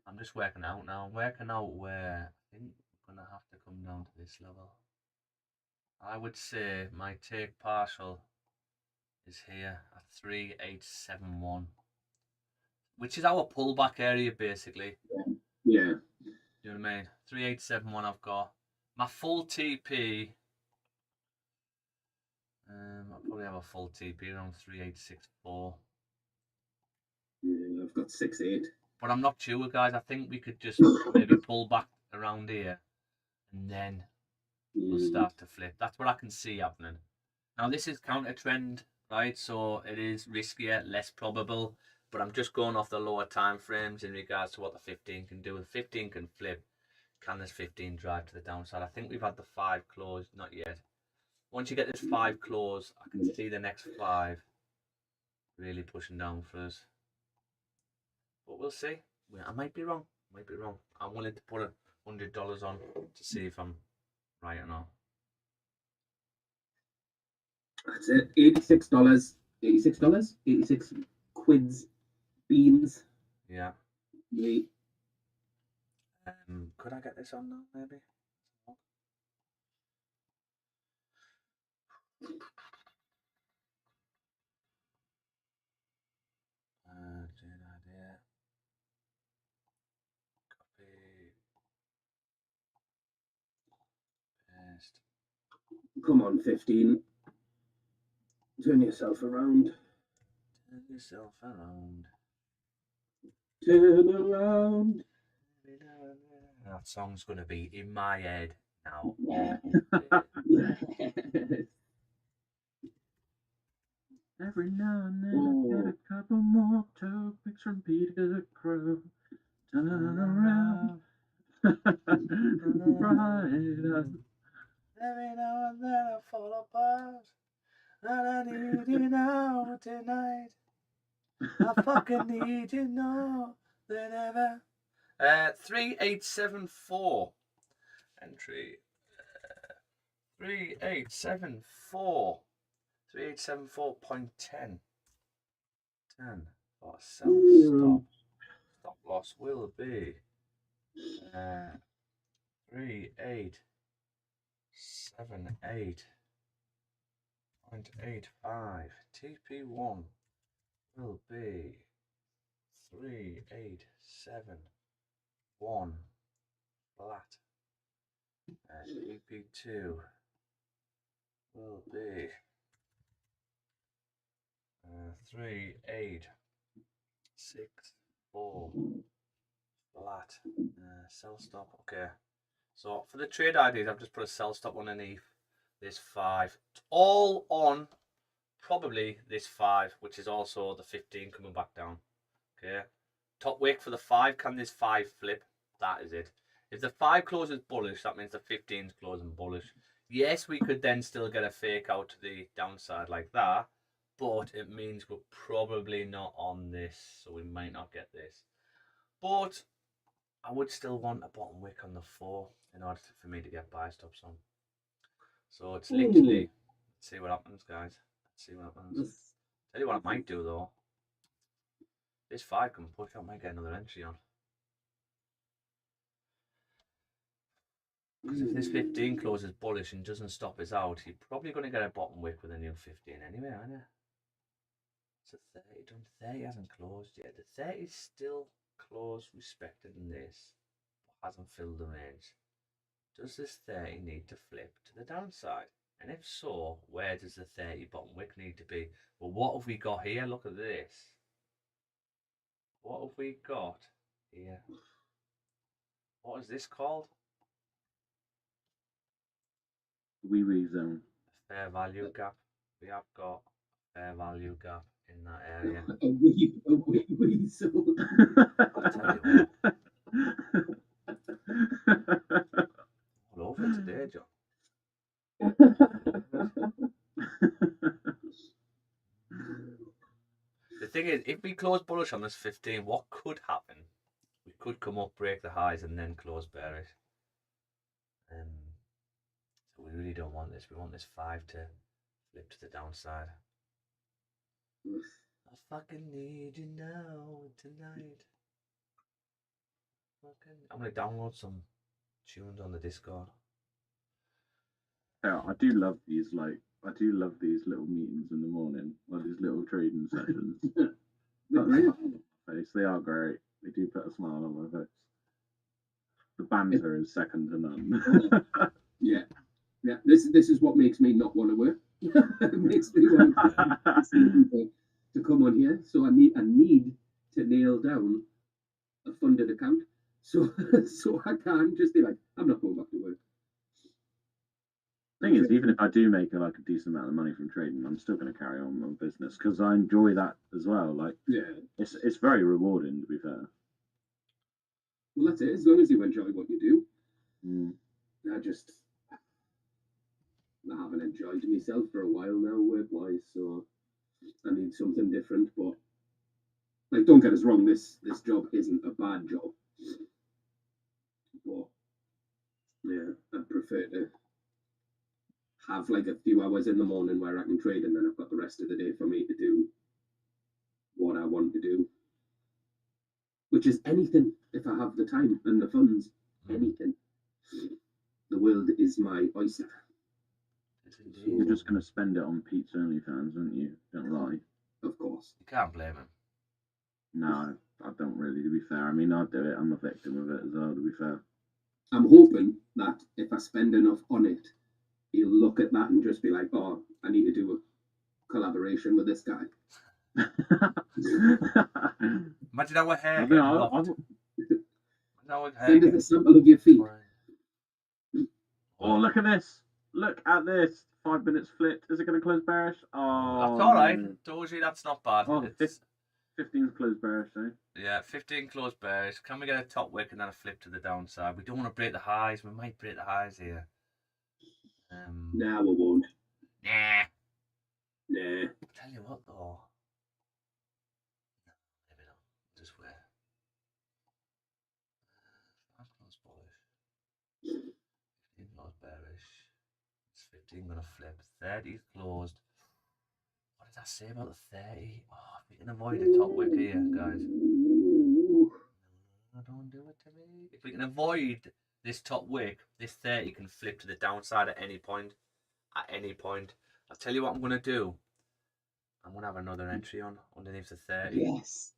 I'm just working out now. I'm working out where I think we're gonna have to come down to this level. I would say my take partial is here at 3871, which is our pullback area basically. Yeah. You know what I mean? 3871 I've got. My full TP, I'll probably have a full TP around 3864. Yeah, I've got 68. But I'm not sure, guys. I think we could just maybe pull back around here, and then we'll start to flip. That's what I can see happening. Now, this is counter trend, right? So it is riskier, less probable. But I'm just going off the lower time frames in regards to what the 15 can do. The 15 can flip. Can this 15 drive to the downside? I think we've had the 5 close. Not yet. Once you get this 5 close, I can see the next 5 really pushing down for us. But we'll see. I might be wrong. I'm willing to put $100 on to see if I'm right or not. That's it. $86. $86. 86 quids. Beans. Yeah. Wait. Could I get this on now? Maybe. Good idea. Copy. Paste. Come on, 15. Turn yourself around. Turn yourself around. Turn around. That song's going to be in my head now. Every now and then I get a couple more topics from Peter Crow. Turn around. Right up. Every now and then I fall apart, and I need you now tonight. I fucking need you now than ever. 3874 entry. 3874. 3874.10. 10 for sell stop. Stop loss will be 3878.85. TP1 will be 3871 flat. TP2 will be 3864 flat. Sell stop. Okay. So for the trade IDs, I've just put a sell stop underneath this 5. All on probably this 5, which is also the 15 coming back down. Okay. Top wick for the 5. Can this 5 flip? That is it. If the 5 closes bullish, that means the 15's closing bullish. Yes, we could then still get a fake out to the downside like that, but it means we're probably not on this, so we might not get this. But I would still want a bottom wick on the 4 in order for me to get buy stops on. So it's literally, let's see what happens, guys. Let's see what happens. Tell you what I might do though. This 5 can push, I might get another entry on. Because if this 15 closes bullish and doesn't stop us out, you're probably going to get a bottom wick with a new 15 anyway, aren't you? So 30 done. 30 hasn't closed yet. The 30 is still closed, respected in this, but hasn't filled the range. Does this 30 need to flip to the downside? And if so, where does the 30 bottom wick need to be? Well, what have we got here? Look at this. What have we got here? What is this called? Wee zone. Fair value gap. We have got a fair value gap in that area. A wee zone. I'll tell you what. All over it today, John. The thing is, if we close bullish on this 15, what could happen? We could come up, break the highs, and then close bearish. So we really don't want this. We want this 5 to flip to the downside. I fucking need you now, tonight. I'm going to download some tunes on the Discord. Yeah, I do love these little meetings in the morning, like these little trading sessions. They are great. They do put a smile on my face. The banter is second to none. Yeah. This is what makes me not want to work. It makes me want to come on here. So I need to nail down a funded account. So I can't just be like, I'm not going back to work. Thing is, even if I do make a decent amount of money from trading, I'm still going to carry on my business because I enjoy that as well. Like, yeah, it's very rewarding, to be fair. Well, that's it. As long as you enjoy what you do. I haven't enjoyed myself for a while now, work-wise, so I need something different. But like, don't get us wrong, this job isn't a bad job. But yeah, I'd prefer to have like a few hours in the morning where I can trade, and then I've got the rest of the day for me to do what I want to do, which is anything if I have the time and the funds. Anything. The world is my oyster. You're just going to spend it on Pete's OnlyFans, aren't you? Don't lie. Of course. You can't blame him. No, I don't really, to be fair. I mean, I'd do it. I'm a victim of it as well, to be fair. I'm hoping that if I spend enough on it, he'll look at that and just be like, oh, I need to do a collaboration with this guy. Imagine our hair. Send us a sample of your feet. Oh, look at this. Look at this. 5 minutes flipped. Is it going to close bearish? Oh, that's all right. Told you that's not bad. Oh, 15's closed bearish, though. Yeah, 15 closed bearish. Can we get a top wick and then a flip to the downside? We don't want to break the highs. We might break the highs here. Nah, we won't. Nah. Nah. Tell you what, though. No, maybe not. Just wait. 5 closed bullish. 15 closed bearish. It's 15 going to flip. 30 closed. What did I say about the 30? Oh, if we can avoid a top wick here, guys. No, don't do it to me. If we can avoid this top wick, this 30 can flip to the downside at any point. At any point. I'll tell you what I'm going to do. I'm going to have another entry on underneath the 30. Yes.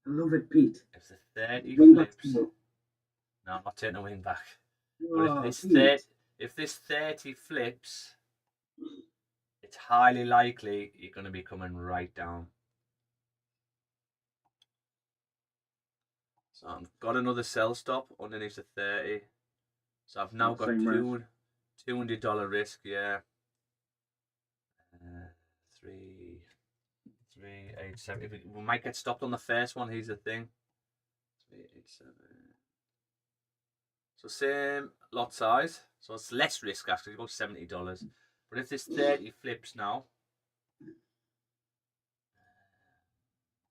I love it, Pete. If the 30 flips... No, I'm not taking a wing back. But if this 30 flips, it's highly likely you're going to be coming right down. So I've got another sell stop underneath the 30. So I've now got $200 risk, yeah. 387. We might get stopped on the first one. Here's the thing. 387. So same lot size. So it's less risk actually, about $70. But if this 30 flips now,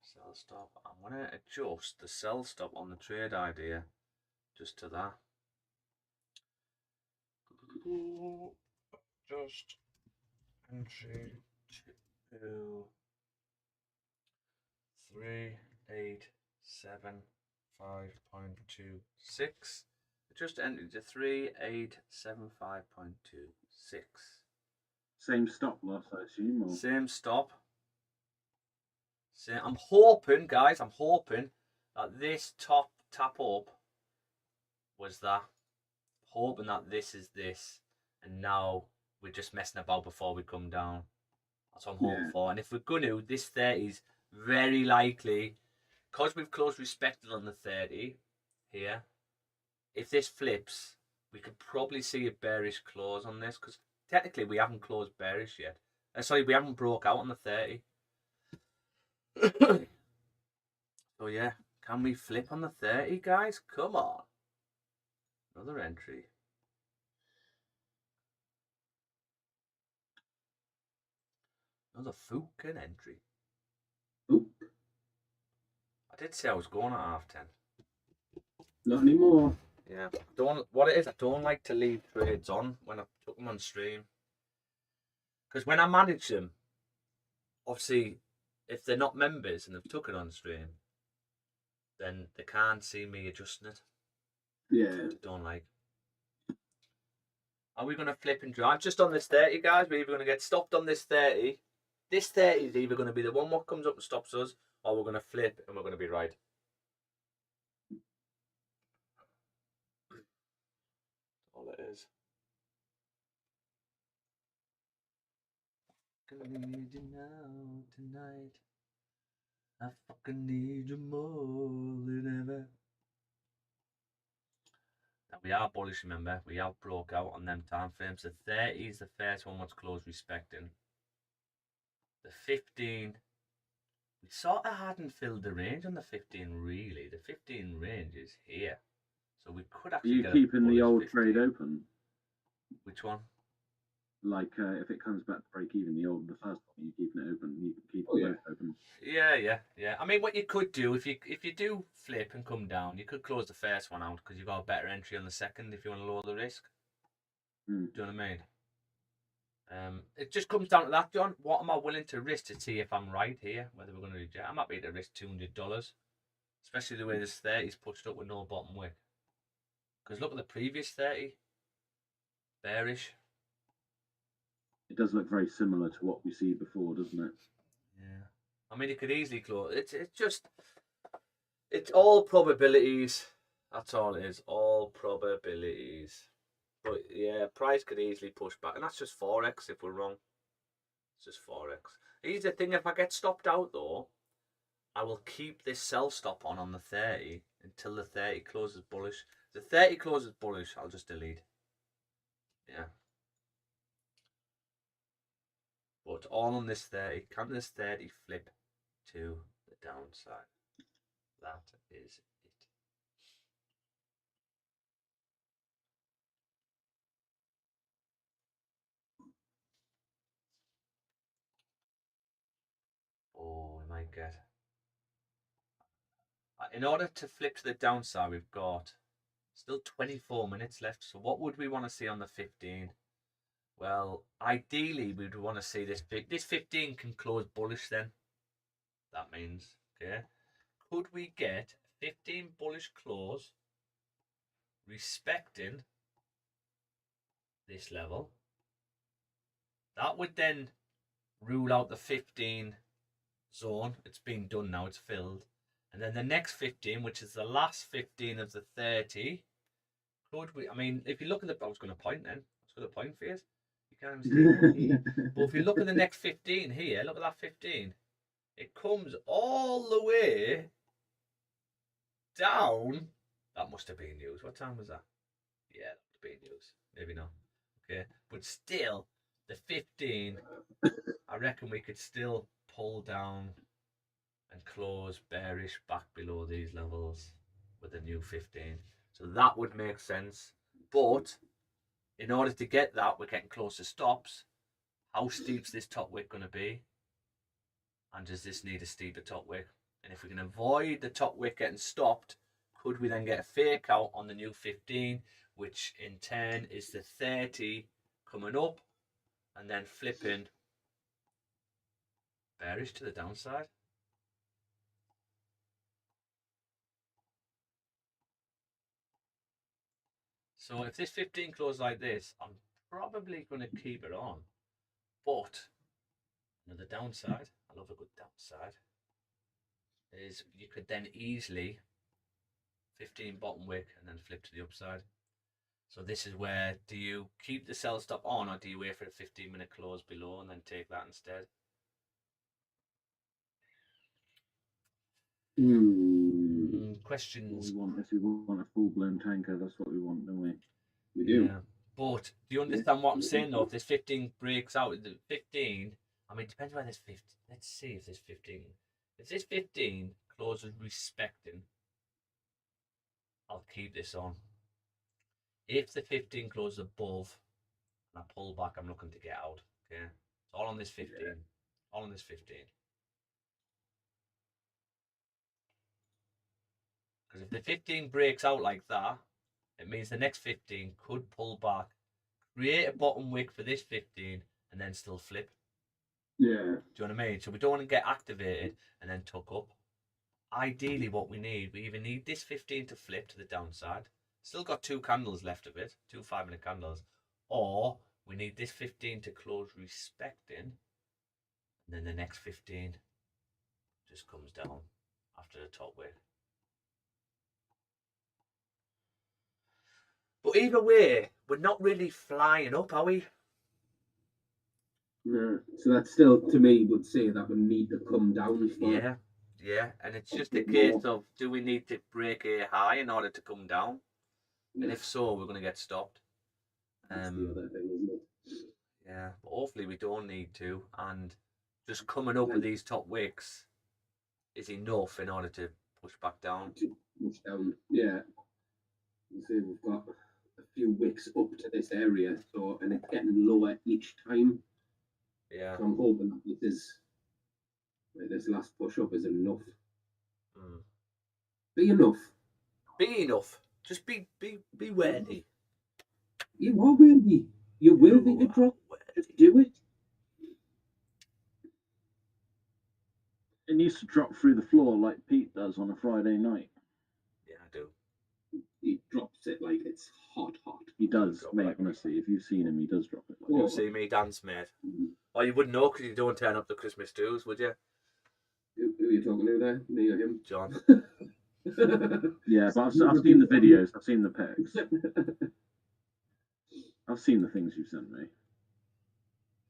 sell stop, I'm going to adjust the sell stop on the trade idea just to that. Just entry 387.5.26. Just entered to 3875.26. Same stop loss, I assume. Or... Same stop. I'm hoping, guys, that this top tap up was that. Hoping that this is this, and now we're just messing about before we come down. That's what I'm hoping for. And if we're going to, this 30 is very likely, because we've closed respected on the 30 here, if this flips, we could probably see a bearish close on this, because technically we haven't closed bearish yet. Sorry, we haven't broke out on the 30. So yeah, can we flip on the 30, guys? Come on. Another entry. Another fucking entry. Oop. I did say I was going at 10:30. Not anymore. Yeah, what it is, I don't like to leave trades on when I took them on stream. Because when I manage them, obviously, if they're not members and they've took it on stream, then they can't see me adjusting it. Yeah. I don't like. Are we going to flip and drive? Just on this 30, guys, we're either going to get stopped on this 30. This 30 is either going to be the one what comes up and stops us, or we're going to flip and we're going to be right. All it is. I need you now, tonight. I fucking need you more than ever. Now we are bullish, remember. We have broke out on them time frames. The 30 is the first one what's close respecting. The 15, we sort of hadn't filled the range on the 15 really. The 15 range is here. So we could actually Are you keeping the old 15. Trade open? Which one? Like if it comes back to break even, the first one, you keeping it open. You can keep it open. Yeah. I mean, what you could do if you do flip and come down, you could close the first one out because you've got a better entry on the second if you want to lower the risk. Do you know what I mean? It just comes down to that, John. What am I willing to risk to see if I'm right here? Whether we're going to reject? I'm happy to risk $200, especially the way this 30 is pushed up with no bottom wick. Because look at the previous 30, bearish. It does look very similar to what we see before, doesn't it? Yeah. I mean, it could easily close. It's all probabilities. That's all it is. All probabilities. But yeah, price could easily push back. And that's just Forex if we're wrong. It's just Forex. Here's the thing. If I get stopped out, though, I will keep this sell stop on the 30 until the 30 closes bullish. If the 30 closes bullish, I'll just delete. Yeah. But all on this 30. Can this 30 flip to the downside? That is it. Oh, we might get. In order to flip to the downside, we've got still 24 minutes left. So what would we want to see on the 15? Well, ideally, we'd want to see this big. This 15 can close bullish then. That means, okay. Could we get 15 bullish close respecting this level? That would then rule out the 15 zone. It's been done now, it's filled. And then the next 15, which is the last 15 of the 30, could we, I mean, if you look at the, I was going to point then. I was going to point for you. You can't even see it. But if you look at the next 15 here, look at that 15. It comes all the way down. That must have been news. What time was that? Yeah, that must have been news. Maybe not. Okay. But still, the 15, I reckon we could still pull down and close bearish back below these levels with a new 15. So that would make sense. But in order to get that, we're getting close to stops. How steep's this top wick going to be? And does this need a steeper top wick? And if we can avoid the top wick getting stopped, could we then get a fake out on the new 15, which in turn is the 30 coming up and then flipping bearish to the downside? So if this 15 closes like this, I'm probably going to keep it on. But another downside, I love a good downside, is you could then easily 15 bottom wick and then flip to the upside. So this is where, do you keep the sell stop on or do you wait for a 15-minute close below and then take that instead? Questions. If we want a full-blown tanker, that's what we want, don't we? We do. Yeah. But do you understand what I'm saying though? If this 15 breaks out, the 15, I mean, it depends where this 15, let's see if this 15, if this 15 closes respecting, I'll keep this on. If the 15 closes above and I pull back, I'm looking to get out. Okay. It's all on this 15. Yeah. All on this 15. Because if the 15 breaks out like that, it means the next 15 could pull back, create a bottom wick for this 15, and then still flip. Yeah. Do you know what I mean? So we don't want to get activated and then tuck up. Ideally, what we either need this 15 to flip to the downside, still got 2 candles left of it, 2 5-minute candles, or we need this 15 to close respecting, and then the next 15 just comes down after the top wick. But either way, we're not really flying up, are we? No. So that still, to me, would say that we need to come down. Yeah, yeah. And it's just a case of, do we need to break a high in order to come down? Yeah. And if so, we're going to get stopped. That's the other thing, isn't it? Yeah, but hopefully we don't need to. And just coming up with these top wicks is enough in order to push back down. Push down, yeah. You see, we've got a few wicks up to this area, so, and it's getting lower each time. Yeah. So I'm hoping that this last push up is enough. Be enough. Be enough. Just be worthy. You are worthy. You're worthy to drop. Just do it. It needs to drop through the floor like Pete does on a Friday night. Yeah, I do. He drops it like it's hot. He does, mate. Honestly, if you've seen him, he does drop it. Like You'll see me dance, mate. Or you wouldn't know because you don't turn up to Christmas dues, would you? Who are you talking to there? Me or him? John. Yeah, but I've seen the videos. I've seen the pics. I've seen the things you've sent me.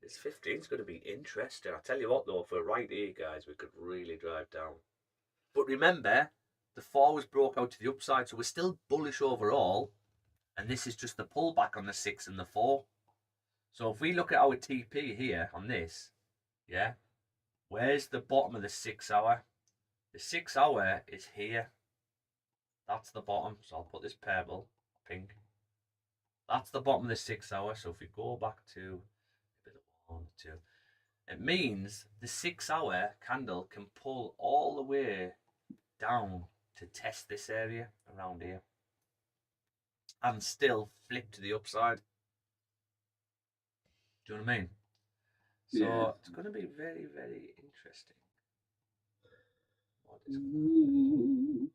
This 15's going to be interesting. I tell you what, though, for right here, guys, we could really drive down. But remember, the 4 was broke out to the upside, so we're still bullish overall. And this is just the pullback on the 6 and the 4. So if we look at our TP here on this, yeah, where's the bottom of the 6 hour? The 6 hour is here. That's the bottom. So I'll put this purple, pink. That's the bottom of the 6 hour. So if we go back to 1, 2, it means the 6 hour candle can pull all the way down to test this area around here and still flip to the upside. Do you know what I mean? So yeah. It's going to be very, very interesting. What is going to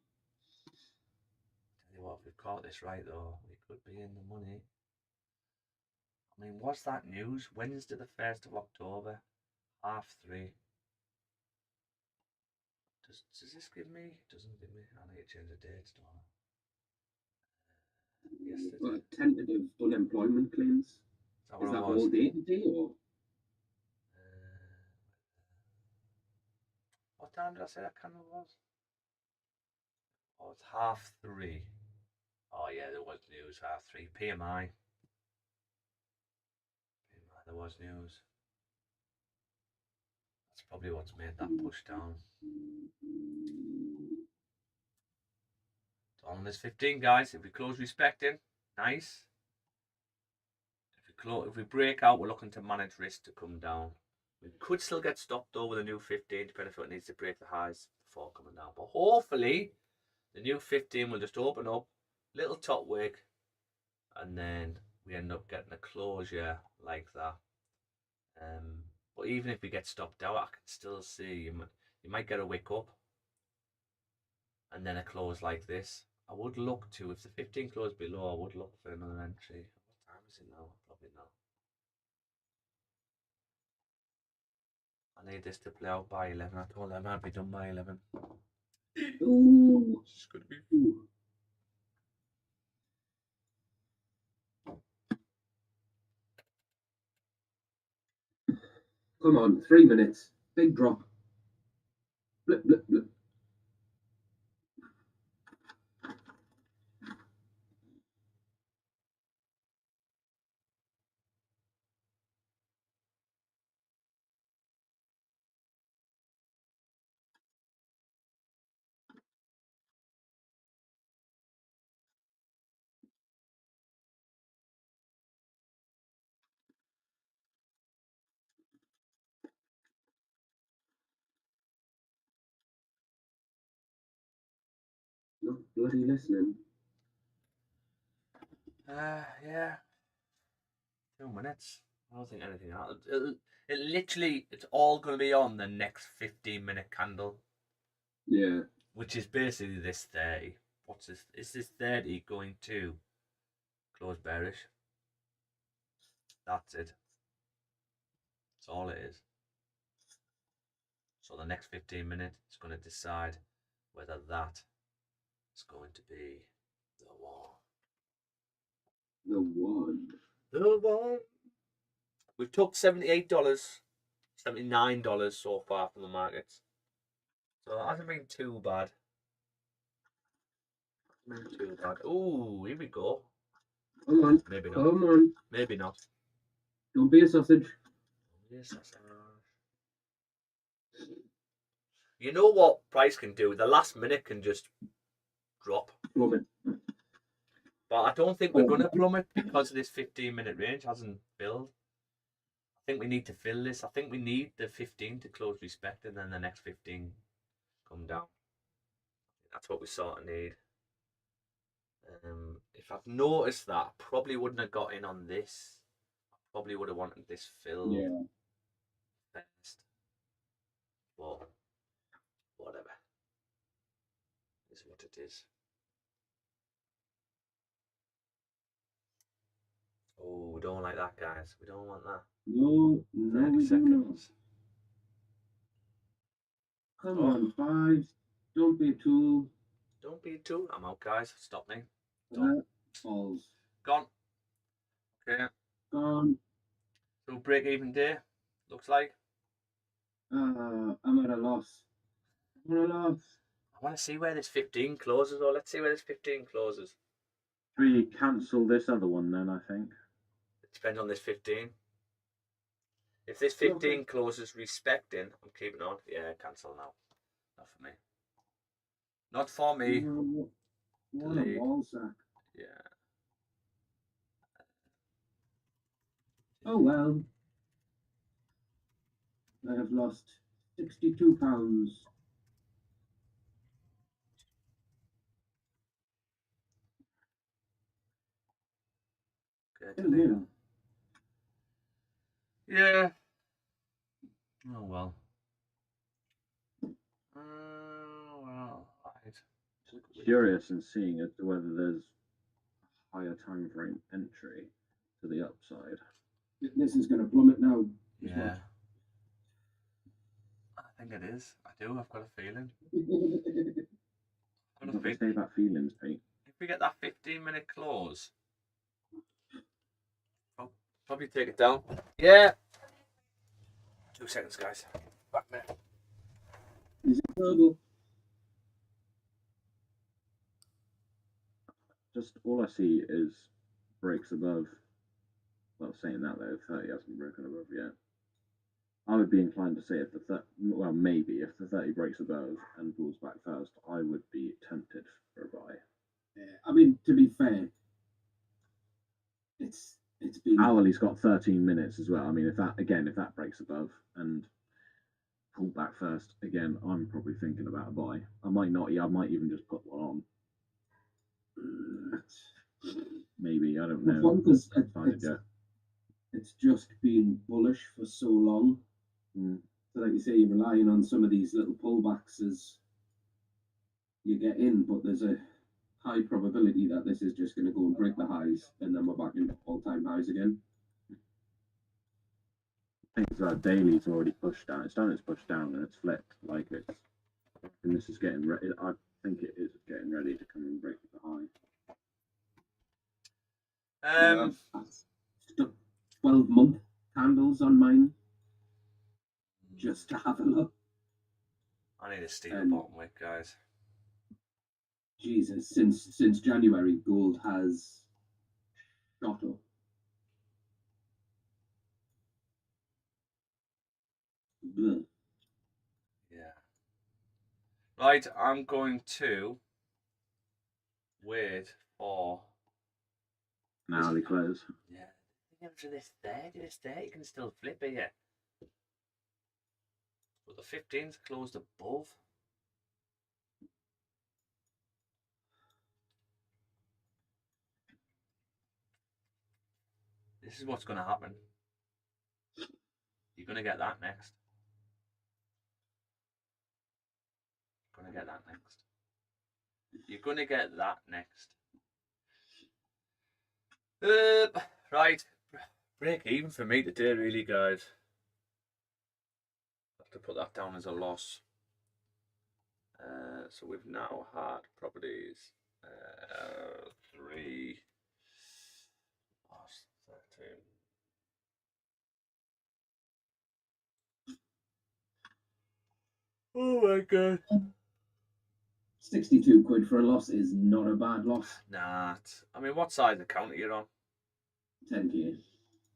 Tell you what, if we've caught this right though, we could be in the money. I mean, what's that news? Wednesday the 1st of October, 3:30. Does this give me? Doesn't give me. I need to change the dates, don't I? Well, tentative unemployment claims. Is that all day today or? What time did I say that candle was? Oh, it's 3:30. Oh yeah, there was news. 3:30. PMI. There was news. That's probably what's made that push down. So on this 15, guys, if we close respecting, nice. if we break out, we're looking to manage risk to come down. We could still get stopped though with a new 15, depending if it needs to break the highs before coming down. But hopefully, the new 15 will just open up, little top wick, and then we end up getting a closure like that. But even if we get stopped out, I can still see you might get a wick up, and then a close like this. I would look to, if the 15 closed below, I would look for another entry. What time is it now? Probably not. I need this to play out by 11. I told them I'd be done by 11. Ooh. It's going to be. Ooh. Come on, 3 minutes. Big drop. Blip, blip, blip. Not bloody listening. Yeah. 2 minutes. I don't think anything else. It literally, it's all going to be on the next 15-minute candle. Yeah. Which is basically this 30. What's this? Is this 30 going to close bearish? That's it. That's all it is. So the next 15 minutes is going to decide whether that is going to be the one. The one. The one. We've took $78, $79 so far from the markets. So it hasn't been too bad. Too bad. Ooh, here we go. Come on. Maybe not. Come on. Maybe not. Don't be a sausage. You know what price can do? The last minute can just drop. Plummet. But I don't think we're going to plummet because this 15-minute range hasn't filled. I think we need to fill this. I think we need the 15 to close respect and then the next 15 come down. That's what we sort of need. If I've noticed that, I probably wouldn't have got in on this. I probably would have wanted this filled first. But whatever. Is what it is. Oh, we don't like that, guys. We don't want that. No, 30 we seconds. Come on, 5. Don't be a tool. Don't be a tool. I'm out, guys. Stop me. Falls. Gone. Okay. Gone. So break even day, looks like. I'm at a loss. I'm at a loss. I want to see where this 15 closes, or let's see where this 15 closes. We cancel this other one then, I think. It depends on this 15. If this 15 closes respecting, I'm keeping on. Yeah, cancel now. Not for me. Not for me. What a ball sack. Yeah. Oh well. I have lost £62. Okay, yeah. Oh well. Right. Curious in seeing as to whether there's a higher time frame entry to the upside. This is going to plummet now. Yeah. I think it is. I do. I've got a feeling. I'm not going to say about feelings, Pete. If we get that 15-minute close, I'll probably take it down. Yeah. 2 seconds, guys. Back there. Is it terrible? Just all I see is breaks above. Well, saying that though, 30 hasn't broken above yet. I would be inclined to say if maybe if the 30 breaks above and pulls back first, I would be tempted for a buy. I mean, to be fair, it's it's been hourly's got 13 minutes as well. I mean, if that breaks above, and got 13 minutes as well. I mean, if that breaks above and pull back first again, I'm probably thinking about a buy. I might not. I might even just put one on. Maybe, I don't know. One because it's just been bullish for so long. So, like you say, you're relying on some of these little pullbacks as you get in, but there's a high probability that this is just going to go and break the highs, and then we're back into all-time highs again. I think daily's already pushed down. It's done its push down and it's flipped. Like and this is getting ready. I think it is getting ready to come and break the high. Stuck 12-month candles on mine just to have a look. I need to steal a bottom wick, guys. Jesus, since January, gold has shot up. Bleh. Yeah. Right, I'm going to wait for an hourly close. Yeah. After this 30, you can still flip it here. But the 15's closed above. This is what's going to happen. You're going to get that next. You're going to get that next. You're going to get that next. Right. Break even for me today, really, guys. I have to put that down as a loss. So we've now had properties 3 loss 13. Oh my god. 62 quid for a loss is not a bad loss. Nah, I mean, what side of the counter you're on? 10k.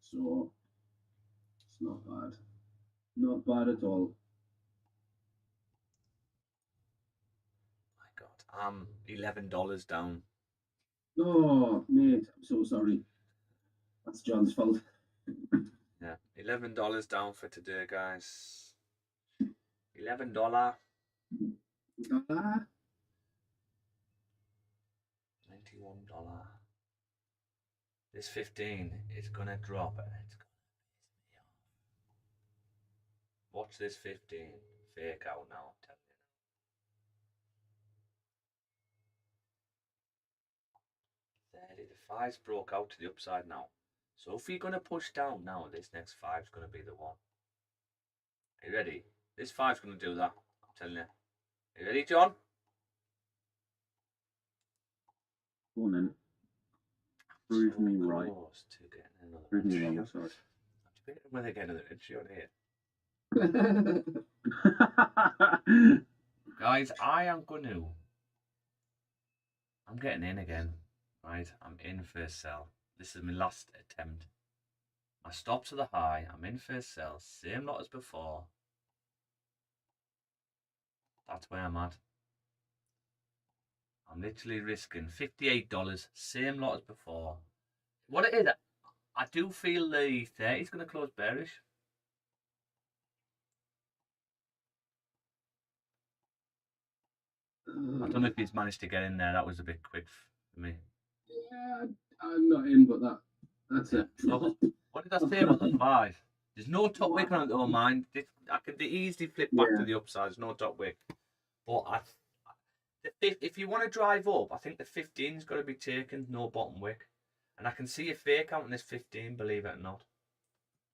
So it's not bad. Not bad at all. My god, I'm $11 down. Oh, mate, I'm so sorry. That's John's fault. Yeah, $11 down for today, guys. $11. $91. This 15 is gonna drop and it's gonna piss me off. Watch this 15 fake out now, I'm telling you. 30, the 5's broke out to the upside now. So if you're gonna push down now, this next 5's gonna be the one. Are you ready? This 5's gonna do that, I'm telling you. Are you ready, John? Go on then. Prove me right. To getting another Prove me entry. wrong, sorry. I'm debating whether to get another entry on here. Guys, I'm getting in again. Right? I'm in first sell. This is my last attempt. My stops are the high. I'm in first sell. Same lot as before. That's where I'm at. I'm literally risking $58. Same lot as before. What it is, I do feel the 30 is going to close bearish. I don't know if he's managed to get in there. That was a bit quick for me. Yeah, I'm not in, but that's it. Look, what did I say about the 5? There's no top wick on it, don't mind. I could easily flip back to the upside. There's no top wick. But if you want to drive up, I think the 15's got to be taken, no bottom wick. And I can see a fake out in this 15, believe it or not.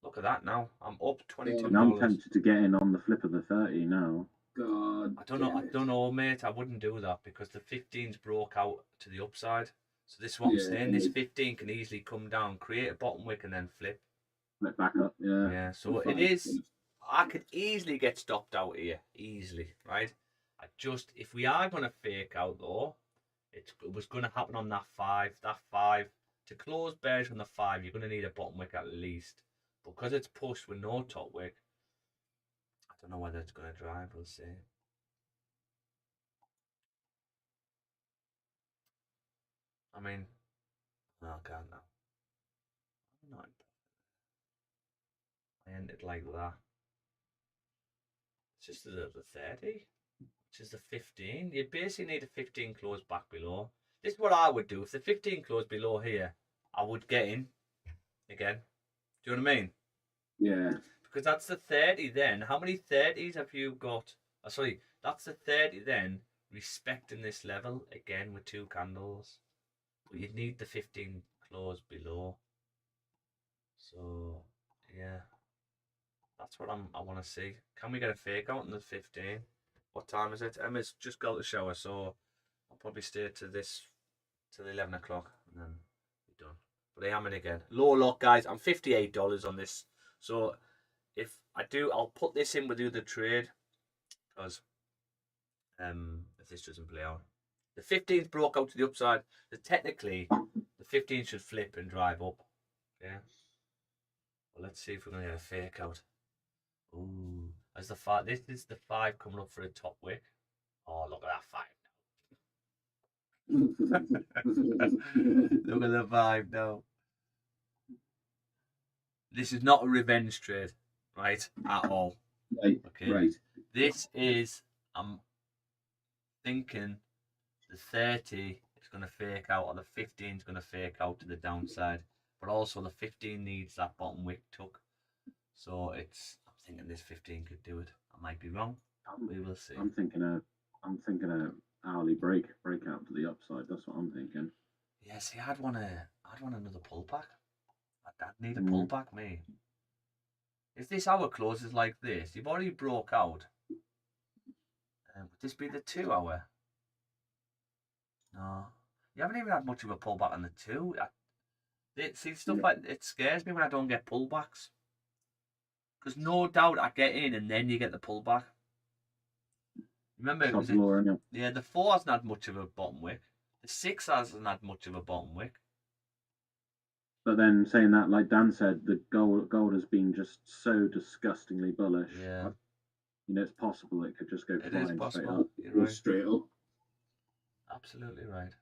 Look at that now. I'm up $22. I'm tempted to get in on the flip of the 30 now. God. I don't know, mate. I wouldn't do that because the 15's broke out to the upside. So this is what I'm saying. This 15 can easily come down, create a bottom wick, and then flip. Flip back up, yeah. Yeah, so it is. I could easily get stopped out here. Easily, right? If we are going to fake out, though, it was going to happen on that 5. That 5. To close bearish on the 5, you're going to need a bottom wick at least. Because it's pushed with no top wick, I don't know whether it's going to drive. We'll see. I mean, no, I can't now. entered like that. It's just the 30, which is the 15. You basically need a 15 close back below. This is what I would do. If the 15 closed below here, I would get in again. Do you know what I mean? Yeah. Because that's the 30 then. How many 30s have you got? Oh, sorry, that's the 30 then, respecting this level again with 2 candles. But you'd need the 15 close below. So, yeah. That's what I want to see. Can we get a fake out in the 15? What time is it? Emma's just got the shower, so I'll probably stay to this till 11 o'clock and then be done. But I am in again. Low lock, guys. I'm $58 on this. So if I do, I'll put this in with the other trade because if this doesn't play out, the 15th broke out to the upside. So technically, the 15th should flip and drive up. Yeah. Well, let's see if we're gonna get a fake out. Ooh, as the 5. This is the 5 coming up for a top wick. Oh, look at that 5. Look at the 5 now. This is not a revenge trade, right? At all. Right. Okay. Right. This is, I'm thinking the 30 is going to fake out, or the 15 is going to fake out to the downside. But also the 15 needs that bottom wick tuck. So it's, I'm thinking this 15 could do it. I might be wrong. We will see. I'm thinking a hourly breakout to the upside. That's what I'm thinking. Yeah, see, I'd want another pullback. I'd need a pullback, me. If this hour closes like this, you've already broke out. Would this be the 2 hour? No, you haven't even had much of a pullback on the 2. See, stuff like it scares me when I don't get pullbacks. Because no doubt I get in and then you get the pullback. Remember, yeah, the 4 hasn't had much of a bottom wick. The 6 hasn't had much of a bottom wick. But then saying that, like Dan said, the gold has been just so disgustingly bullish. Yeah. You know, it's possible it could just go flying straight up. You're right. Straight up. Absolutely right.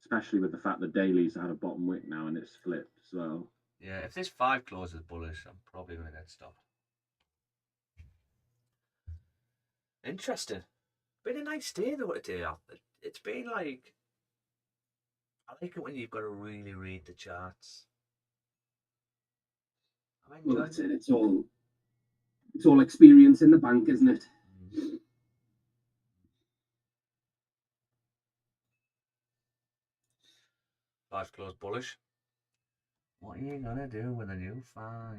Especially with the fact that dailies had a bottom wick now and it's flipped as well. Yeah, if this 5 closes bullish, I'm probably going to get stopped. Interesting. Been a nice day though today. It's been like, I like it when you've got to really read the charts. Well, that's it. It's all experience in the bank, isn't it? Mm. Five close bullish. What are you gonna do with a new 5?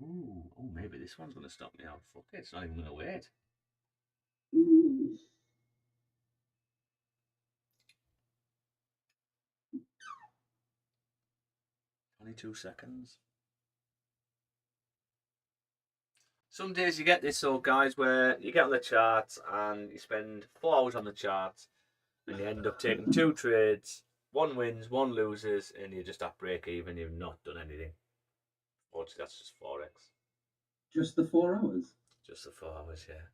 Ooh, oh, maybe this one's gonna stop me out. Fuck it, it's not even gonna wait. Ooh. 22 seconds. Some days you get this, so guys, where you get on the charts and you spend 4 hours on the charts and you end up taking 2 trades. 1 wins, 1 loses, and you just at break even. You've not done anything. Fortunately, that's just Forex. Just the 4 hours? Just the 4 hours, yeah.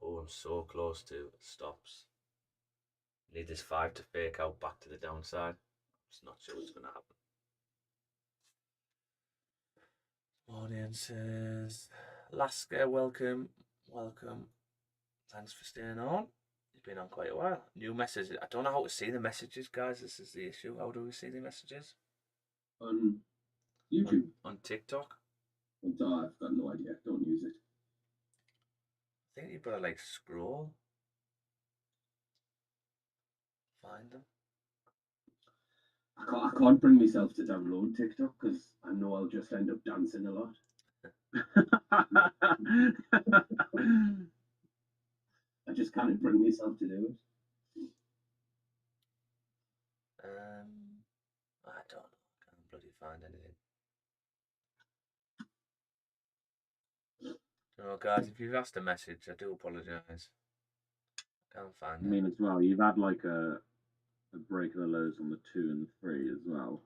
Oh, I'm so close to stops. Need this 5 to fake out back to the downside. I'm just not sure what's going to happen. Audiences. Lasker, welcome. Welcome. Thanks for staying on. You've been on quite a while. New messages. I don't know how to see the messages, guys. This is the issue. How do we see the messages? On YouTube? On TikTok? I've got no idea. Don't use it. I think you've got to like scroll. Find them. I can't bring myself to download TikTok because I know I'll just end up dancing a lot. I just can't bring myself to do it. I don't know. I can't bloody find anything. No, guys, if you've asked a message, I do apologise. I can't find it. I mean, as well, you've had like a break of the lows on the 2 and the 3 as well.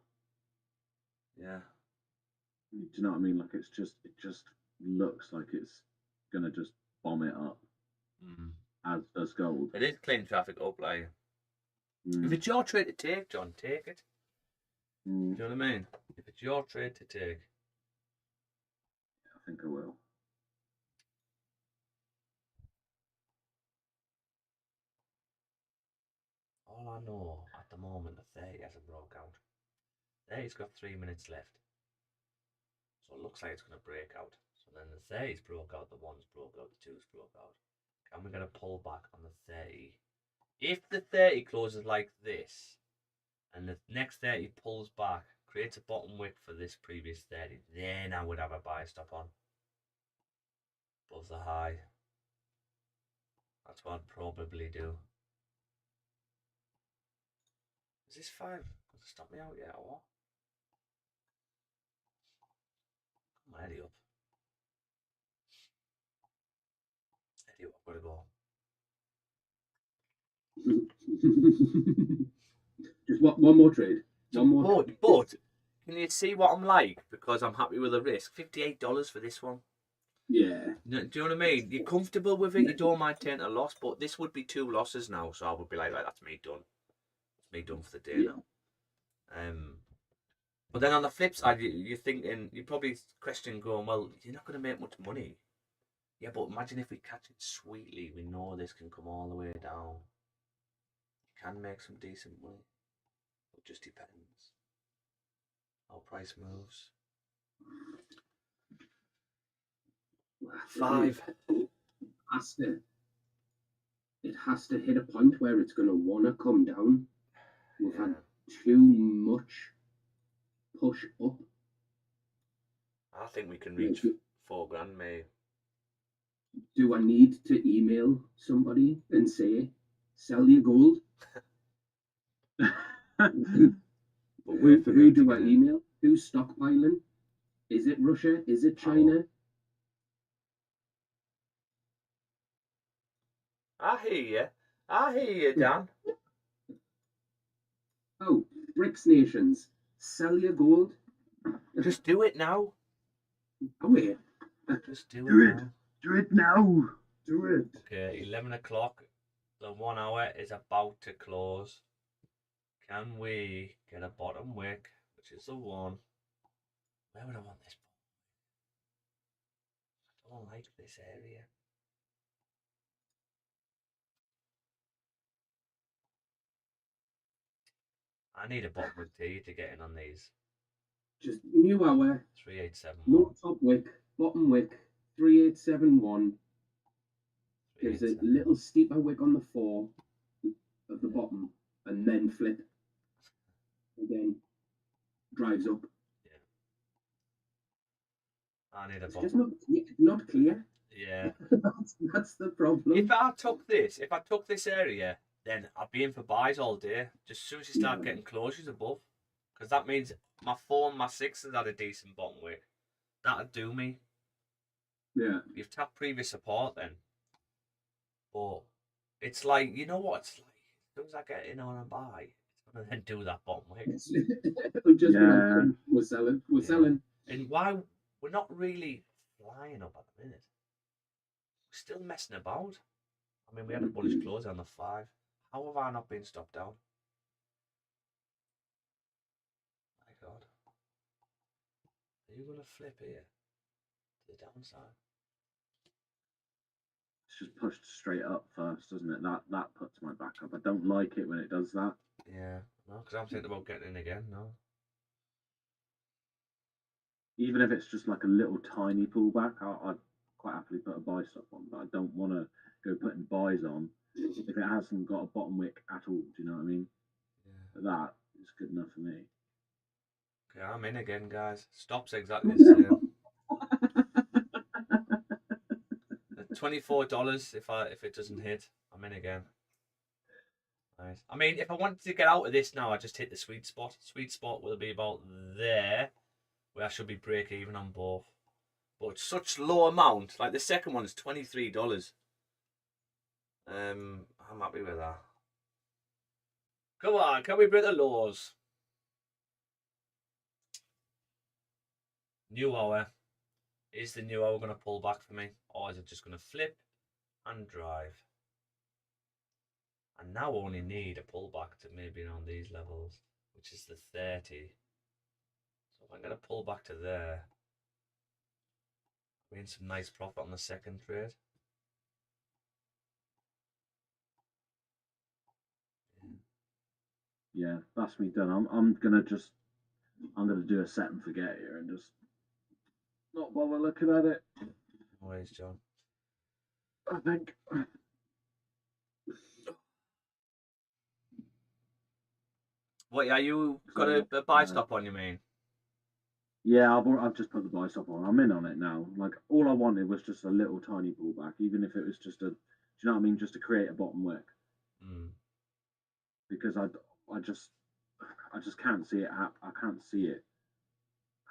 Yeah. Do you know what I mean? Like it just looks like it's gonna just bomb it up, as does gold. It is clean traffic up, like. If it's your trade to take, John, take it. Do you know what I mean? If it's your trade to take. I think I will. All I know at the moment, the 30 hasn't broke out. 30's got 3 minutes left. So it looks like it's going to break out. So then the 30's broke out, the 1's broke out, the 2's broke out. And we're going to pull back on the 30. If the 30 closes like this, and the next 30 pulls back, creates a bottom wick for this previous 30, then I would have a buy stop on. Above the high. That's what I'd probably do. Is this 5 going to stop me out yet or what? Come on, Eddie up. Eddie up, I've got to go. Just one more trade. One more. But can you see what I'm like? Because I'm happy with the risk. $58 for this one. Yeah. Do you know what I mean? You're comfortable with it. You don't mind taking a loss, but this would be 2 losses now. So I would be like, right, that's me done. That's me done for the day now. But then on the flip side, you're thinking, you're probably questioning, going, well, you're not going to make much money. Yeah, but imagine if we catch it sweetly. We know this can come all the way down. You can make some decent money. It just depends how price moves. 5. It has to hit a point where it's going to want to come down. We've had too much push up. I think we can reach $4,000, mate. Do I need to email somebody and say, sell your gold? Who do I email? Who's stockpiling? Is it Russia? Is it China? I hear you, Dan. Oh, BRICS nations, sell your gold. Just do it now. Oh, wait. Just do it now. Do it now. Do it. Okay, 11 o'clock. The 1 hour is about to close. Can we get a bottom wick, which is the 1? Where would I want this? I don't like this area. I need a bottom wick T to get in on these. Just new hour. 3871. No top wick, bottom wick, 3871. Gives a little steeper wick on the 4 of the bottom, and then flip. Again, drives up. Yeah. I need a It's bottom. just not clear. Yeah. that's the problem. If I took this area, then I'd be in for buys all day. Just as soon as you start getting closures above. Because that means my 4 and my 6 has had a decent bottom wick. That'd do me. Yeah. You've tapped previous support then. But it's like, you know what it's like? As soon as I get in on a buy, it's going to then do that bottom wick. We're selling. We're selling. And why? We're not really flying up at the minute. We're still messing about. I mean, we had a bullish close on the 5. How have I not been stopped down? My God. Are you going to flip here? To the downside? It's just pushed straight up first, doesn't it? That puts my back up. I don't like it when it does that. Yeah. No, because I'm thinking about getting in again. No. Even if it's just like a little tiny pullback, I'd quite happily put a buy stop on, but I don't want to go putting buys on if it hasn't got a bottom wick at all. Do you know what I mean? Yeah. That is good enough for me. Okay, I'm in again, guys. Stops exactly the same. $24 if it doesn't hit. I'm in again. Nice. I mean, if I wanted to get out of this now, I just hit the sweet spot. Sweet spot will be about there, where I should be break even on both. But it's such low amount. Like the second one is $23. I'm happy with that. Come on, can we break the laws? New hour. Is the new hour going to pull back for me? Or is it just going to flip and drive? I now only need a pullback to maybe on these levels, which is the 30. So if I'm going to pull back to there, Made some nice profit on the second trade. Yeah, that's me done. I'm gonna do a set and forget here and just not bother looking at it. No worries, John. I think. What? Yeah, you got a buy stop on, you mean? Yeah, I've just put the buy stop on. I'm in on it now. Like all I wanted was just a little tiny pullback, even if it was just do you know what I mean? Just to create a bottom wick. Because I just can't see it. I can't see it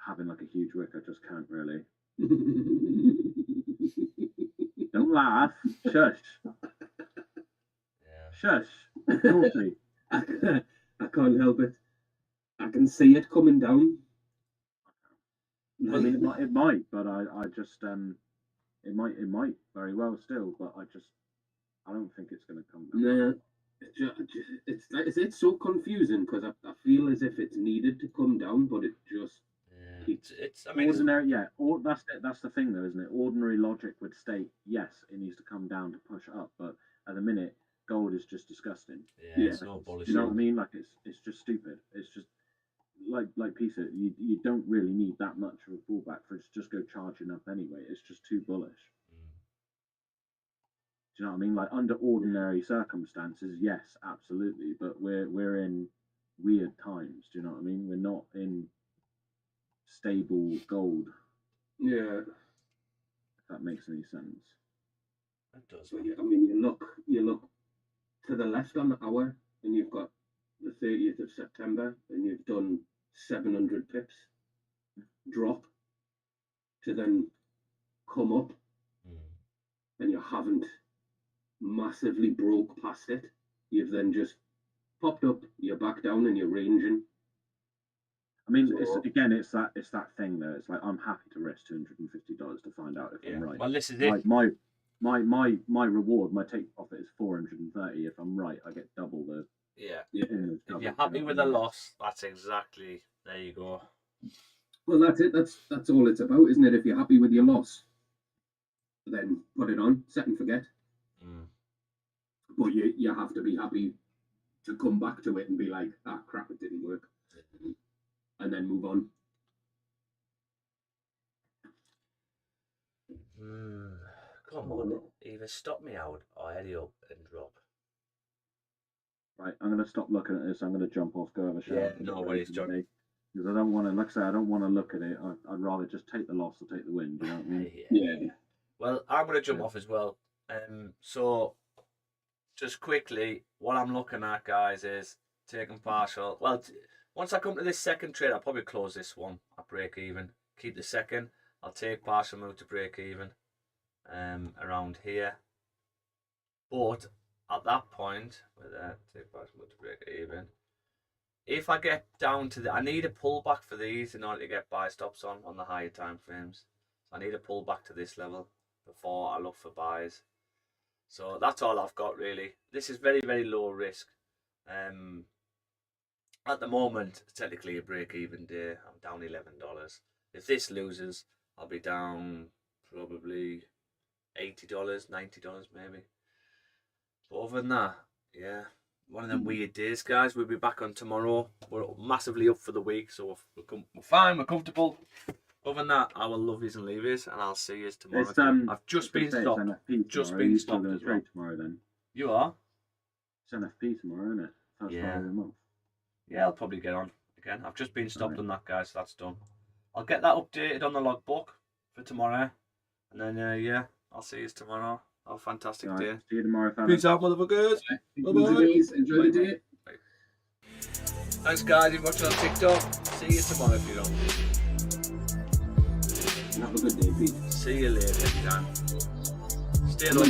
having like a huge wick. I just can't really. Don't laugh. Shush. Yeah. Shush. Naughty. I can't help it. I can see it coming down. I mean, it might, but I just it might very well still, but I don't think it's going to come down. Nah, it's so confusing because I feel as if it's needed to come down, but it just keeps. I mean, ordinary. Yeah, that's it. That's the thing, though, isn't it? Ordinary logic would state yes, it needs to come down to push up, but at the minute, gold is just disgusting. Yeah, it's no bullshit. You know what I mean? Like it's just stupid. It's just like Peter, you don't really need that much of a pullback for it to just go charging up anyway. It's just too bullish. Do you know what I mean? Like under ordinary circumstances, yes, absolutely. But we're in weird times. Do you know what I mean? We're not in stable gold. Yeah. If that makes any sense. It does. But I mean, you look to the left on the hour, and you've got the 30th of September, and you've done 700 pips drop to then come up, and you haven't massively broke past it. You've then just popped up, you're back down, and you're ranging. I mean, it's that thing though. It's like I'm happy to risk $250 to find out if I'm right. Well, this is it. My reward, my take profit is 430. If I'm right, I get double the. Yeah. If you're happy with a loss, that's exactly. There you go. Well, that's it. That's all it's about, isn't it? If you're happy with your loss, then put it on, set and forget. But you have to be happy to come back to it and be like, ah, crap, it didn't work, and then move on. Come on, either stop me out or head up and drop. Right, I'm going to stop looking at this. I'm going to jump off, go have a shower. Yeah, no worries, John. Because I don't want to, like I say, I don't want to look at it. I'd rather just take the loss or take the win. Do you know what I mean? Yeah. Well, I'm going to jump off as well. So, just quickly, what I'm looking at, guys, is taking partial. Well, once I come to this second trade, I'll probably close this one. I'll break even. Keep the second. I'll take partial move to break even. Around here. But at that point, take partial move to break even. If I get down to I need a pullback for these in order to get buy stops on the higher time frames. So I need a pullback to this level before I look for buys. So that's all I've got really. This is very, very low risk. At the moment, technically a break-even day. I'm down $11. If this loses, I'll be down probably $80, $90 maybe. But other than that, yeah, one of them weird days, guys. We'll be back on tomorrow. We're massively up for the week, so we're fine, we're comfortable. Other than that, I will love yous and leave yous, and I'll see yous tomorrow. I've just been stopped. Just been stopped as well. Tomorrow, then. You are? It's NFP tomorrow, isn't it? First Friday of the month. Yeah, I'll probably get on again. I've just been stopped on that, guys, so that's done. I'll get that updated on the logbook for tomorrow. And then, yeah, I'll see you tomorrow. Have a fantastic day. See you tomorrow, fellas. Peace out, motherfuckers. Bye-bye. Enjoy the day. Thanks, guys. If you're watching on TikTok, see you tomorrow if you don't. Have a good day, Pete. See you later, Dan. Stay low.